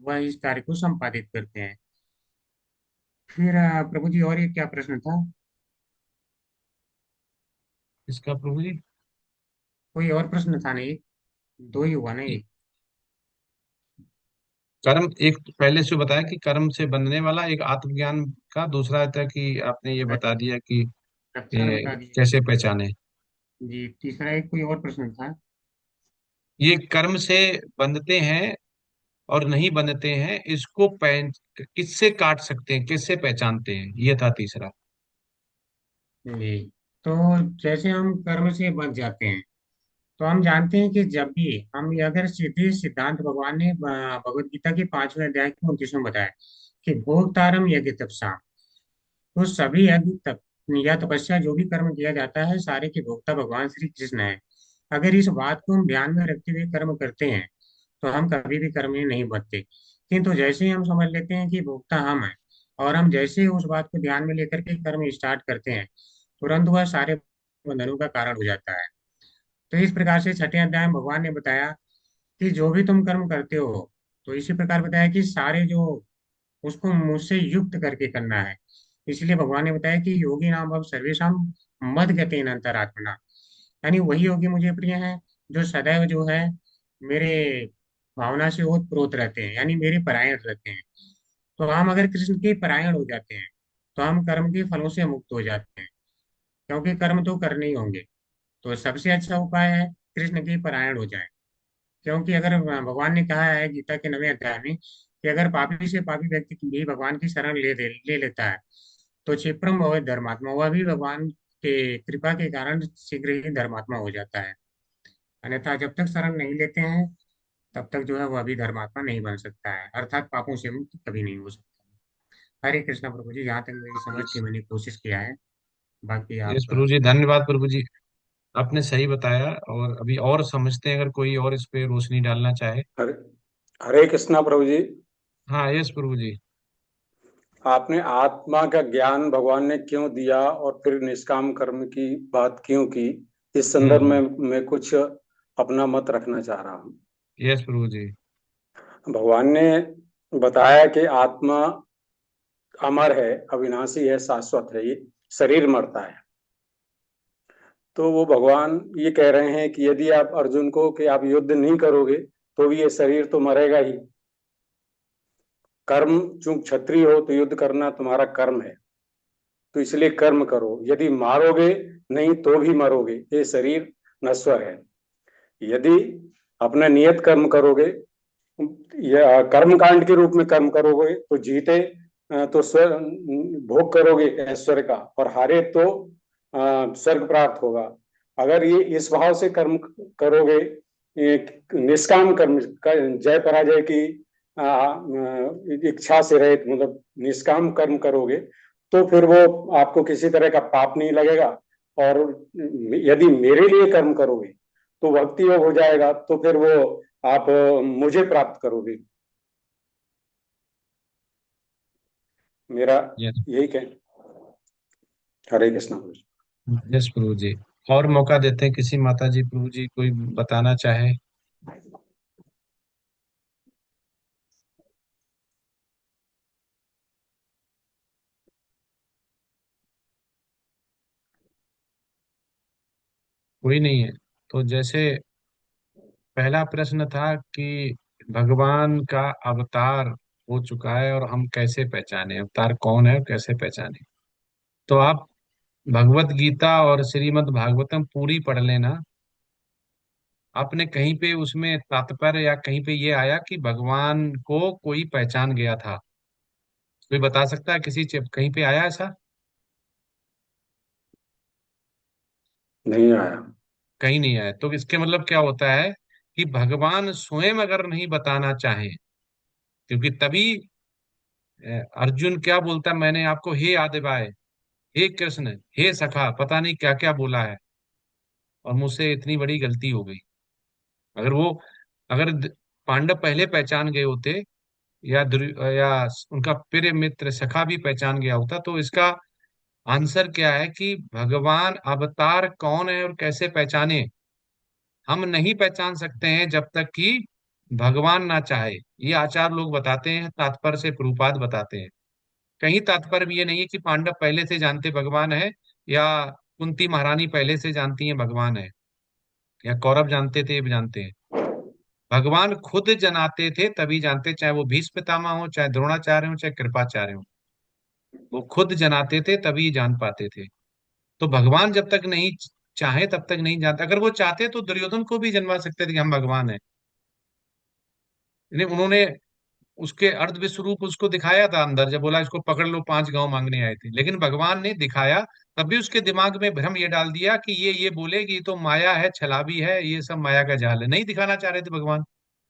S17: वह इस कार्य को संपादित करते हैं। फिर प्रभु जी और ये क्या प्रश्न था?
S1: इसका प्रभु जी
S17: कोई और प्रश्न था नहीं? 2 ही हुआ ना एक।
S1: कर्म, एक तो पहले से बताया कि कर्म से बनने वाला एक आत्मज्ञान का, दूसरा था कि आपने ये बता दिया कि
S17: लक्षण बता दिए
S1: कैसे पहचाने।
S17: जी। तीसरा एक कोई और प्रश्न था?
S1: ये कर्म से बंधते हैं और नहीं बंधते हैं, इसको किससे काट सकते हैं, किससे पहचानते हैं, ये था तीसरा।
S17: जी। तो जैसे हम कर्म से बच जाते हैं, तो हम जानते हैं कि जब भी हम ये अगर सीधे सिद्धांत भगवान ने भगवत गीता के 5वें अध्याय के 29वें बताया कि भोक्तारम यज्ञ तपसा, तो सभी यज्ञ तप या तपस्या जो भी कर्म किया जाता है, सारे के भोक्ता भगवान श्री कृष्ण है। अगर इस बात को हम ध्यान में रखते हुए कर्म करते हैं तो हम कभी भी कर्म में नहीं बचते। किंतु जैसे ही हम समझ लेते हैं कि भोक्ता हम हैं और हम जैसे ही उस बात को ध्यान में लेकर के कर्म स्टार्ट करते हैं, तुरंत वह सारे बंधनों का कारण हो जाता है। तो इस प्रकार से 6ठे अध्याय में भगवान ने बताया कि जो भी तुम कर्म करते हो, तो इसी प्रकार बताया कि सारे जो उसको मुझसे युक्त करके करना है। इसलिए भगवान ने बताया कि योगी नाम अब सर्वेशम मद गते अंतरात्मना, यानी वही योगी मुझे प्रिय है जो सदैव जो है मेरे भावना से ओतप्रोत रहते हैं, यानी मेरे परायण रहते हैं। तो हम अगर कृष्ण के परायण हो जाते हैं तो हम कर्म के फलों से मुक्त हो जाते हैं, क्योंकि कर्म तो करने ही होंगे। तो सबसे अच्छा उपाय है कृष्ण के परायण हो जाए। क्योंकि अगर भगवान ने कहा है गीता के 9वें अध्याय में कि अगर पापी से पापी व्यक्ति भी भगवान की शरण ले लेता है तो क्षिप्रम भवेत् धर्मात्मा, वह भी भगवान के कृपा के कारण शीघ्र ही धर्मात्मा हो जाता है। अन्यथा जब तक शरण नहीं लेते हैं तब तक जो है वह भी धर्मात्मा नहीं बन सकता है, अर्थात पापों से मुक्त कभी नहीं हो सकता। हरे कृष्णा प्रभु जी, यहाँ तक मेरी समझ की मैंने कोशिश किया है। बाकी
S1: यस
S17: आप
S1: प्रभु जी, धन्यवाद प्रभु जी, आपने सही बताया। और अभी और समझते हैं, अगर कोई और इस पे रोशनी डालना चाहे।
S15: हरे हरे कृष्णा प्रभु जी।
S1: हाँ यस प्रभु जी।
S15: आपने आत्मा का ज्ञान भगवान ने क्यों दिया और फिर निष्काम कर्म की बात क्यों की, इस संदर्भ में मैं कुछ अपना मत रखना चाह रहा हूँ।
S1: यस प्रभु जी।
S15: भगवान ने बताया कि आत्मा अमर है, अविनाशी है, शाश्वत है, ये शरीर मरता है। तो वो भगवान ये कह रहे हैं कि यदि आप अर्जुन को कि आप युद्ध नहीं करोगे तो भी ये शरीर तो मरेगा ही। कर्म, चूंकि क्षत्रिय हो तो युद्ध करना तुम्हारा कर्म है, तो इसलिए कर्म करो। यदि मारोगे नहीं तो भी मरोगे, ये शरीर नश्वर है। यदि अपना नियत कर्म करोगे या कर्म कांड के रूप में कर्म करोगे तो जीते तो भोग करोगे ऐश्वर्य का, और हारे तो स्वर्ग प्राप्त होगा। अगर ये इस भाव से कर्म करोगे, निष्काम कर्म, जय पराजय की इच्छा से रहित मतलब निष्काम कर्म करोगे तो फिर वो आपको किसी तरह का पाप नहीं लगेगा। और यदि मेरे लिए कर्म करोगे तो भक्ति योग हो जाएगा, तो फिर वो आप मुझे प्राप्त करोगे। मेरा यही कह। हरे कृष्णा।
S1: यस प्रभु जी। और मौका देते हैं किसी माता जी, प्रभु जी कोई बताना चाहे। कोई नहीं है तो जैसे पहला प्रश्न था कि भगवान का अवतार हो चुका है और हम कैसे पहचाने, अवतार कौन है और कैसे पहचाने। तो आप भगवत गीता और श्रीमद् भागवतम पूरी पढ़ लेना। आपने कहीं पे उसमें तात्पर्य या कहीं पे ये आया कि भगवान को कोई पहचान गया था? कोई बता सकता है किसी कहीं पे आया ऐसा?
S15: नहीं आया।
S1: कहीं नहीं आया। तो इसके मतलब क्या होता है कि भगवान स्वयं अगर नहीं बताना चाहे, क्योंकि तभी अर्जुन क्या बोलता है, मैंने आपको हे आदिवाय, हे कृष्ण, हे सखा, पता नहीं क्या क्या बोला है और मुझसे इतनी बड़ी गलती हो गई। अगर वो अगर पांडव पहले पहचान गए होते या या उनका प्रिय मित्र सखा भी पहचान गया होता, तो इसका आंसर क्या है कि भगवान अवतार कौन है और कैसे पहचाने। हम नहीं पहचान सकते हैं जब तक कि भगवान ना चाहे। ये आचार्य लोग बताते हैं, तात्पर्य से प्रभुपाद बताते हैं। कहीं तात्पर्य ये नहीं है कि पांडव पहले से जानते भगवान है, या कुंती महारानी पहले से जानती है भगवान है, या कौरव जानते थे ये जानते हैं। भगवान खुद जनाते थे तभी जानते, चाहे वो भीष्म पितामह हो, चाहे द्रोणाचार्य हो, चाहे कृपाचार्य हो। वो खुद जनाते थे तभी जान पाते थे। तो भगवान जब तक नहीं चाहे तब तक नहीं जानते। अगर वो चाहते तो दुर्योधन को भी जनवा सकते थे कि हम भगवान हैं। उन्होंने उसके अर्ध विश्व रूप उसको दिखाया था अंदर, जब बोला इसको पकड़ लो 5 गांव मांगने आए थे, लेकिन भगवान ने दिखाया तब भी उसके दिमाग में भ्रम ये डाल दिया कि ये बोले कि ये तो माया है, छलावी है, ये सब माया का जाल है। नहीं दिखाना चाह रहे थे भगवान।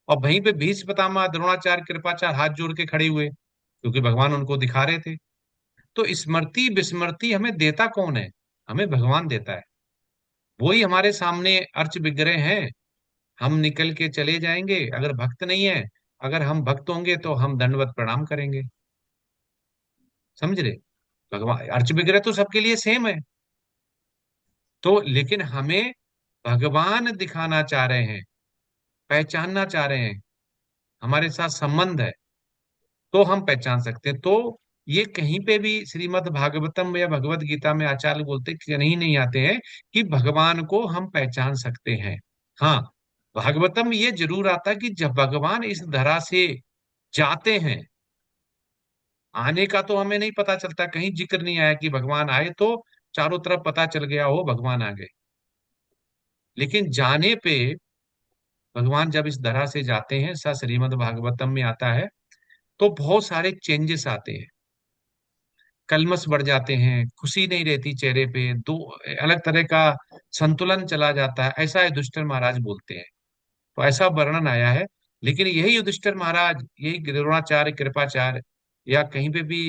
S1: और वहीं पे भीष्म पितामह, द्रोणाचार्य, कृपाचार्य हाथ जोड़ के खड़े हुए क्योंकि भगवान उनको दिखा रहे थे। तो स्मृति विस्मृति हमें देता कौन है? हमें भगवान देता है। वही हमारे सामने अर्च विग्रह हैं। हम निकल के चले जाएंगे अगर भक्त नहीं है। अगर हम भक्त होंगे तो हम दंडवत प्रणाम करेंगे। समझ रहे? भगवान अर्च विग्रह तो सबके लिए सेम है। तो लेकिन हमें भगवान दिखाना चाह रहे हैं, पहचानना चाह रहे हैं, हमारे साथ संबंध है तो हम पहचान सकते हैं। तो ये कहीं पे भी श्रीमद् भागवतम या भगवत गीता में आचार्य बोलते कि नहीं आते हैं कि भगवान को हम पहचान सकते हैं। हाँ, भागवतम ये जरूर आता है कि जब भगवान इस धरा से जाते हैं, आने का तो हमें नहीं पता चलता, कहीं जिक्र नहीं आया कि भगवान आए तो चारों तरफ पता चल गया हो भगवान आ गए। लेकिन जाने पे भगवान जब इस धरा से जाते हैं, सा श्रीमद् भागवतम में आता है, तो बहुत सारे चेंजेस आते हैं। कलमश बढ़ जाते हैं, खुशी नहीं रहती चेहरे पे, दो अलग तरह का संतुलन चला जाता है, ऐसा युधिष्ठिर महाराज बोलते हैं। तो ऐसा वर्णन आया है। लेकिन यही युधिष्ठिर महाराज, यही द्रोणाचार्य, कृपाचार्य या कहीं पे भी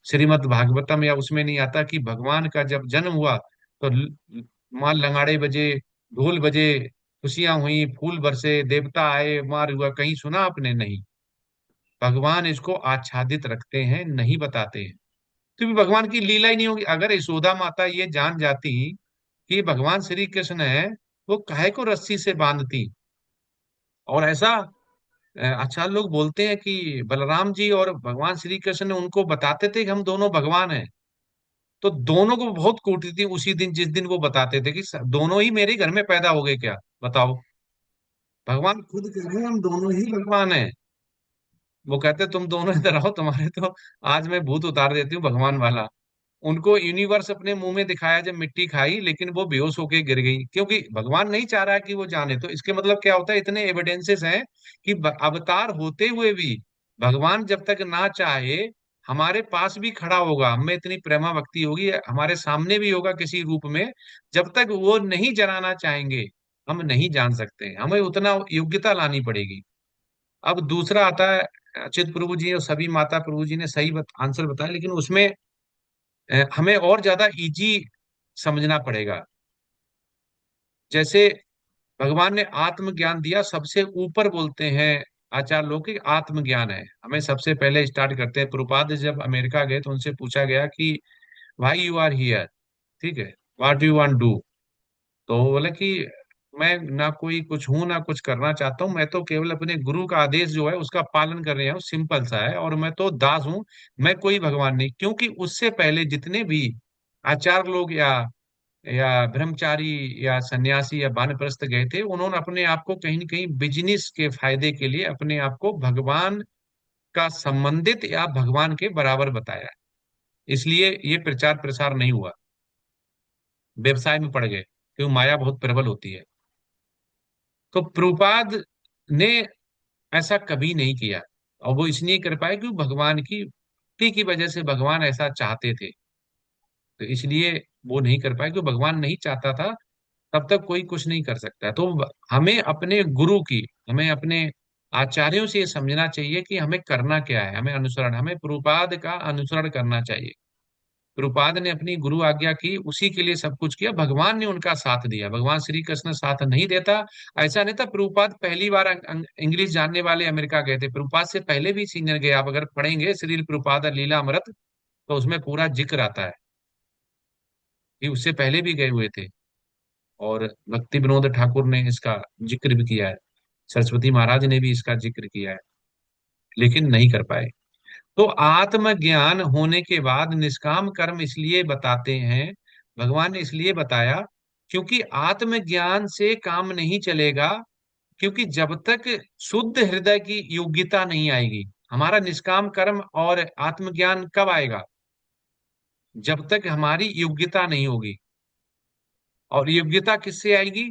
S1: श्रीमद् भागवतम या उसमें नहीं आता कि भगवान का जब जन्म हुआ तो मां लंगाड़े बजे, ढोल बजे, खुशियां हुई, फूल बरसे, देवता आए, मार हुआ, कहीं सुना आपने? नहीं। भगवान इसको आच्छादित रखते हैं, नहीं बताते हैं। तो भी भगवान की लीला ही नहीं होगी। अगर यशोदा माता ये जान जाती कि भगवान श्री कृष्ण है, वो काहे को रस्सी से बांधती। और ऐसा अच्छा लोग बोलते हैं कि बलराम जी और भगवान श्री कृष्ण ने उनको बताते थे कि हम दोनों भगवान हैं, तो दोनों को बहुत कूटती थी उसी दिन जिस दिन वो बताते थे कि दोनों ही मेरे घर में पैदा हो गए क्या, बताओ। भगवान खुद कह रहे हैं हम दोनों ही भगवान हैं। वो कहते तुम दोनों इधर आओ, तुम्हारे तो आज मैं भूत उतार देती हूँ भगवान वाला। उनको यूनिवर्स अपने मुंह में दिखाया जब मिट्टी खाई, लेकिन वो बेहोश होके गिर गई क्योंकि भगवान नहीं चाह रहा कि वो जाने। तो इसके मतलब क्या होता है, इतने एविडेंसेस हैं कि अवतार होते हुए भी भगवान जब तक ना चाहे हमारे पास भी खड़ा होगा, हमें इतनी प्रेमा भक्ति होगी, हमारे सामने भी होगा किसी रूप में। जब तक वो नहीं जनाना चाहेंगे हम नहीं जान सकते, हमें उतना योग्यता लानी पड़ेगी। अब दूसरा आता है, अच्युत प्रभु जी और सभी माता प्रभु जी ने सही आंसर बताया, लेकिन उसमें हमें और ज्यादा इजी समझना पड़ेगा। जैसे भगवान ने आत्मज्ञान दिया, सबसे ऊपर बोलते हैं आचार्य लोग कि आत्मज्ञान है। हमें सबसे पहले स्टार्ट करते हैं, प्रभुपाद जब अमेरिका गए तो उनसे पूछा गया कि वाई यू आर हियर, ठीक है, what do you want do. तो वो बोले कि मैं ना कोई कुछ हूं ना कुछ करना चाहता हूँ, मैं तो केवल अपने गुरु का आदेश जो है उसका पालन कर रहा हूँ, सिंपल सा है, और मैं तो दास हूँ, मैं कोई भगवान नहीं। क्योंकि उससे पहले जितने भी आचार्य लोग या ब्रह्मचारी या सन्यासी या वानप्रस्थ गए थे, उन्होंने अपने आप को कहीं न कहीं बिजनेस के फायदे के लिए अपने आप को भगवान का संबंधित या भगवान के बराबर बताया, इसलिए ये प्रचार प्रसार नहीं हुआ, व्यवसाय में पड़ गए, क्योंकि माया बहुत प्रबल होती है। तो प्रभुपाद ने ऐसा कभी नहीं किया, और वो इसलिए कर पाए क्योंकि भगवान की भक्ति की वजह से भगवान ऐसा चाहते थे, तो इसलिए वो नहीं कर पाए। क्योंकि भगवान नहीं चाहता था तब तक कोई कुछ नहीं कर सकता है। तो हमें अपने गुरु की, हमें अपने आचार्यों से ये समझना चाहिए कि हमें करना क्या है, हमें अनुसरण, हमें प्रभुपाद का अनुसरण करना चाहिए। प्रभुपाद ने अपनी गुरु आज्ञा की, उसी के लिए सब कुछ किया, भगवान ने उनका साथ दिया, भगवान श्री कृष्ण साथ नहीं देता। ऐसा नहीं था प्रभुपाद पहली बार इंग्लिश जानने वाले अमेरिका गए थे, प्रभुपाद से पहले भी सीनियर गए। आप अगर पढ़ेंगे श्रील प्रभुपाद लीला अमृत तो उसमें पूरा जिक्र आता है कि उससे पहले भी गए हुए थे। और भक्ति विनोद ठाकुर ने इसका जिक्र भी किया है, सरस्वती महाराज ने भी इसका जिक्र किया है, लेकिन नहीं कर पाए। तो आत्मज्ञान होने के बाद निष्काम कर्म इसलिए बताते हैं, भगवान ने इसलिए बताया क्योंकि आत्मज्ञान से काम नहीं चलेगा। क्योंकि जब तक शुद्ध हृदय की योग्यता नहीं आएगी, हमारा निष्काम कर्म और आत्मज्ञान कब आएगा? जब तक हमारी योग्यता नहीं होगी। और योग्यता किससे आएगी?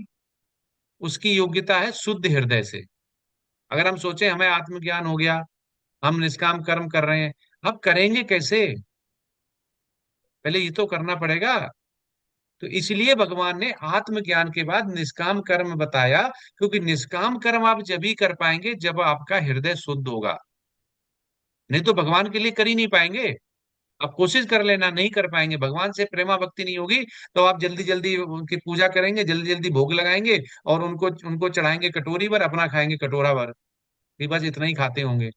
S1: उसकी योग्यता है शुद्ध हृदय से। अगर हम सोचें हमें आत्मज्ञान हो गया, हम निष्काम कर्म कर रहे हैं, अब करेंगे कैसे? पहले ये तो करना पड़ेगा। तो इसलिए भगवान ने आत्मज्ञान के बाद निष्काम कर्म बताया, क्योंकि निष्काम कर्म आप जब ही कर पाएंगे जब आपका हृदय शुद्ध होगा, नहीं तो भगवान के लिए कर ही नहीं पाएंगे। आप कोशिश कर लेना, नहीं कर पाएंगे। भगवान से प्रेमा भक्ति नहीं होगी तो आप जल्दी जल्दी उनकी पूजा करेंगे, जल्दी जल्दी भोग लगाएंगे और उनको उनको चढ़ाएंगे कटोरी भर, अपना खाएंगे कटोरा भर, कि बस इतना ही खाते होंगे।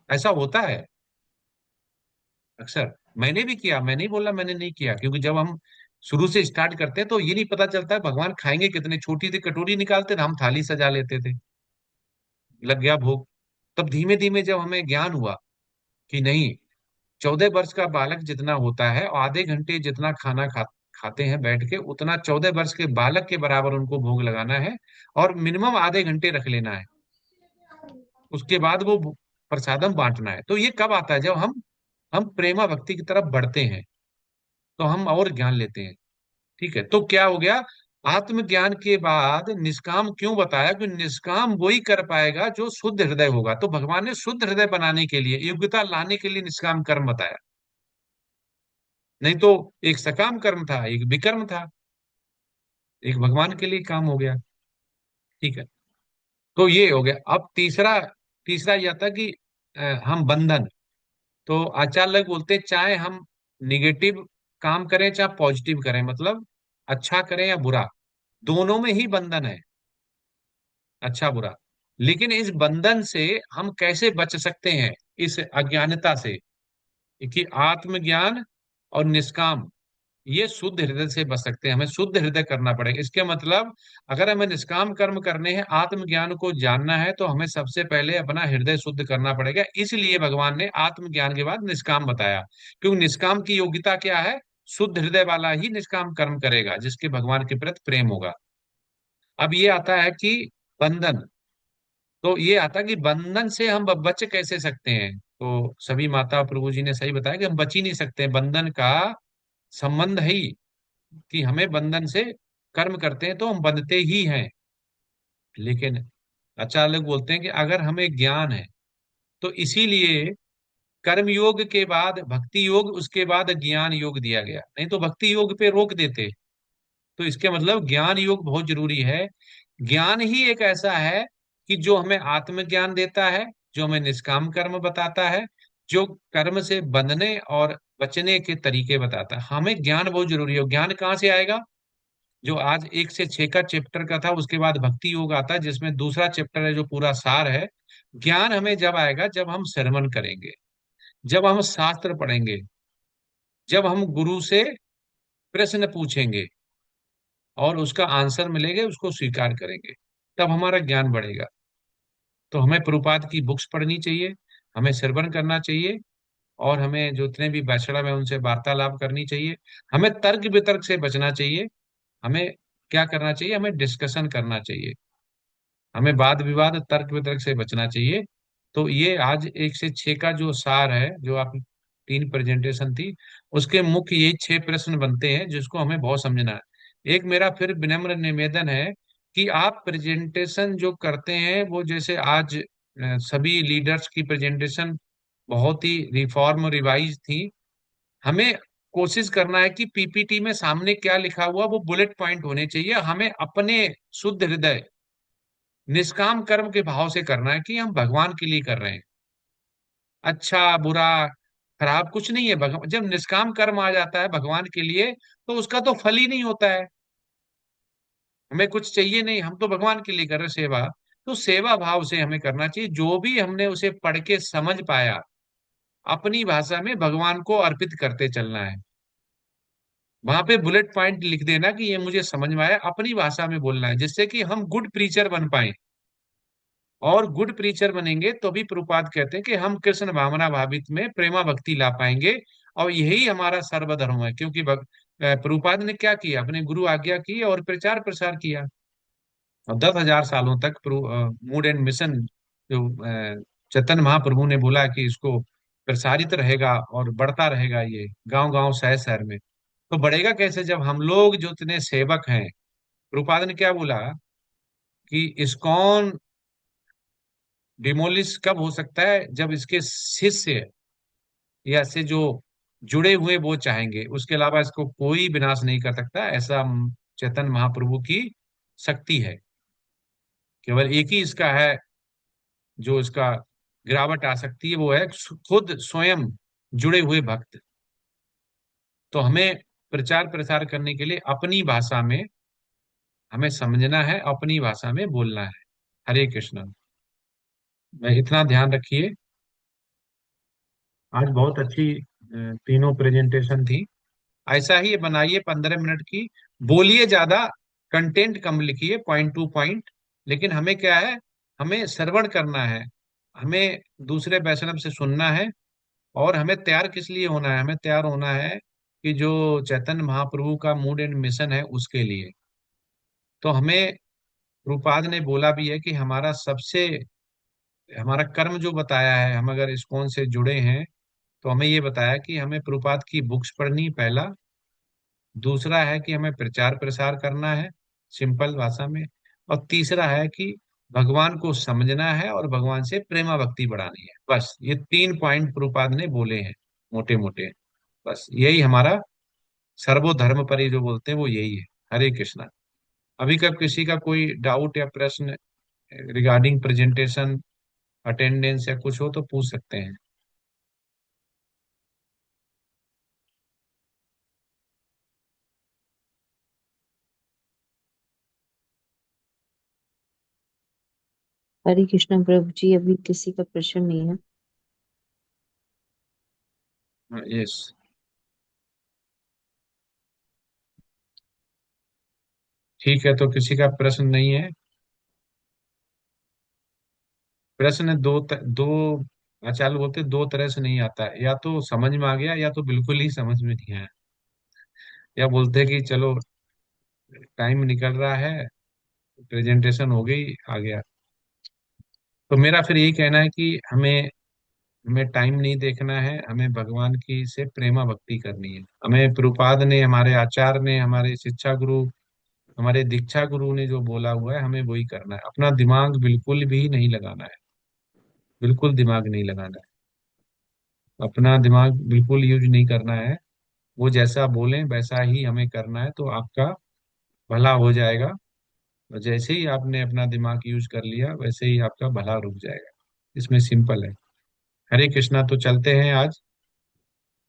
S1: ऐसा होता है अक्सर, मैंने भी किया, मैं नहीं बोला मैंने नहीं किया। क्योंकि जब हम शुरू से स्टार्ट करते हैं तो ये नहीं पता चलता है भगवान खाएंगे कितने। छोटी सी कटोरी निकालते थे, हम थाली सजा लेते थे, लग गया भोग। तब धीमे धीमे जब हमें ज्ञान हुआ कि नहीं, 14 वर्ष का बालक जितना होता है, आधे घंटे जितना खाते हैं बैठ के, उतना 14 वर्ष के बालक के बराबर उनको भोग लगाना है, और मिनिमम आधे घंटे रख लेना है। उसके बाद वो प्रसादम बांटना है। तो ये कब आता है? जब हम प्रेमा भक्ति की तरफ बढ़ते हैं तो हम और ज्ञान लेते हैं। ठीक है, तो क्या हो गया? आत्मज्ञान के बाद निष्काम क्यों बताया? कि निष्काम वही कर पाएगा जो शुद्ध हृदय होगा। तो भगवान ने शुद्ध हृदय बनाने के लिए, योग्यता लाने के लिए निष्काम कर्म बताया, नहीं तो एक सकाम कर्म था, एक विकर्म था, एक भगवान के लिए काम हो गया। ठीक है, तो ये हो गया। अब तीसरा तीसरा यह था कि हम बंधन। तो आचार्य लोग बोलते हैं चाहे हम निगेटिव काम करें चाहे पॉजिटिव करें, मतलब अच्छा करें या बुरा, दोनों में ही बंधन है, अच्छा बुरा। लेकिन इस बंधन से हम कैसे बच सकते हैं? इस अज्ञानता से कि आत्मज्ञान और निष्काम, ये शुद्ध हृदय से बच सकते हैं। हमें शुद्ध हृदय करना पड़ेगा। इसके मतलब अगर हमें निष्काम कर्म करने हैं, आत्मज्ञान को जानना है, तो हमें सबसे पहले अपना हृदय शुद्ध करना पड़ेगा। इसलिए भगवान ने आत्मज्ञान के बाद निष्काम बताया, क्योंकि निष्काम की योग्यता क्या है? शुद्ध हृदय वाला ही निष्काम कर्म करेगा, जिसके भगवान के प्रति प्रेम होगा। अब ये आता है कि बंधन। तो ये आता है कि बंधन से हम बच कैसे सकते हैं? तो सभी माता प्रभु जी ने सही बताया कि हम बच ही नहीं सकते। बंधन का संबंध है ही कि हमें बंधन से, कर्म करते हैं तो हम बंधते ही हैं। लेकिन आचार्य लोग बोलते हैं कि अगर हमें ज्ञान है तो इसीलिए कर्म योग के बाद भक्ति योग, उसके बाद ज्ञान योग दिया गया। नहीं तो भक्ति योग पे रोक देते। तो इसके मतलब ज्ञान योग बहुत जरूरी है। ज्ञान ही एक ऐसा है कि जो हमें आत्मज्ञान देता है, जो हमें निष्काम कर्म बताता है, जो कर्म से बंधने और बचने के तरीके बताता है। हमें ज्ञान बहुत जरूरी है। ज्ञान कहाँ से आएगा? जो आज 1 से 6 का चैप्टर का था, उसके बाद भक्ति योग आता है, जिसमें दूसरा चैप्टर है जो पूरा सार है। ज्ञान हमें जब आएगा जब हम श्रवण करेंगे, जब हम शास्त्र पढ़ेंगे, जब हम गुरु से प्रश्न पूछेंगे और उसका आंसर मिलेगा, उसको स्वीकार करेंगे, तब हमारा ज्ञान बढ़ेगा। तो हमें प्रभुपाद की बुक्स पढ़नी चाहिए, हमें श्रवण करना चाहिए, और हमें जो जितने भी वैष्णव है उनसे वार्तालाप करनी चाहिए। हमें तर्क वितर्क से बचना चाहिए। हमें क्या करना चाहिए? हमें डिस्कशन करना चाहिए। हमें वाद विवाद तर्क वितर्क से बचना चाहिए। तो ये आज 1 से 6 का जो सार है, जो आप 3 प्रेजेंटेशन थी, उसके मुख्य यही 6 प्रश्न बनते हैं जिसको हमें बहुत समझना है। एक मेरा फिर विनम्र निवेदन है कि आप प्रेजेंटेशन जो करते हैं वो, जैसे आज सभी लीडर्स की प्रेजेंटेशन बहुत ही रिफॉर्म रिवाइज थी। हमें कोशिश करना है कि पीपीटी में सामने क्या लिखा हुआ वो बुलेट पॉइंट होने चाहिए। हमें अपने शुद्ध हृदय निष्काम कर्म के भाव से करना है कि हम भगवान के लिए कर रहे हैं। अच्छा बुरा खराब कुछ नहीं है। भगवान जब निष्काम कर्म आ जाता है भगवान के लिए, तो उसका तो फल ही नहीं होता है। हमें कुछ चाहिए नहीं, हम तो भगवान के लिए कर रहे हैं सेवा। तो सेवा भाव से हमें करना चाहिए। जो भी हमने उसे पढ़ के समझ पाया, अपनी भाषा में भगवान को अर्पित करते चलना है। वहां पे बुलेट पॉइंट लिख देना कि ये मुझे समझ में आया, अपनी भाषा में बोलना है, जिससे कि हम गुड प्रीचर बन पाए। और गुड प्रीचर बनेंगे तो भी प्रभुपाद कहते हैं कि हम कृष्ण भावना भावित में प्रेमा भक्ति ला पाएंगे। और यही हमारा सर्वधर्म है, क्योंकि प्रभुपाद ने क्या किया? अपने गुरु आज्ञा की और प्रचार प्रसार किया। और 10,000 सालों तक मूड एंड मिशन जो चैतन्य महाप्रभु ने बोला कि इसको प्रसारित रहेगा और बढ़ता रहेगा, ये गांव गांव शहर शहर में। तो बढ़ेगा कैसे? जब हम लोग जो इतने सेवक हैं, प्रभुपाद ने क्या बोला कि इस्कॉन डिमोलिश कब हो सकता है? जब इसके शिष्य या से जो जुड़े हुए वो चाहेंगे, उसके अलावा इसको कोई विनाश नहीं कर सकता। ऐसा चैतन्य महाप्रभु की शक्ति है। केवल एक ही इसका है जो इसका गिरावट आ सकती है, वो है खुद स्वयं जुड़े हुए भक्त। तो हमें प्रचार प्रसार करने के लिए अपनी भाषा में हमें समझना है, अपनी भाषा में बोलना है। हरे कृष्ण। मैं इतना ध्यान रखिए। आज बहुत अच्छी तीनों प्रेजेंटेशन थी। ऐसा ही बनाइए 15 मिनट की, बोलिए ज्यादा, कंटेंट कम लिखिए, पॉइंट टू पॉइंट। लेकिन हमें क्या है? हमें श्रवण करना है, हमें दूसरे वैष्णव से सुनना है। और हमें तैयार किस लिए होना है? हमें तैयार होना है कि जो चैतन्य महाप्रभु का मूड एंड मिशन है उसके लिए। तो हमें रूपाद ने बोला भी है कि हमारा कर्म जो बताया है, हम अगर इस्कॉन से जुड़े हैं तो हमें ये बताया कि हमें प्रभुपाद की बुक्स पढ़नी पहला। दूसरा है कि हमें प्रचार प्रसार करना है सिंपल भाषा में। और तीसरा है कि भगवान को समझना है और भगवान से प्रेमा भक्ति बढ़ानी है। बस ये 3 पॉइंट प्रभुपाद ने बोले हैं मोटे मोटे। बस यही हमारा सर्वोधर्म पर ये जो बोलते हैं वो यही है। हरे कृष्णा। अभी कब किसी का कोई डाउट या प्रश्न रिगार्डिंग प्रेजेंटेशन, अटेंडेंस या कुछ हो तो पूछ सकते हैं।
S21: हरे कृष्ण प्रभु जी, अभी किसी का प्रश्न नहीं है।
S1: यस। ठीक है, तो किसी का प्रश्न नहीं है। प्रश्न दो आचार्य बोलते दो तरह से नहीं आता है, या तो समझ में आ गया या तो बिल्कुल ही समझ में नहीं आया, या बोलते कि चलो टाइम निकल रहा है, प्रेजेंटेशन हो गई, आ गया। तो मेरा फिर यही कहना है कि हमें हमें टाइम नहीं देखना है, हमें भगवान की से प्रेमा भक्ति करनी है। हमें प्रभुपाद ने, हमारे आचार्य ने, हमारे शिक्षा गुरु, हमारे दीक्षा गुरु ने जो बोला हुआ है हमें वही करना है। अपना दिमाग बिल्कुल भी नहीं लगाना है, बिल्कुल दिमाग नहीं लगाना है, अपना दिमाग बिल्कुल यूज नहीं करना है। वो जैसा बोलें वैसा ही हमें करना है, तो आपका भला हो जाएगा। और जैसे ही आपने अपना दिमाग यूज कर लिया वैसे ही आपका भला रुक जाएगा। इसमें सिंपल है। हरे कृष्णा। तो चलते हैं आज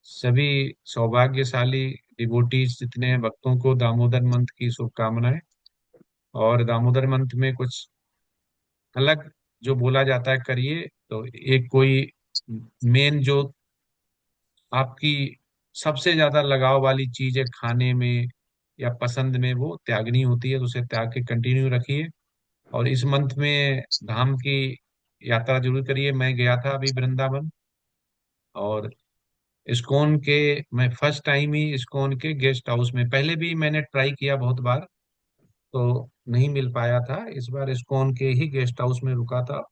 S1: सभी सौभाग्यशाली डिवोटीज जितने हैं भक्तों को दामोदर मंथ की शुभकामनाएं। और दामोदर मंथ में कुछ अलग जो बोला जाता है करिए। तो एक कोई मेन जो आपकी सबसे ज्यादा लगाव वाली चीज है खाने में या पसंद में, वो त्यागनी होती है, तो उसे त्याग के कंटिन्यू रखिए। और इस मंथ में धाम की यात्रा जरूर करिए। मैं गया था अभी वृंदावन, और इस्कॉन के मैं फर्स्ट टाइम ही इस्कॉन के गेस्ट हाउस में, पहले भी मैंने ट्राई किया बहुत बार तो नहीं मिल पाया था, इस बार इस्कॉन के ही गेस्ट हाउस में रुका था।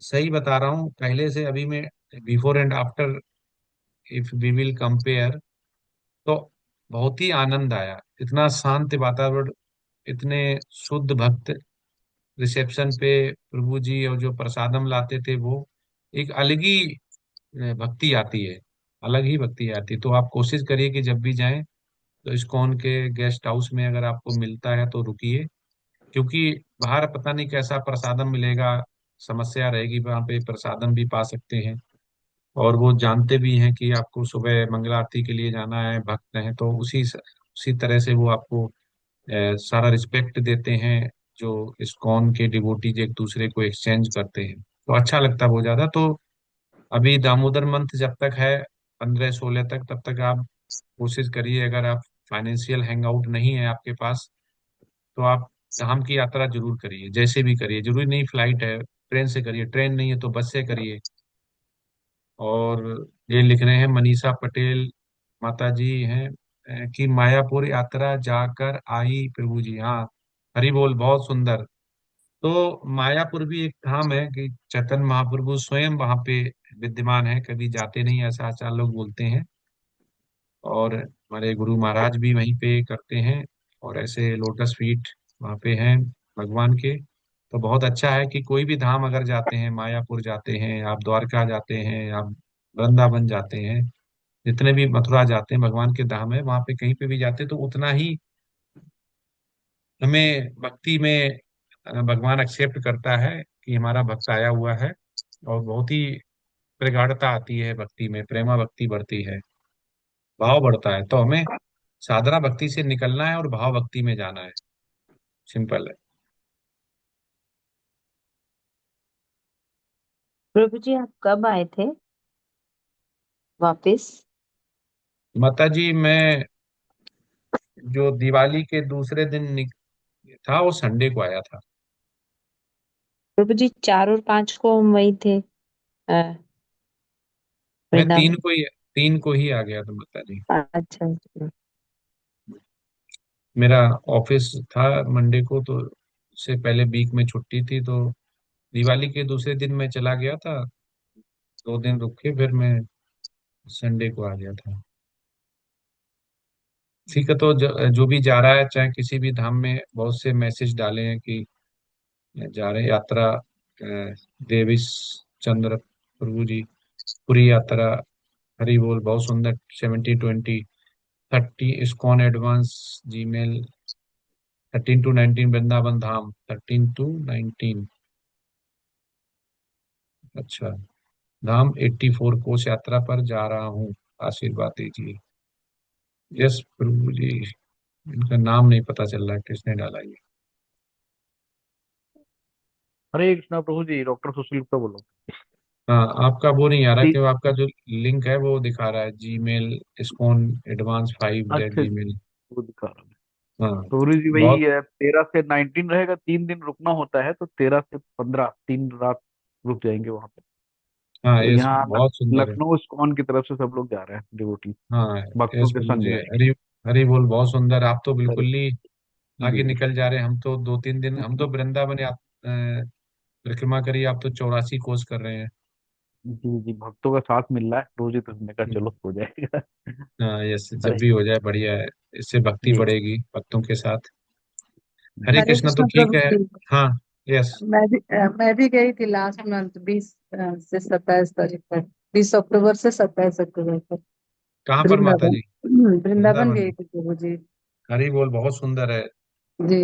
S1: सही बता रहा हूँ, पहले से अभी में before and after if we will compare, तो बहुत ही आनंद आया। इतना शांत वातावरण, इतने शुद्ध भक्त, रिसेप्शन पे प्रभु जी और जो प्रसादम लाते थे वो एक अलग ही भक्ति आती है, अलग ही भक्ति आती है। तो आप कोशिश करिए कि जब भी जाएं तो इस्कॉन के गेस्ट हाउस में अगर आपको मिलता है तो रुकिए, क्योंकि बाहर पता नहीं कैसा प्रसादम मिलेगा, समस्या रहेगी। वहां पे प्रसादम भी पा सकते हैं, और वो जानते भी हैं कि आपको सुबह मंगला आरती के लिए जाना है, भक्त हैं, तो उसी तरह से वो आपको सारा रिस्पेक्ट देते हैं। जो इस्कॉन के डिवोटीज एक दूसरे को एक्सचेंज करते हैं तो अच्छा लगता है बहुत ज्यादा। तो अभी दामोदर मंथ जब तक है 15-16 तक, तब तक आप कोशिश करिए, अगर आप फाइनेंशियल हैंग आउट नहीं है आपके पास तो आप धाम की यात्रा जरूर करिए, जैसे भी करिए। जरूरी नहीं फ्लाइट है, ट्रेन से करिए, ट्रेन नहीं है तो बस से करिए। और ये लिख रहे हैं मनीषा पटेल माता जी हैं कि मायापुर यात्रा जाकर आई प्रभु जी। हाँ, हरि बोल, बहुत सुंदर। तो मायापुर भी एक धाम है कि चैतन्य महाप्रभु स्वयं वहां पे विद्यमान है, कभी जाते नहीं ऐसा आचार्य लोग बोलते हैं। और हमारे गुरु महाराज भी वहीं पे करते हैं, और ऐसे लोटस फीट वहाँ पे हैं भगवान के। तो बहुत अच्छा है कि कोई भी धाम अगर जाते हैं, मायापुर जाते हैं, आप द्वारका जाते हैं, आप वृंदावन जाते हैं, जितने भी मथुरा जाते हैं भगवान के धाम है, वहाँ पे कहीं पे भी जाते हैं तो उतना ही हमें भक्ति में भगवान एक्सेप्ट करता है कि हमारा भक्त आया हुआ है। और बहुत ही प्रगाढ़ता आती है भक्ति में, प्रेमा भक्ति बढ़ती है, भाव बढ़ता है। तो हमें साधना भक्ति से निकलना है और भाव भक्ति में जाना है, सिंपल है।
S21: प्रभु जी आप कब आए थे वापस?
S1: माता जी, मैं जो दिवाली के दूसरे दिन था वो संडे को आया था।
S21: प्रभु जी 4 और 5 को हम वही थे
S1: मैं
S21: वृंदावन।
S1: 3 को ही आ गया था माता जी।
S21: अच्छा अच्छा।
S1: मेरा ऑफिस था मंडे को, तो उससे पहले वीक में छुट्टी थी, तो दिवाली के दूसरे दिन मैं चला गया था। 2 दिन रुक के फिर मैं संडे को आ गया था। ठीक है। तो जो भी जा रहा है, चाहे किसी भी धाम में, बहुत से मैसेज डाले हैं कि जा रहे यात्रा देवीश चंद्र प्रभु जी पूरी यात्रा। हरि बोल, बहुत सुंदर। 70-20-30 इस्कॉन एडवांस जीमेल 13-19 वृंदावन धाम 13-19। अच्छा, धाम 84 कोस यात्रा पर जा रहा हूँ, आशीर्वाद दीजिए। यस प्रभु जी, इनका नाम नहीं पता चल रहा है किसने डाला ये।
S6: हरे कृष्णा प्रभु जी, डॉक्टर सुशील गुप्ता बोलो।
S1: हाँ, आपका वो नहीं आ रहा,
S6: ती-
S1: कि आपका जो लिंक है वो दिखा रहा है जीमेल इस्कॉन एडवांस 5 दैट
S6: अच्छा,
S1: जीमेल।
S6: वो दिखा रहा है।
S1: हाँ,
S6: प्रभु जी वही
S1: बहुत।
S6: है, 13 से 19 रहेगा, 3 दिन रुकना होता है, तो 13 से 15 3 रात रुक जाएंगे वहां पे।
S1: हाँ,
S6: तो
S1: यस,
S6: यहाँ
S1: बहुत सुंदर है।
S6: लखनऊ इस्कॉन की तरफ से सब लोग जा रहे हैं डिवोटी,
S1: हाँ,
S6: भक्तों
S1: यस
S6: के
S1: प्रभु
S6: संग
S1: जी,
S6: में।
S1: हरी हरी बोल, बहुत सुंदर। आप तो
S6: हरे
S1: बिल्कुल ही आगे
S6: जी
S1: निकल जा रहे हैं। हम तो 2-3 दिन, हम तो वृंदावन परिक्रमा करी, आप तो 84 कोस कर रहे हैं।
S6: जी जी, भक्तों का साथ मिल रहा है प्रभु जी, तो हमने कहा चलो हो जाएगा।
S1: हाँ, यस, जब
S6: हरे
S1: भी हो जाए बढ़िया है। इससे भक्ति
S6: जी
S1: बढ़ेगी भक्तों के साथ। हरे
S22: हरे
S1: कृष्ण। तो
S22: कृष्ण
S1: ठीक
S22: प्रभु
S1: है।
S22: जी।
S1: हाँ, यस।
S22: मैं भी गई थी लास्ट मंथ 20 से 27 तारीख तक, 20 अक्टूबर से 27 अक्टूबर तक
S1: कहाँ पर माता
S22: वृंदावन।
S1: जी?
S22: वृंदावन
S1: वृंदावन
S22: गई
S1: में।
S22: थी प्रभु जी।
S1: हरी बोल, बहुत सुंदर है।
S22: जी।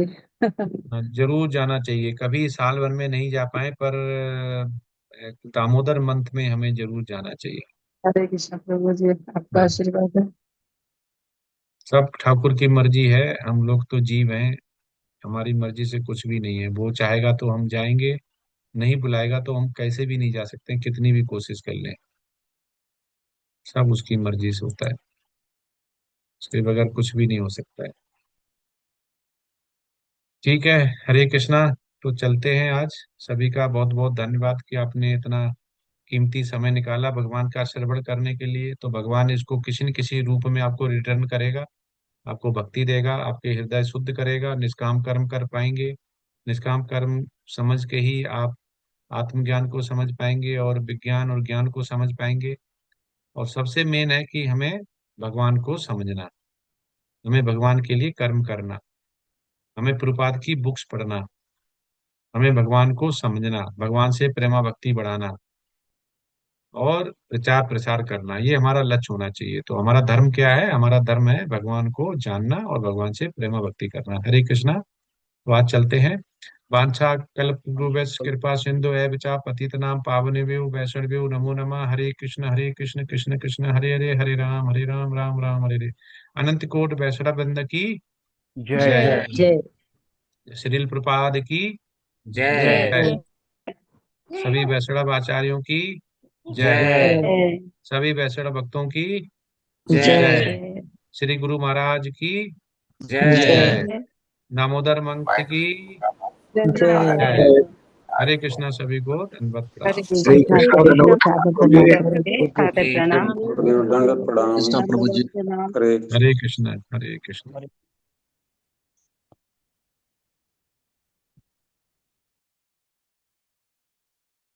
S1: जरूर जाना चाहिए। कभी साल भर में नहीं जा पाए पर दामोदर मंथ में हमें जरूर जाना चाहिए।
S22: हरे कृष्ण प्रभु जी, आपका
S1: हाँ,
S22: आशीर्वाद है।
S1: सब ठाकुर की मर्जी है। हम लोग तो जीव हैं, हमारी मर्जी से कुछ भी नहीं है। वो चाहेगा तो हम जाएंगे, नहीं बुलाएगा तो हम कैसे भी नहीं जा सकते, कितनी भी कोशिश कर लें। सब उसकी मर्जी से होता है, उसके बगैर कुछ भी नहीं हो सकता है। ठीक है, हरे कृष्णा। तो चलते हैं आज। सभी का बहुत बहुत धन्यवाद कि आपने इतना कीमती समय निकाला भगवान का श्रवण करने के लिए। तो भगवान इसको किसी न किसी रूप में आपको रिटर्न करेगा, आपको भक्ति देगा, आपके हृदय शुद्ध करेगा, निष्काम कर्म कर पाएंगे। निष्काम कर्म समझ के ही आप आत्मज्ञान को समझ पाएंगे और विज्ञान और ज्ञान को समझ पाएंगे। और सबसे मेन है कि हमें भगवान को समझना, हमें भगवान के लिए कर्म करना, हमें प्रभुपाद की बुक्स पढ़ना, हमें भगवान को समझना, भगवान से प्रेमा भक्ति बढ़ाना और प्रचार प्रसार करना, ये हमारा लक्ष्य होना चाहिए। तो हमारा धर्म क्या है? हमारा धर्म है भगवान को जानना और भगवान से प्रेमा भक्ति करना। हरे कृष्णा। तो आज चलते हैं। वांछा कल्पतरुभ्यश्च कृपा सिंधु एव च पतितनां पावनेभ्यो वैष्णवेभ्यो नमो नमः। हरे कृष्ण कृष्ण कृष्ण हरे हरे, हरे राम राम राम हरे हरे। अनंत कोट वैष्णव वृंद की
S6: जय।
S1: जय।
S22: जय।
S1: श्रील प्रपाद की
S17: जय।
S1: जय। सभी वैष्णव आचार्यों की जय।
S22: जय।
S1: सभी वैष्णव भक्तों की
S22: जय।
S1: जय। श्री गुरु महाराज की
S17: जय।
S1: जय। दामोदर मंथ की
S22: जय।
S1: जय। हरे कृष्णा। सभी को धन्यवाद
S22: हरे
S1: प्रणाम।
S5: हरे
S22: कृष्ण
S5: कृष्ण
S22: प्रभु
S5: दंडवत
S22: जी,
S5: प्रभु जी।
S22: सादर प्रणाम।
S15: दंडवत प्रणाम।
S5: कृष्ण प्रभु जी।
S15: हरे कृष्ण।
S1: हरे कृष्णा। हरे कृष्णा।